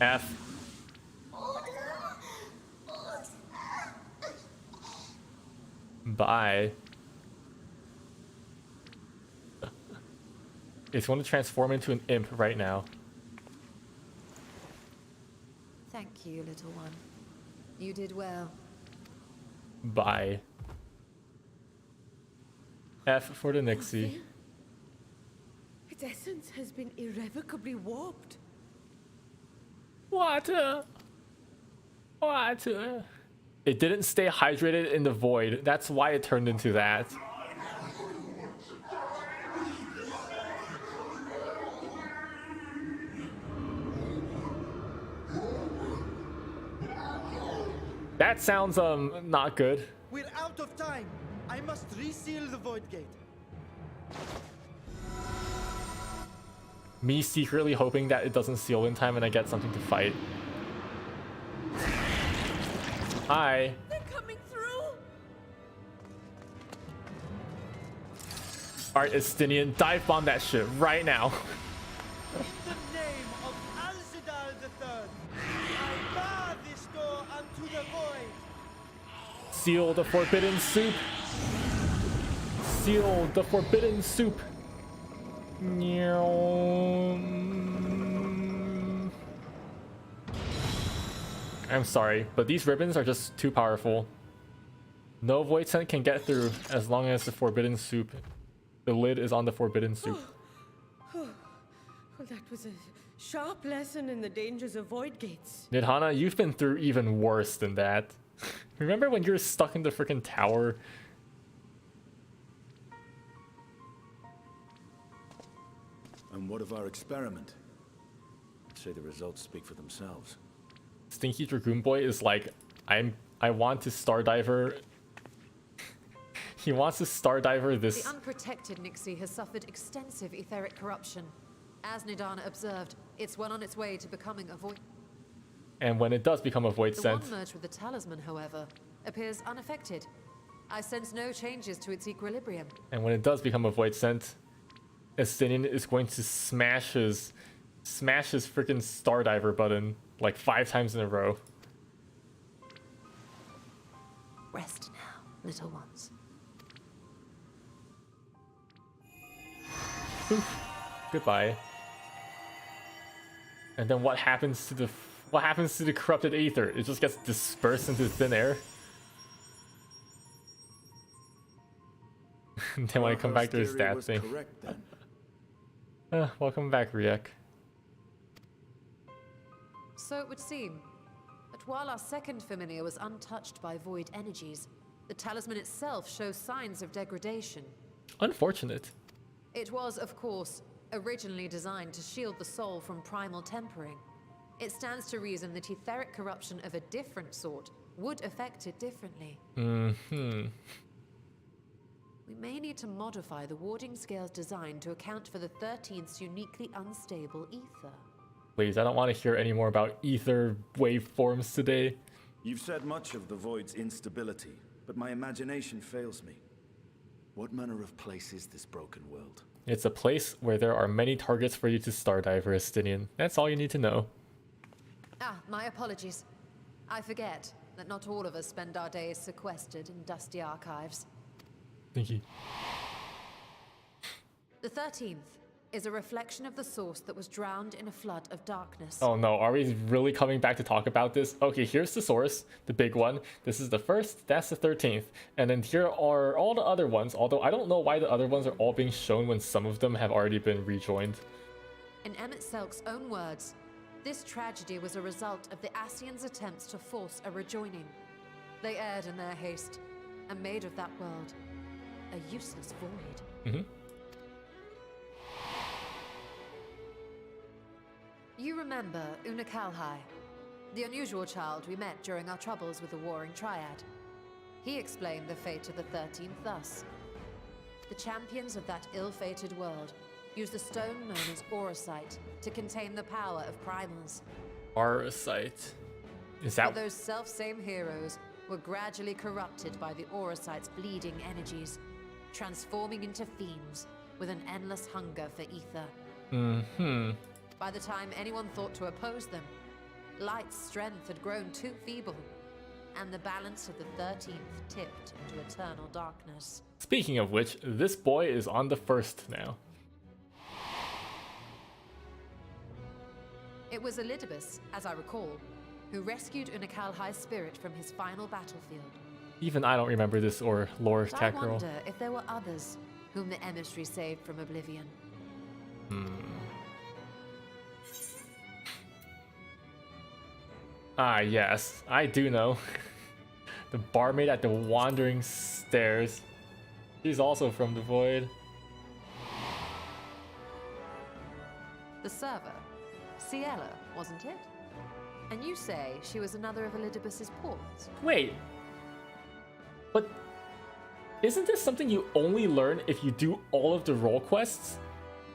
F. Bye. It's going to transform into an imp right now. Thank you, little one. You did well. Bye. F for the Nixie. Its essence has been irrevocably warped. Water. Water. It didn't stay hydrated in the void. That's why it turned into that. That sounds not good. We're out of time. I must reseal the void gate. Me secretly hoping that it doesn't seal in time and I get something to fight. Hi. They're coming through. Alright, Estinian, dive bomb that shit right now. In the name of Alcidal III, I bar this door unto the void. Seal the forbidden soup. Seal the forbidden soup. I'm sorry, but these ribbons are just too powerful. No void scent can get through as long as the forbidden soup, the lid is on the forbidden soup. Well, that was a sharp lesson in the dangers of void gates. Nidhana, you've been through even worse than that. Remember when you were stuck in the freaking tower? And what of our experiment? I'd say the results speak for themselves. Stinky Dragoon Boy is like, I want to Stardiver. He wants to Stardiver this. The unprotected Nixie has suffered extensive etheric corruption. As Nidana observed, it's well on its way to becoming a void. And when it does become a void The scent, one merged with the talisman, however, appears unaffected. I sense no changes to its equilibrium. and when it does become a void scent, Estinian is going to smash his freaking Stardiver button like 5 times in a row. Rest now, little ones. Poof. Goodbye. And then what happens to the corrupted ether? It just gets dispersed into thin air. And then when I come back, there's that thing. Correct, then. Welcome back, Riek. So it would seem that while our second familiar was untouched by void energies, the talisman itself shows signs of degradation. Unfortunate. It was, of course, originally designed to shield the soul from primal tempering. It stands to reason that etheric corruption of a different sort would affect it differently. Mm-hmm. We may need to modify the warding scale's design to account for the 13th's uniquely unstable ether. Please, I don't want to hear any more about ether waveforms today. You've said much of the void's instability, but my imagination fails me. What manner of place is this broken world? It's a place where there are many targets for you to stardive, Ristinian. That's all you need to know. Ah, my apologies. I forget that not all of us spend our days sequestered in dusty archives. Thank you. The 13th is a reflection of the source that was drowned in a flood of darkness. Oh no, are we really coming back to talk about this? Okay, here's the source, the big one. This is the first, that's the 13th. And then here are all the other ones, although I don't know why the other ones are all being shown when some of them have already been rejoined. In Emmett Selk's own words, this tragedy was a result of the Ascians' attempts to force a rejoining. They erred in their haste and made of that world a useless void. Mm-hmm. You remember Unakalhai, the unusual child we met during our troubles with the Warring Triad. He explained the fate of the 13th thus. The champions of that ill-fated world used the stone known as Auracite to contain the power of primals. Auracite. Is But that... those self-same heroes were gradually corrupted by the Auracite's bleeding energies, transforming into fiends with an endless hunger for ether. Mm-hmm. By the time anyone thought to oppose them, Light's strength had grown too feeble, and the balance of the 13th tipped into eternal darkness. Speaking of which, this boy is on the 1st now. It was Elidibus, as I recall, who rescued Unakalhai's spirit from his final battlefield. Even I don't remember this or lore But I tech girl. wonder if there were others whom the emissary saved from oblivion. Ah, yes, I do know. The barmaid at the Wandering Stairs. She's also from the Void. The server, Ciela, wasn't it? And you say she was another of Elidibus's pawns? Wait. But isn't this something you only learn if you do all of the role quests?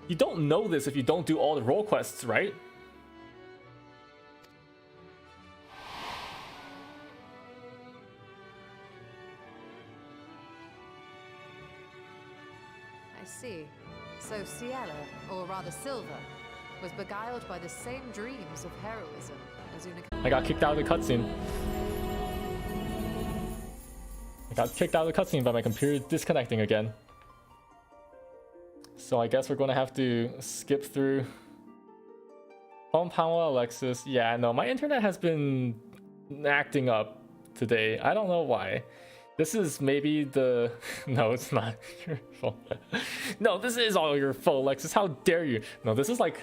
You don't know this if you don't do all the role quests, right? I see. So Ciela, or rather Silva, was beguiled by the same dreams of heroism as Unakalhai. I got kicked out of the cutscene. I got kicked out of the cutscene by my computer disconnecting again. So I guess we're gonna have to skip through Pamela Alexis. Yeah, no, my internet has been acting up today. I don't know why. This is maybe the... No, it's not your fault. No, this is all your fault, Alexis. How dare you? No, this is like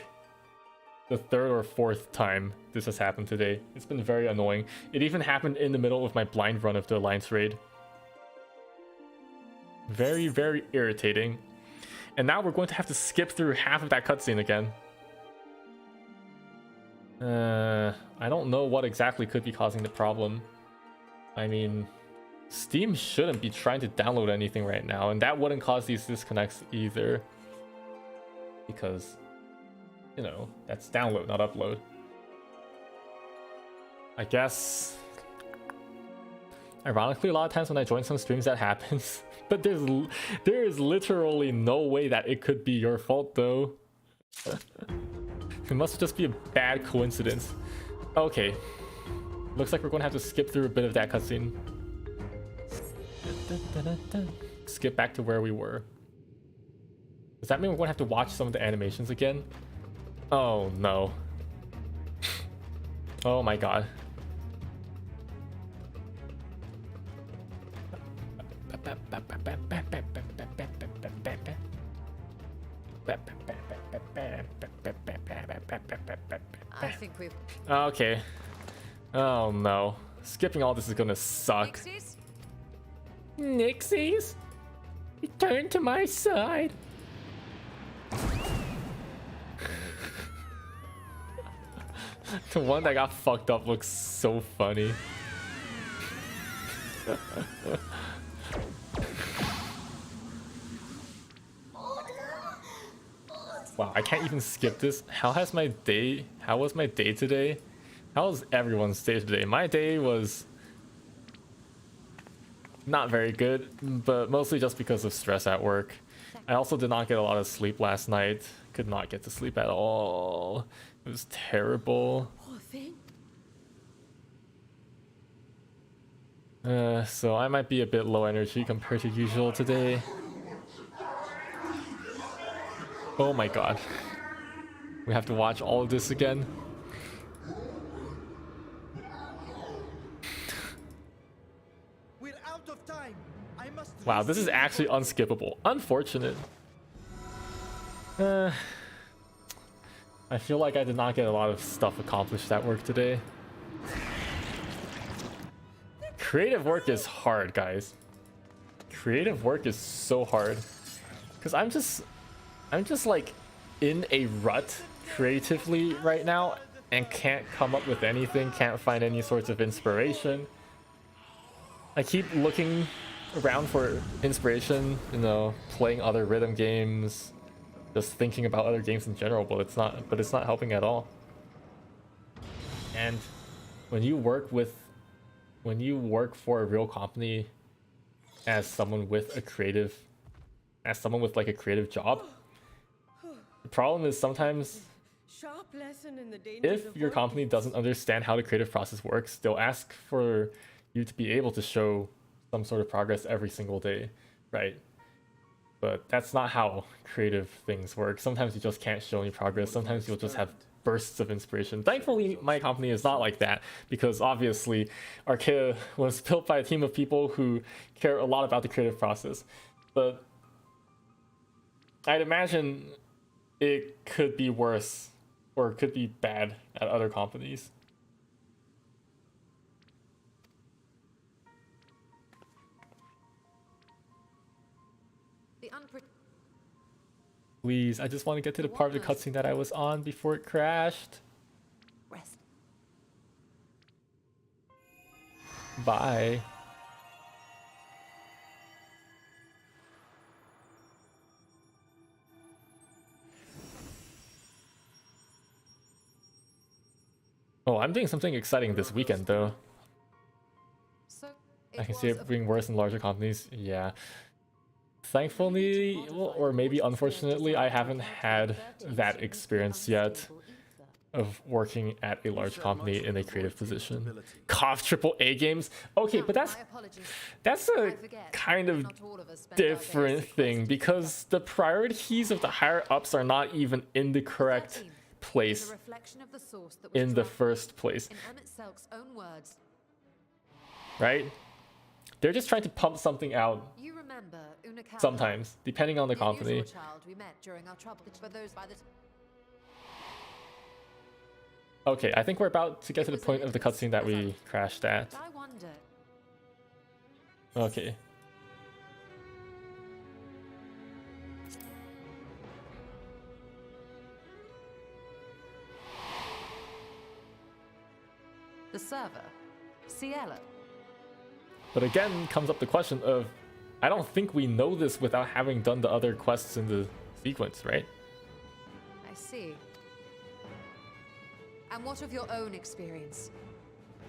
the 3rd or 4th time this has happened today. It's been very annoying. It even happened in the middle of my blind run of the Alliance raid. Very, very irritating. And now we're going to have to skip through half of that cutscene again. I don't know what exactly could be causing the problem. I mean, Steam shouldn't be trying to download anything right now, and that wouldn't cause these disconnects either. Because, you know, that's download, not upload. I guess... Ironically, a lot of times when I join some streams that happens. But there is literally no way that it could be your fault, though. It must just be a bad coincidence. Okay. Looks like we're going to have to skip through a bit of that cutscene. Skip back to where we were. Does that mean we're going to have to watch some of the animations again? Oh, no. Oh my god. I think we've... Okay. Oh no. Skipping all this is gonna suck. Pixies? Nixies? Return to my side. The one that got fucked up looks so funny. Wow, I can't even skip this. How was my day today? How was everyone's day today? My day was not very good, but mostly just because of stress at work. I also did not get a lot of sleep last night. Could not get to sleep at all. It was terrible. Poor thing. So I might be a bit low energy compared to usual today. Oh my god. We have to watch all of this again. We're out of time. I must Wow, this is actually unskippable. Unfortunate. I feel like I did not get a lot of stuff accomplished at work today. Creative work is hard, guys. Creative work is so hard. Because I'm just like in a rut creatively right now and can't come up with anything, can't find any sorts of inspiration. I keep looking around for inspiration, you know, playing other rhythm games, just thinking about other games in general, but it's not helping at all. And when you work for a real company as someone with like a creative job, the problem is sometimes Sharp lesson in the dangers if of your company working. doesn't understand how the creative process works, they'll ask for you to be able to show some sort of progress every single day, right? But that's not how creative things work. Sometimes you just can't show any progress. Sometimes you'll just have bursts of inspiration. Thankfully, my company is not like that, because obviously Arcaea was built by a team of people who care a lot about the creative process. But I'd imagine it could be worse, or it could be bad at other companies. Please, I just want to get to the part of the cutscene that I was on before it crashed. Rest. Bye. Oh, I'm doing something exciting this weekend, though. So I can see it being worse in larger companies. Yeah. Thankfully, well, or maybe unfortunately, I haven't had that experience yet of working at a large company in a creative position. Cough AAA games? Okay, but that's a kind of different thing, because the priorities of the higher ups are not even in the correct place in the first place. Right? They're just trying to pump something out sometimes, depending on the company. Okay, I think we're about to get to the point of the cutscene that we crashed at. Okay. The server, Cielo. But again comes up the question of, I don't think we know this without having done the other quests in the sequence, right? I see. And what of your own experience?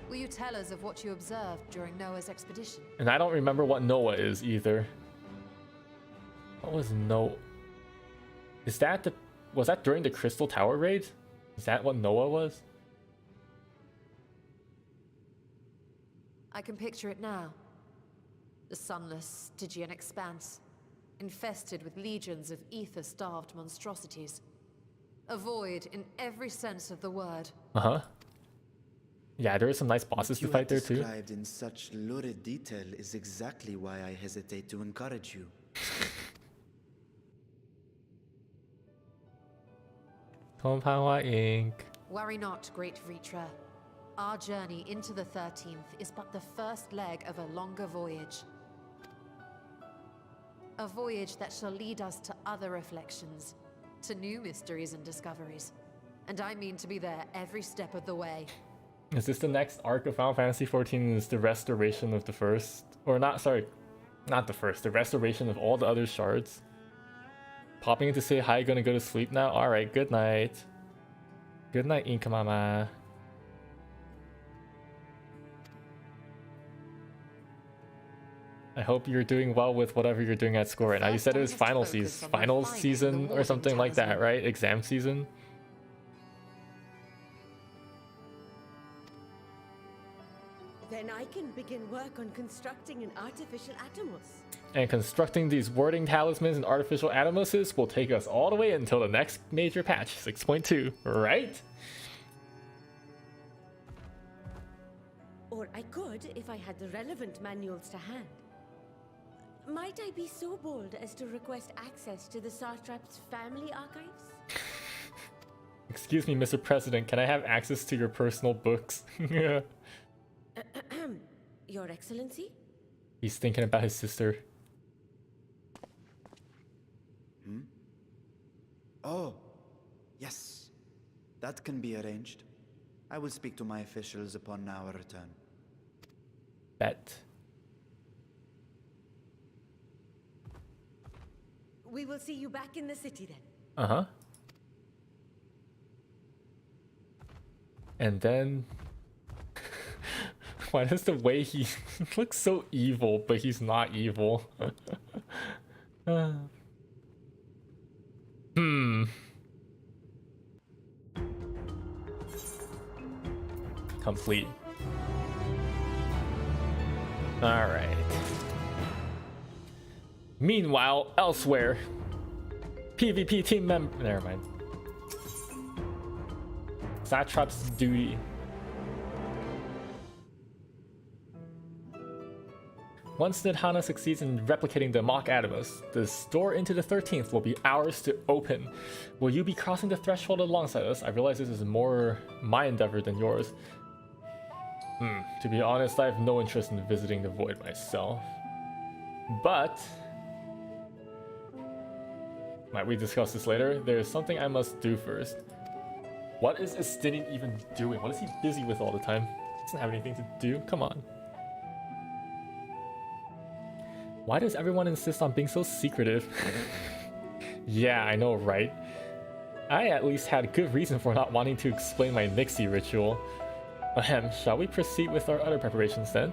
Will you tell us of what you observed during Noah's expedition? And I don't remember what Noah is either. What was Noah? Was that during the Crystal Tower raid? Is that what Noah was? I can picture it now. The sunless Stygian expanse, infested with legions of ether-starved monstrosities. A void in every sense of the word. Uh-huh. Yeah, there are some nice bosses to fight there too. What you have described in such lurid detail is exactly why I hesitate to encourage you. Tonghua Inc. Worry not, great Vritra. Our journey into the 13th is but the first leg of a longer voyage. A voyage that shall lead us to other reflections, to new mysteries and discoveries. And I mean to be there every step of the way. Is this the next arc of Final Fantasy XIV? Is the restoration of the first? Or not, sorry, not the first, the restoration of all the other shards? Popping in to say hi, gonna go to sleep now? Alright, good night. Good night, Inka Mama. I hope you're doing well with whatever you're doing at school right now. You said it was finals season or something like that, right? Exam season? Then I can begin work on constructing an artificial Atomos. And constructing these wording talismans and artificial Atomoses will take us all the way until the next major patch, 6.2, right? Or I could if I had the relevant manuals to hand. Might I be so bold as to request access to the Satrap's family archives? Excuse me, Mr. President, can I have access to your personal books? Your Excellency? He's thinking about his sister. Oh, yes. That can be arranged. I will speak to my officials upon our return. Bet. We will see you back in the city then. Uh-huh. And then... Why does the way he looks so evil, but he's not evil? Complete. Alright. Meanwhile, elsewhere, PvP team member. Never mind. Satrap's duty. Once Nidhana succeeds in replicating the mock Atomos, the door into the 13th will be ours to open. Will you be crossing the threshold alongside us? I realize this is more my endeavor than yours. To be honest, I have no interest in visiting the Void myself. But... might we discuss this later? There is something I must do first. What is Estinian even doing? What is he busy with all the time? He doesn't have anything to do. Come on. Why does everyone insist on being so secretive? Yeah, I know, right? I at least had good reason for not wanting to explain my Nixie ritual. Ahem, shall we proceed with our other preparations then?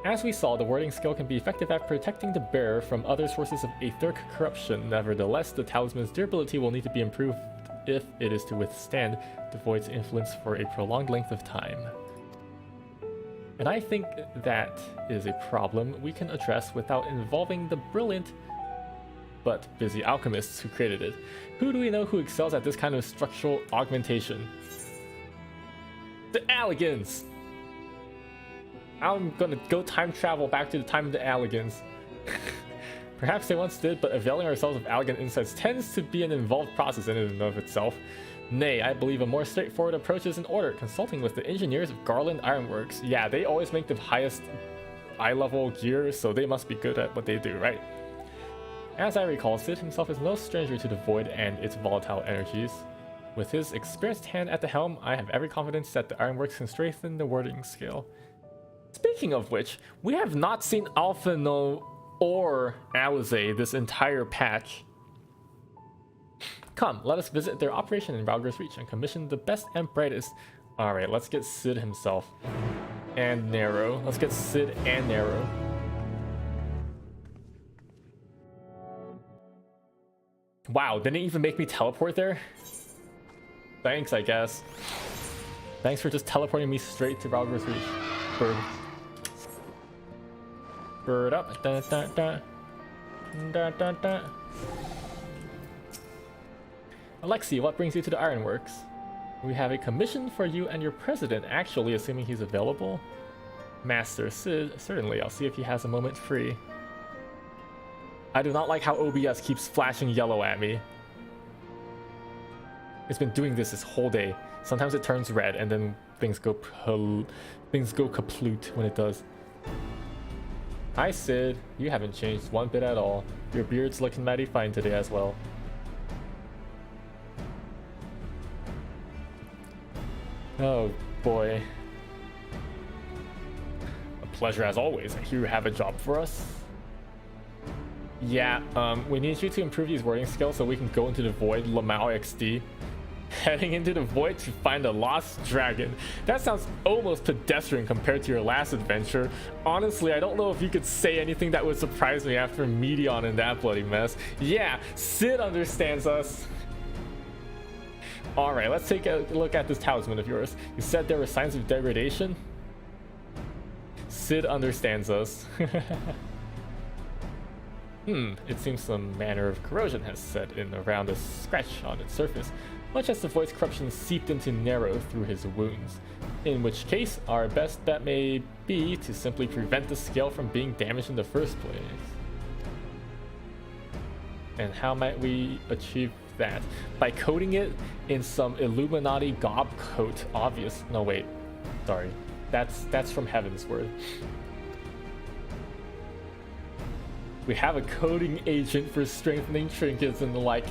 As we saw, the wording skill can be effective at protecting the bearer from other sources of aetheric corruption. Nevertheless, the talisman's durability will need to be improved if it is to withstand the Void's influence for a prolonged length of time. And I think that is a problem we can address without involving the brilliant but busy alchemists who created it. Who do we know who excels at this kind of structural augmentation? The Alligans! I'm gonna go time travel back to the time of the Alligans. Perhaps they once did, but availing ourselves of Alligan insights tends to be an involved process in and of itself. Nay, I believe a more straightforward approach is in order, consulting with the engineers of Garland Ironworks. Yeah, they always make the highest eye-level gear, so they must be good at what they do, right? As I recall, Sid himself is no stranger to the Void and its volatile energies. With his experienced hand at the helm, I have every confidence that the Ironworks can strengthen the wording skill. Speaking of which, we have not seen Alphino or Alize this entire patch. Come, let us visit their operation in Ralger's Reach and commission the best and brightest. Alright, let's get Sid himself. And Nero. Let's get Sid and Nero. Wow, didn't it even make me teleport there? Thanks, I guess. Thanks for just teleporting me straight to Ralger's Reach. Bird. Bird up. Da, da, da. Da, da, da. Alexi, what brings you to the Ironworks? We have a commission for you and your president, actually, assuming he's available. Master Sid, certainly, I'll see if he has a moment free. I do not like how OBS keeps flashing yellow at me. It's been doing this whole day. Sometimes it turns red and then things go kaploot when it does. Hi Sid, you haven't changed one bit at all. Your beard's looking mighty fine today as well. Oh boy. A pleasure as always. I hear you have a job for us. Yeah, we need you to improve these wording skills so we can go into the Void Lamau XD. Heading into the void to find a lost dragon. That sounds almost pedestrian compared to your last adventure. Honestly, I don't know if you could say anything that would surprise me after Medion in that bloody mess. Yeah, Sid understands us. Alright, let's take a look at this talisman of yours. You said there were signs of degradation? Sid understands us. It seems some manner of corrosion has set in around a scratch on its surface, much as the void's corruption seeped into Nero through his wounds. In which case, our best bet may be to simply prevent the scale from being damaged in the first place. And how might we achieve that? By coating it in some Illuminati gob coat. Obvious. No, wait. Sorry. That's from Heaven's Word. We have a coating agent for strengthening trinkets and the like.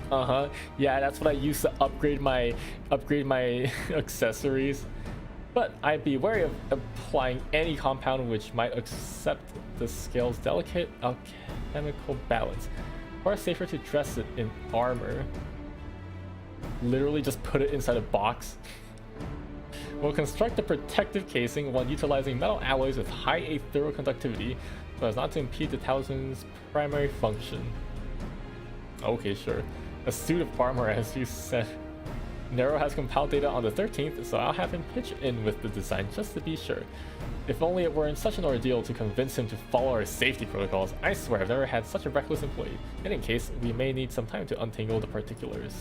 Yeah, that's what I use to upgrade my accessories. But I'd be wary of applying any compound which might accept the scale's delicate alchemical balance. Or safer to dress it in armor. Literally just put it inside a box. We'll construct a protective casing while utilizing metal alloys with high aetherial conductivity so as not to impede the talisman's primary function. Okay, sure. A suit of armor, as you said. Nero has compiled data on the 13th, so I'll have him pitch in with the design just to be sure. If only it weren't such an ordeal to convince him to follow our safety protocols. I swear I've never had such a reckless employee. In any case, we may need some time to untangle the particulars.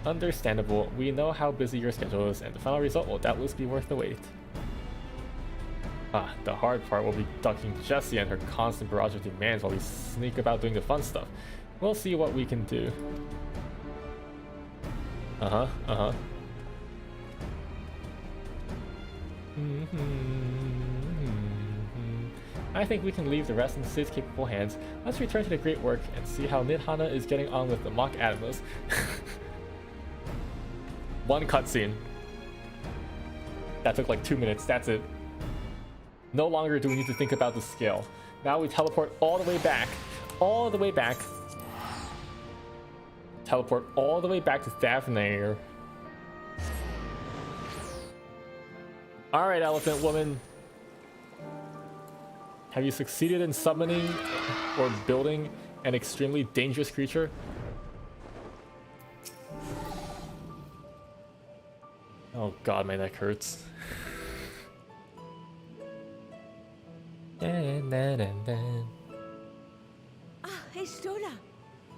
Understandable. We know how busy your schedule is, and the final result will doubtless be worth the wait. The hard part will be ducking Jessie and her constant barrage of demands while we sneak about doing the fun stuff. We'll see what we can do. I think we can leave the rest in Sid's capable hands. Let's return to the great work and see how Nidhana is getting on with the mock Adamus. One cutscene. That took like 2 minutes, that's it. No longer do we need to think about the scale. Now we teleport all the way back. Teleport all the way back to Thavnair. Alright, Elephant Woman. Have you succeeded in summoning or building an extremely dangerous creature? Oh god, my neck hurts. Hey Stola.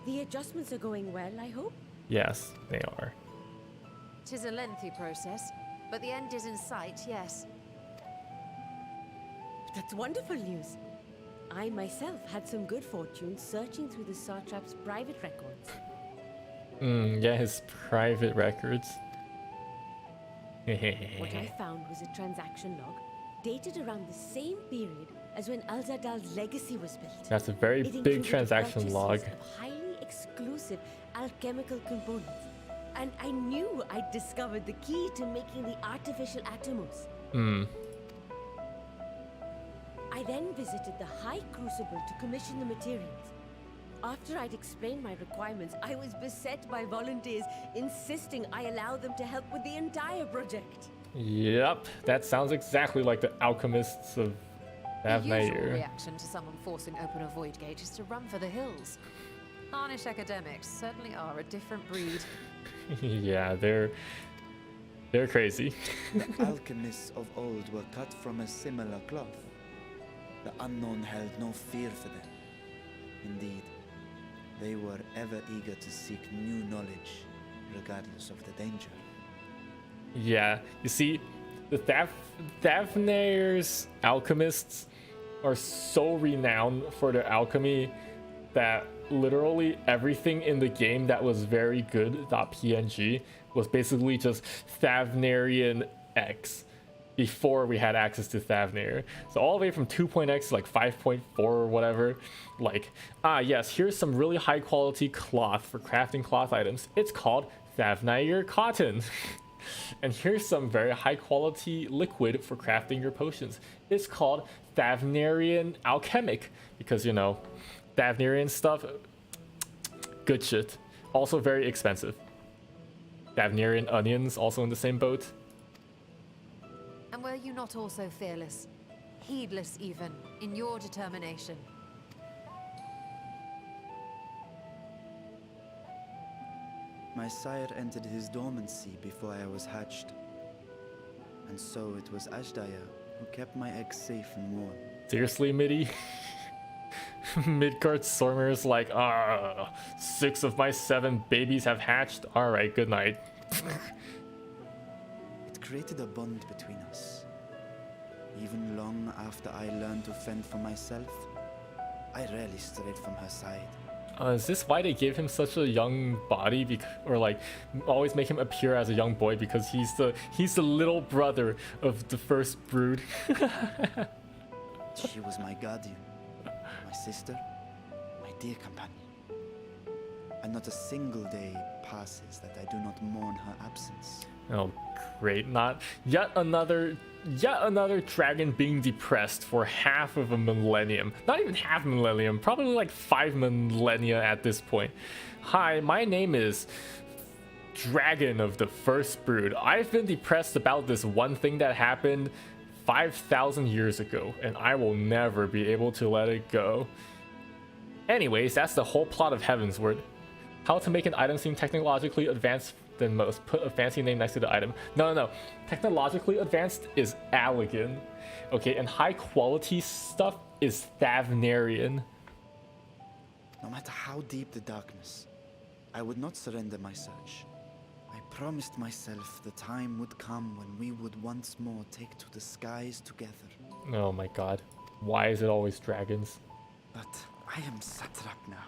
The adjustments are going well, I hope? Yes, they are. 'Tis a lengthy process, but the end is in sight, yes. That's wonderful news. I myself had some good fortune searching through the Satrap's private records. Yeah, his private records. What I found was a transaction log dated around the same period as when Alzadal's legacy was built. That's a very big transaction log. Of highly exclusive alchemical components. And I knew I'd discovered the key to making the artificial Atomos. I then visited the High Crucible to commission the materials. After I'd explained my requirements, I was beset by volunteers insisting I allow them to help with the entire project. Yep, that sounds exactly like the alchemists of The usual Thavnair. reaction to someone forcing open a void gate is to run for the hills. Harnish academics certainly are a different breed. Yeah, they're crazy. The alchemists of old were cut from a similar cloth. The unknown held no fear for them. Indeed, they were ever eager to seek new knowledge, regardless of the danger. Yeah, you see, the Thavnair's alchemists are so renowned for their alchemy that literally everything in the game that was very good, .png, was basically just Thavnairian X before we had access to Thavnair. So all the way from 2.x to like 5.4 or whatever, like, yes, here's some really high quality cloth for crafting cloth items. It's called Thavnair cotton. And here's some very high quality liquid for crafting your potions. It's called Thavnairian alchemic, because, you know, Thavnairian stuff, good shit. Also very expensive. Davnerian onions also in the same boat. And were you not also fearless, heedless even, in your determination? My sire entered his dormancy before I was hatched. And so it was Ashdaya who kept my eggs safe and warm. Seriously, Midi? Midgard Sormer's like, 6 of my 7 babies have hatched. Alright, good night. It created a bond between us. Even long after I learned to fend for myself, I rarely strayed from her side. Is this why they gave him such a young body, or like always make him appear as a young boy because he's the little brother of the first brood? She was my guardian, my sister, my dear companion. And not a single day passes that I do not mourn her absence. Oh, great! Not yet another dragon being depressed for half of a millennium. Not even half a millennium, probably like 5 millennia at this point. Hi, my name is Dragon of the First Brood. I've been depressed about this one thing that happened 5,000 years ago, and I will never be able to let it go. Anyways, that's the whole plot of Heavensward. How to make an item seem technologically advanced than most. Put a fancy name next to the item. No. Technologically advanced is Allegan. Okay, and high quality stuff is Thavnerian. No matter how deep the darkness, I would not surrender my search. I promised myself the time would come when we would once more take to the skies together. Oh my god. Why is it always dragons? But I am satrap now.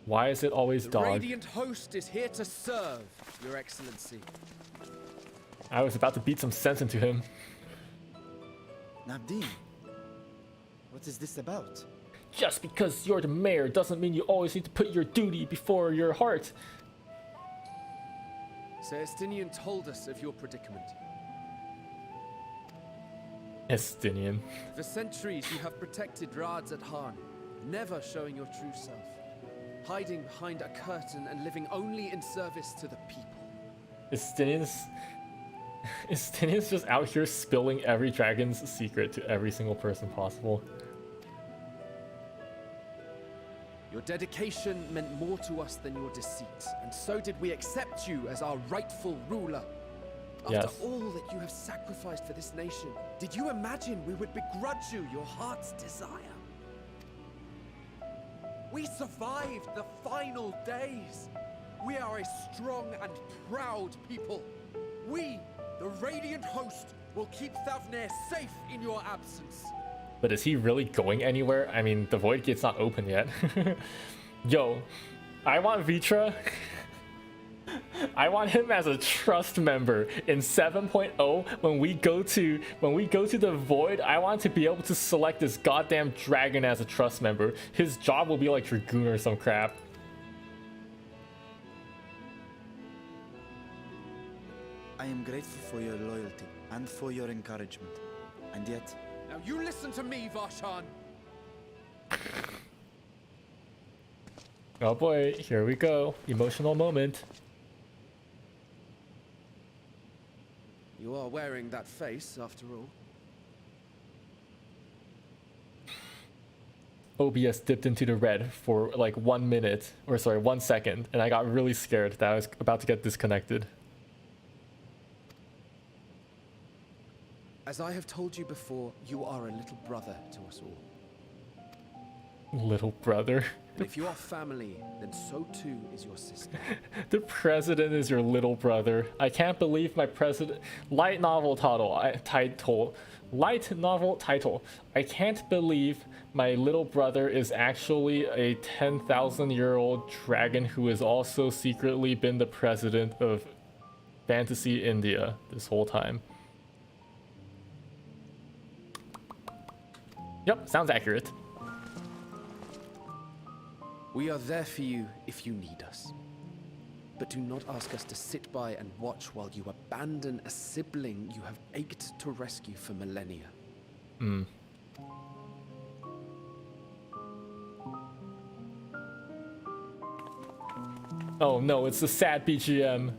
Why is it always The dog? Radiant host is here to serve, Your Excellency. I was about to beat some sense into him. Nabdeen, what is this about? Just because you're the mayor doesn't mean you always need to put your duty before your heart. Estinian told us of your predicament. Estinian. For centuries you have protected Rads at Han, never showing your true self. Hiding behind a curtain and living only in service to the people. Estinian's just out here spilling every dragon's secret to every single person possible. Your dedication meant more to us than your deceit, and so did we accept you as our rightful ruler. After Yes. all that you have sacrificed for this nation, did you imagine we would begrudge you your heart's desire? We survived the final days. We are a strong and proud people. We, the Radiant Host, will keep Thavner safe in your absence. But is he really going anywhere? I mean, the Void Gate's not open yet. Yo, I want Vitra. I want him as a trust member in 7.0. When we go to the Void, I want to be able to select this goddamn dragon as a trust member. His job will be like Dragoon or some crap. I am grateful for your loyalty and for your encouragement. And yet, Now you listen to me, Varshan. Oh boy, here we go. Emotional moment. You are wearing that face, after all. OBS dipped into the red for like 1 minute, or sorry, 1 second, and I got really scared that I was about to get disconnected. As I have told you before, you are a little brother to us all. Little brother. And if you are family, then so too is your sister. The president is your little brother. I can't believe my president. Light novel title. Light novel title. I can't believe my little brother is actually a 10,000-year-old dragon who has also secretly been the president of Fantasy India this whole time. Yep, sounds accurate. We are there for you if you need us. But do not ask us to sit by and watch while you abandon a sibling you have ached to rescue for millennia. Oh no, it's the sad BGM.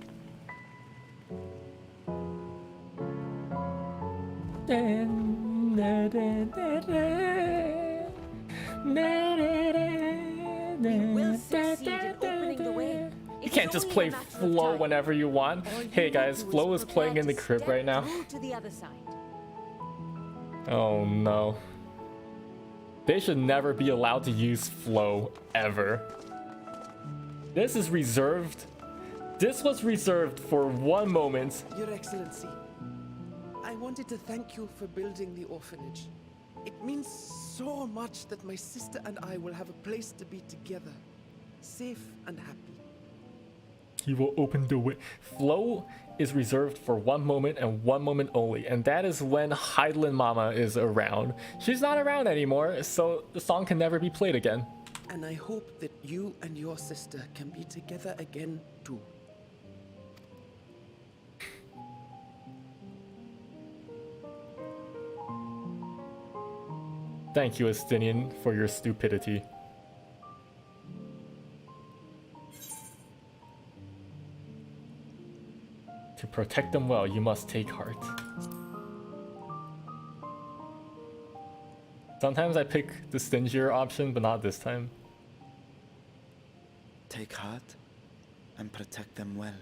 We'll succeed in opening the way. You can't just play Flo whenever you want. Hey guys, Flo is playing in the crib right now. To the other side. Oh no. They should never be allowed to use Flo ever. This is reserved. This was reserved for one moment. Your Excellency, I wanted to thank you for building the orphanage. It means so much that my sister and I will have a place to be together, safe and happy. He will open the way. Flo is reserved for one moment and one moment only, and that is when Heidelin Mama is around. She's not around anymore, so the song can never be played again. And I hope that you and your sister can be together again too. Thank you, Estinian, for your stupidity. To protect them well, you must take heart. Sometimes I pick the stingier option, but not this time. Take heart and protect them well.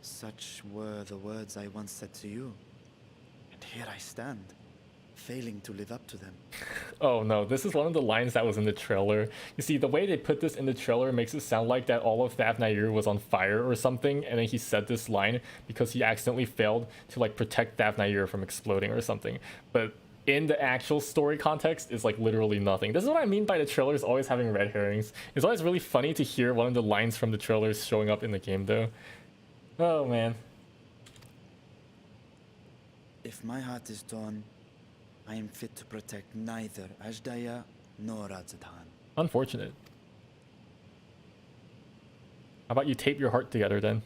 Such were the words I once said to you. And here I stand, failing to live up to them. Oh no, this is one of the lines that was in the trailer. You see, the way they put this in the trailer makes it sound like that all of Thavnair was on fire or something, and then he said this line because he accidentally failed to like protect Thavnair from exploding or something. But in the actual story context, it's like literally nothing. This is what I mean by the trailers always having red herrings. It's always really funny to hear one of the lines from the trailers showing up in the game though. Oh man. If my heart is torn, I am fit to protect neither Ajdaya nor Radzadhan. Unfortunate. How about you tape your heart together then?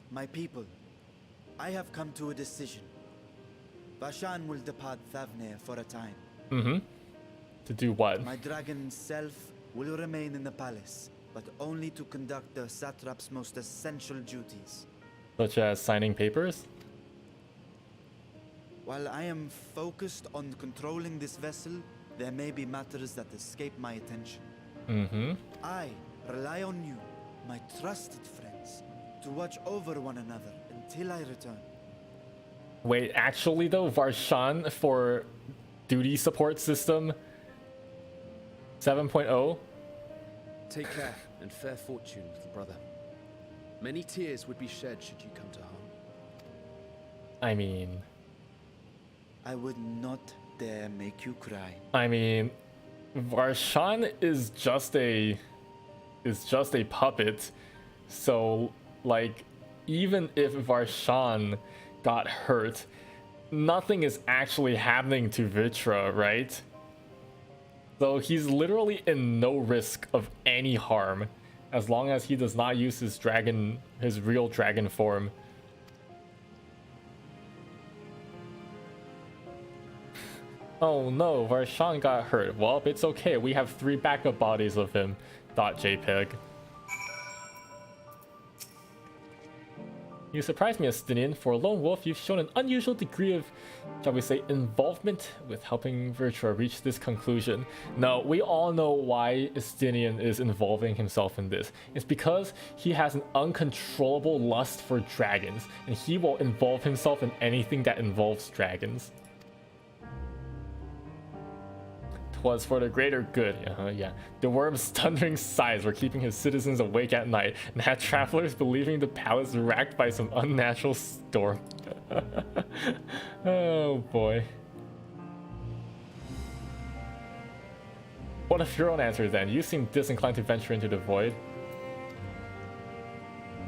My people, I have come to a decision. Vashan will depart Thavnair for a time. Mm-hmm. To do what? My dragon self will remain in the palace, but only to conduct the satrap's most essential duties. Such as signing papers? While I am focused on controlling this vessel, there may be matters that escape my attention. Mm-hmm. I rely on you, my trusted friends, to watch over one another until I return. Wait, actually though, Varshan for duty support system 7.0? Take care and fair fortune, little brother. Many tears would be shed should you come to harm. I mean... I would not dare make you cry. I mean, Varshan is just a puppet. So, like, even if Varshan got hurt, nothing is actually happening to Vitra, right? So he's literally in no risk of any harm as long as he does not use his real dragon form. Oh no, Varshan got hurt. Well, it's okay. We have 3 backup bodies of him. .jpg. You surprised me, Estinian. For a lone wolf, you've shown an unusual degree of, shall we say, involvement with helping Virtua reach this conclusion. No, we all know why Estinian is involving himself in this. It's because he has an uncontrollable lust for dragons, and he will involve himself in anything that involves dragons. 'Twas for the greater good, yeah. The worm's thundering sighs were keeping his citizens awake at night, and had travelers believing the palace racked by some unnatural storm. Oh boy. What if your own answer then? You seem disinclined to venture into the void.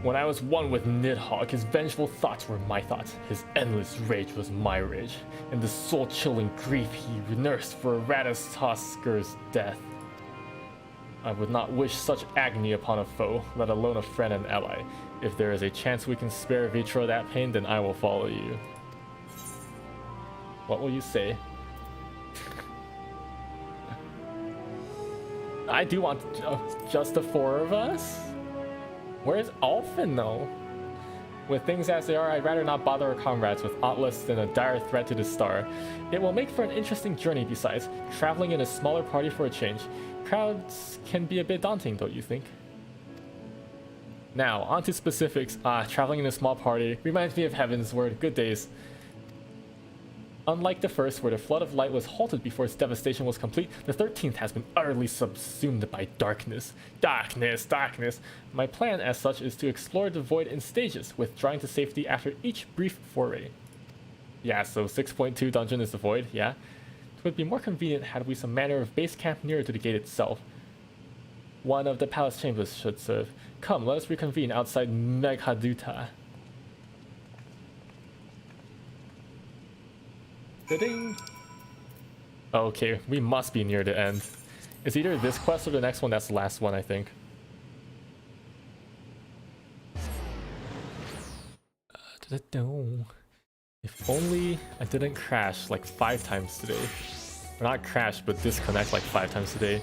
When I was one with Nidhogg, his vengeful thoughts were my thoughts, his endless rage was my rage, and the soul-chilling grief he nursed for Ratatoskir's death. I would not wish such agony upon a foe, let alone a friend and ally. If there is a chance we can spare Vitro that pain, then I will follow you. What will you say? I do want just the 4 of us? Where's Alphen though? With things as they are, I'd rather not bother our comrades with aught less than a dire threat to the star. It will make for an interesting journey besides, traveling in a smaller party for a change. Crowds can be a bit daunting, don't you think? Now, on to specifics. Traveling in a small party reminds me of Heaven's Word, good days. Unlike the first, where the flood of light was halted before its devastation was complete, the 13th has been utterly subsumed by darkness. Darkness, darkness. My plan, as such, is to explore the void in stages, withdrawing to safety after each brief foray. Yeah, so 6.2 dungeon is the void, yeah. It would be more convenient had we some manner of base camp nearer to the gate itself. One of the palace chambers should serve. Come, let us reconvene outside Meghaduta. Ding. Okay, we must be near the end. It's either this quest or the next one. That's the last one, I think. If only I didn't crash like 5 times today. Or not crash, but disconnect like 5 times today.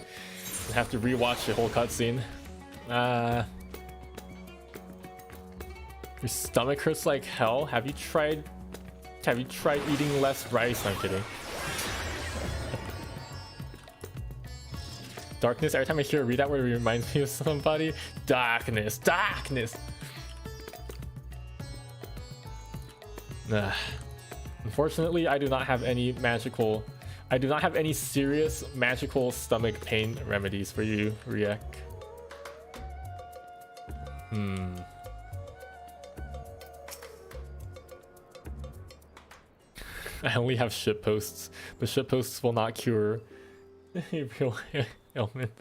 I have to rewatch the whole cutscene. Your stomach hurts like hell. Have you tried eating less rice? I'm kidding. Darkness. Every time I hear a readout word, it reminds me of somebody. Darkness, darkness. Unfortunately, I do not have any serious magical stomach pain remedies for you, Riek. I only have shitposts, but shitposts will not cure a real ailment.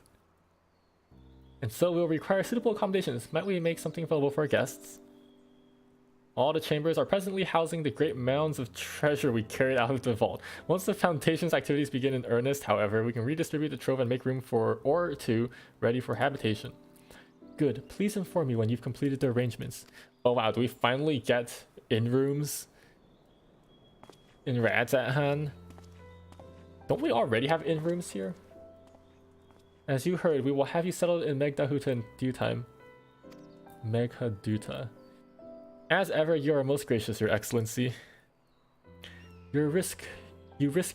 And so we'll require suitable accommodations. Might we make something available for our guests? All the chambers are presently housing the great mounds of treasure we carried out of the vault. Once the Foundation's activities begin in earnest, however, we can redistribute the trove and make room for or two ready for habitation. Good. Please inform me when you've completed the arrangements. Oh wow, do we finally get in-rooms in Radzat? Don't we already have in-rooms here? As you heard, we will have you settled in Meghaduta in due time. Meghaduta. As ever, you are most gracious, Your Excellency. You risk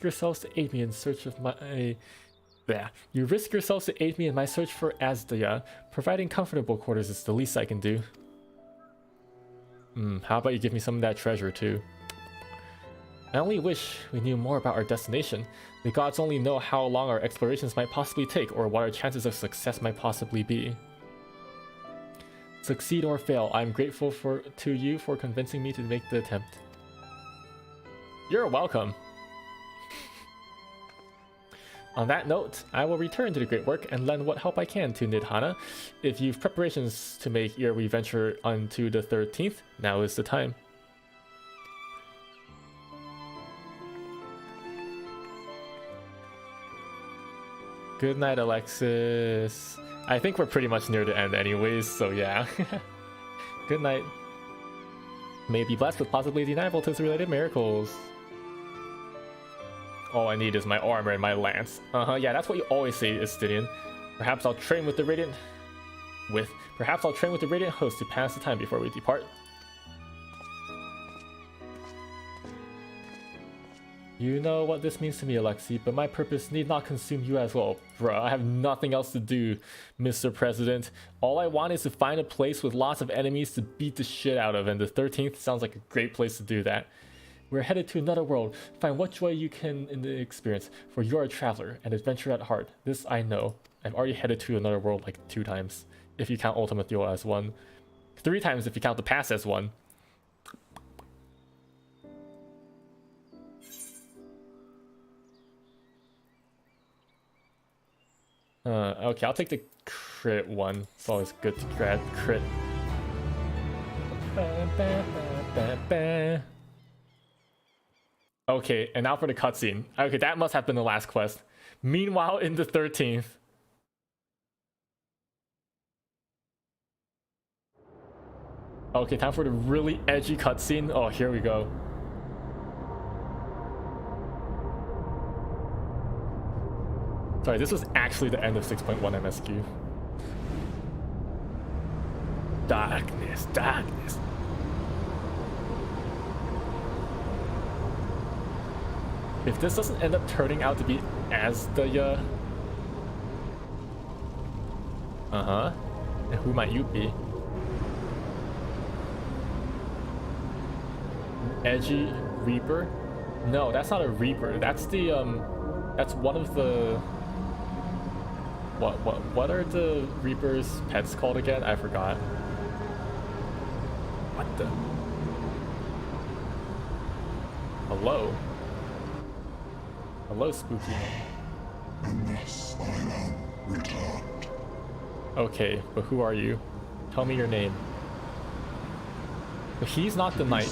yourselves to aid me in search of my... You risk yourselves to aid me in my search for Azdia. Providing comfortable quarters is the least I can do. How about you give me some of that treasure too? I only wish we knew more about our destination. The gods only know how long our explorations might possibly take, or what our chances of success might possibly be. Succeed or fail, I am grateful to you for convincing me to make the attempt. You're welcome. On that note, I will return to the great work and lend what help I can to Nidhana. If you've preparations to make ere we venture onto the 13th, now is the time. Good night, Alexis. I think we're pretty much near the end anyways, so yeah. Good night. May be blessed with possibly deniable to related miracles. All I need is my armor and my lance. Yeah, that's what you always say, Istinian. Perhaps I'll train with the Radiant host to pass the time before we depart. You know what this means to me, Alexi, but my purpose need not consume you as well. Bruh, I have nothing else to do, Mr. President. All I want is to find a place with lots of enemies to beat the shit out of, and the 13th sounds like a great place to do that. We're headed to another world. Find what joy you can in the experience, for you're a traveler, an adventurer at heart. This I know. I've already headed to another world like 2 times, if you count Ultimate Duel as 1. 3 times if you count the past as 1. Okay, I'll take the crit one. It's always good to grab crit. Okay, and now for the cutscene. Okay, that must have been the last quest. Meanwhile, in the 13th, Okay, time for the really edgy cutscene. Oh, here we go. Sorry, this was actually the end of 6.1 MSQ. Darkness, darkness. If this doesn't end up turning out to be as the and who might you be? Edgy Reaper? No, that's not a Reaper. That's the that's one of the what are the Reaper's pets called again? I forgot. What the? Hello? Hello, spooky. Okay, but who are you? Tell me your name. But he's not the knight.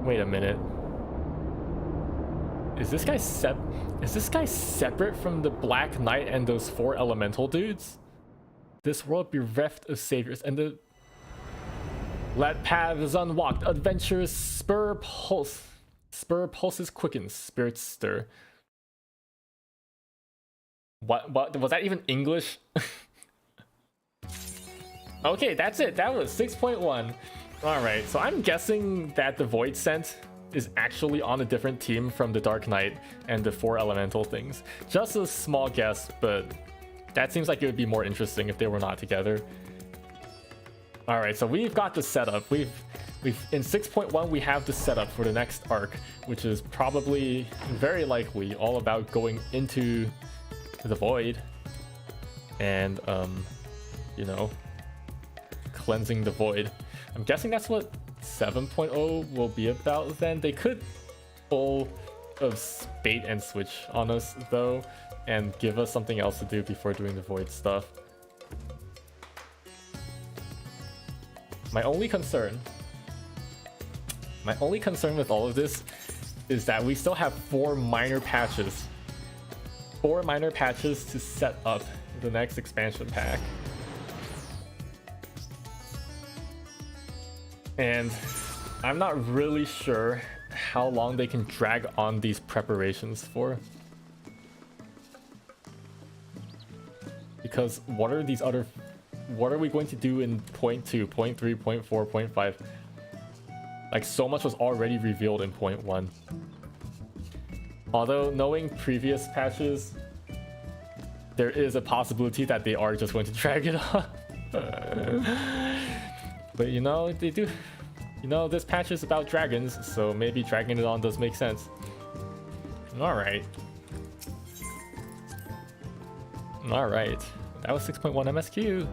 Wait a minute. Is this guy separate from the Black Knight and those 4 elemental dudes? This world bereft of saviors and the let paths unwalked, adventurous spur pulses quicken, spirits stir. What was that even English? Okay, that's it. That was 6.1. Alright, so I'm guessing that the Void Scent is actually on a different team from the Dark Knight and the 4 elemental things. Just a small guess, but that seems like it would be more interesting if they were not together. Alright, so we've got the setup. We've in 6.1 we have the setup for the next arc, which is probably very likely all about going into the void and you know, cleansing the void. I'm guessing that's what 7.0 will be about then. They could pull a bait and switch on us though and give us something else to do before doing the void stuff. My only concern with all of this is that we still have 4 minor patches. 4 minor patches to set up the next expansion pack. And I'm not really sure how long they can drag on these preparations for. Because what are we going to do in point 2, point 3, point 4, point 5? Like, so much was already revealed in point 1. Although, knowing previous patches, there is a possibility that they are just going to drag it on. But you know, they do. You know, this patch is about dragons, so maybe dragging it on does make sense. Alright. Alright. That was 6.1 MSQ.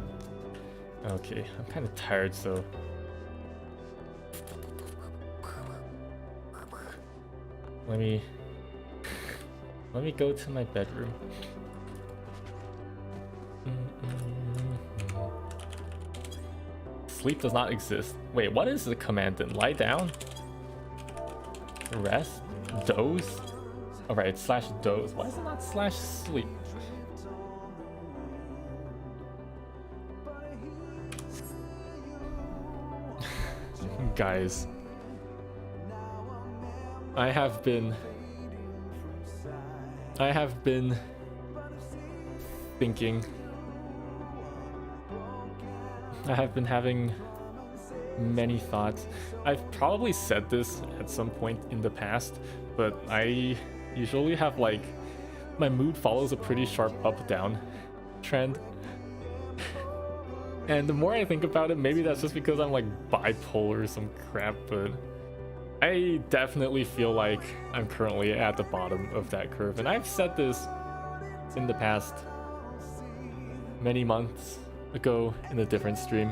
Okay, I'm kind of tired, so... Let me go to my bedroom. Sleep does not exist. Wait, what is the command then? Lie down? Rest? Doze? Alright, slash doze. Why is it not slash sleep? Guys, I have been thinking. I have been having many thoughts. I've probably said this at some point in the past, but I usually have like, my mood follows a pretty sharp up-down trend. And the more I think about it, maybe that's just because I'm like bipolar or some crap, but I definitely feel like I'm currently at the bottom of that curve. And I've said this in the past many months ago in a different stream,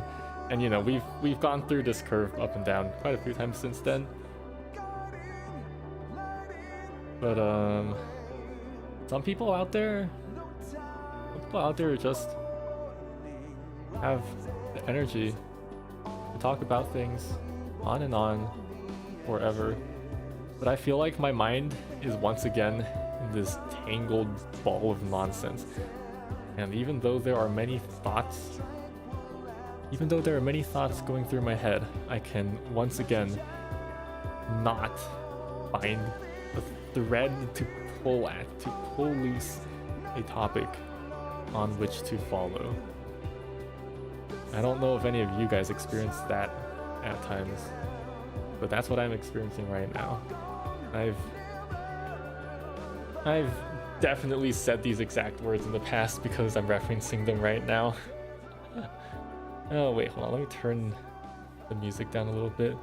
and you know, we've gone through this curve up and down quite a few times since then. But some people out there just have the energy to talk about things on and on forever. but I feel like my mind is once again in this tangled ball of nonsense. And even though there are many thoughts going through my head, I can once again not find a thread to pull loose a topic on which to follow. I don't know if any of you guys experienced that at times, but that's what I'm experiencing right now. I've definitely said these exact words in the past because I'm referencing them right now. Oh wait, hold on, let me turn the music down a little bit.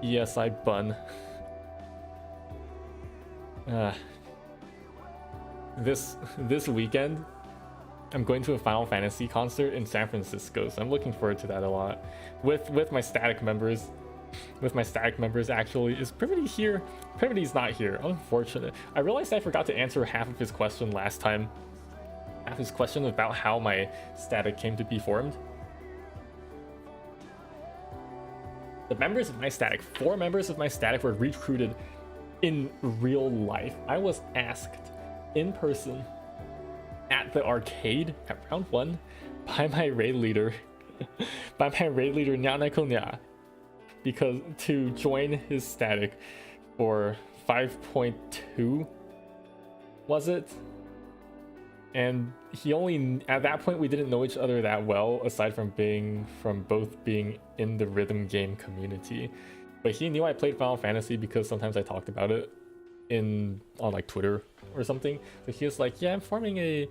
Yes, I bun. This weekend, I'm going to a Final Fantasy concert in San Francisco, so I'm looking forward to that a lot. With my static members. With my static members, actually. Is Primity here? Primity's not here. Unfortunate. I realized I forgot to answer half of his question last time. Half his question about how my static came to be formed. The members of my static, 4 members of my static were recruited in real life. I was asked in person at the arcade at round 1 by my raid leader, Nya, because to join his static for 5.2, was it? And he only, at that point we didn't know each other that well, aside from both being in the rhythm game community. But he knew I played Final Fantasy because sometimes I talked about it on like Twitter or something. So he was like, yeah, I'm forming a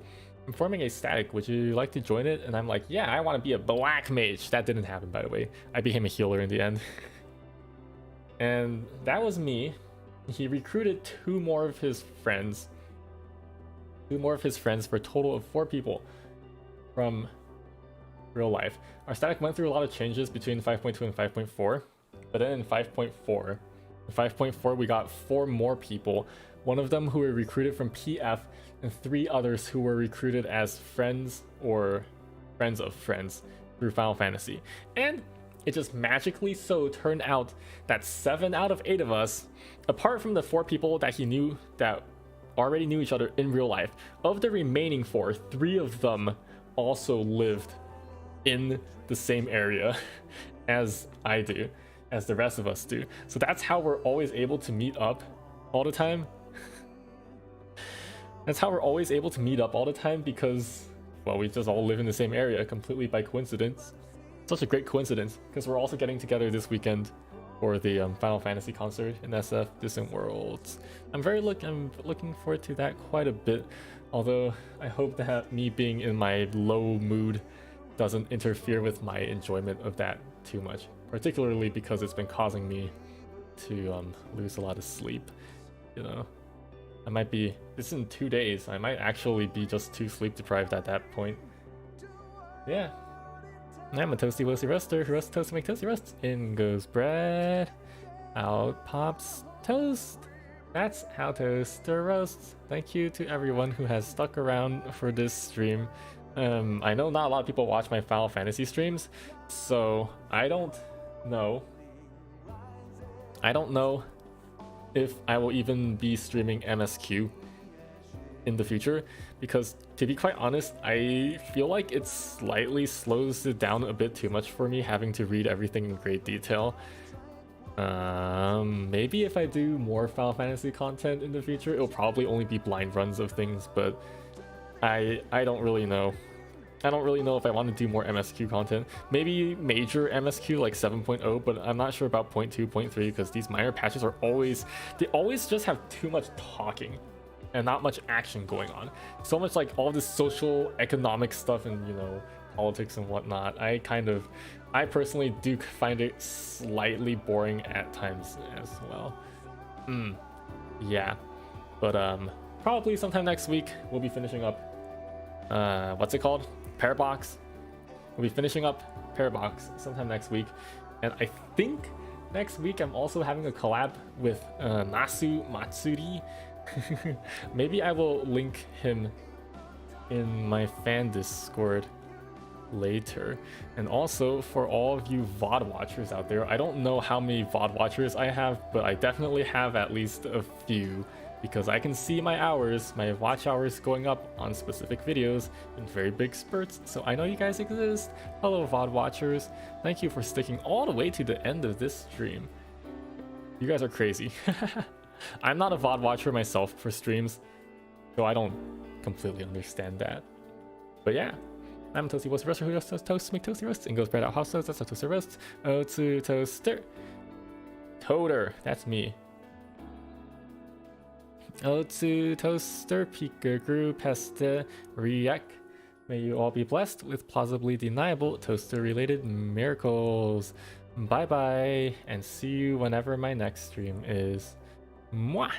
static, would you like to join it? And I'm like, yeah, I want to be a black mage. That didn't happen, by the way. I became a healer in the end. And that was me. He recruited 2 more of his friends for a total of 4 people from real life. Our static went through a lot of changes between 5.2 and 5.4, but then in 5.4 we got 4 more people, one of them who were recruited from PF and 3 others who were recruited as friends or friends of friends through Final Fantasy. And it just magically so turned out that 7 out of 8 of us, apart from the 4 people that he knew that already knew each other in real life, of the remaining 4, 3 of them also lived in the same area as I do, as the rest of us do. So that's how we're always able to meet up all the time. Because, well, we just all live in the same area completely by coincidence. Such a great coincidence, because we're also getting together this weekend for the Final Fantasy concert in SF Distant Worlds. I'm looking forward to that quite a bit, although I hope that me being in my low mood doesn't interfere with my enjoyment of that too much, particularly because it's been causing me to lose a lot of sleep. You know, I might be, this in 2 days, I might actually be just too sleep deprived at that point. Yeah. I'm a toasty woasty roaster who roasts toast to make toasty roasts. In goes bread, out pops toast. That's how toaster roasts. Thank you to everyone who has stuck around for this stream. I know not a lot of people watch my Final Fantasy streams, so I don't know if I will even be streaming MSQ in the future, because to be quite honest, I feel like it slightly slows it down a bit too much for me having to read everything in great detail. Maybe if I do more Final Fantasy content in the future, it'll probably only be blind runs of things, but I don't really know. I don't really know if I want to do more MSQ content. Maybe major MSQ like 7.0, but I'm not sure about 0.2, 0.3, because these minor patches are always just have too much talking and not much action going on. So much like all this social economic stuff and, you know, politics and whatnot. I personally do find it slightly boring at times as well. Yeah, but probably sometime next week we'll be finishing up what's it called? Parabox. We'll be finishing up Parabox sometime next week, and I think next week I'm also having a collab with Nasu Matsuri. Maybe I will link him in my fan Discord later. And also for all of you VOD watchers out there, I don't know how many VOD watchers I have, but I definitely have at least a few, because I can see my hours, my watch hours going up on specific videos in very big spurts, so I know you guys exist. Hello VOD watchers, thank you for sticking all the way to the end of this stream. You guys are crazy. I'm not a VOD watcher myself for streams, so I don't completely understand that. But yeah, I'm a Toasty Roaster Roaster who roasts toast, make toasty roasts, and goes bread out house toast, that's a toaster roast. Oh, to toaster. Toter, that's me. Oh, to toaster, pika, grew, pesta, react. May you all be blessed with plausibly deniable toaster-related miracles. Bye bye, and see you whenever my next stream is. Mwah!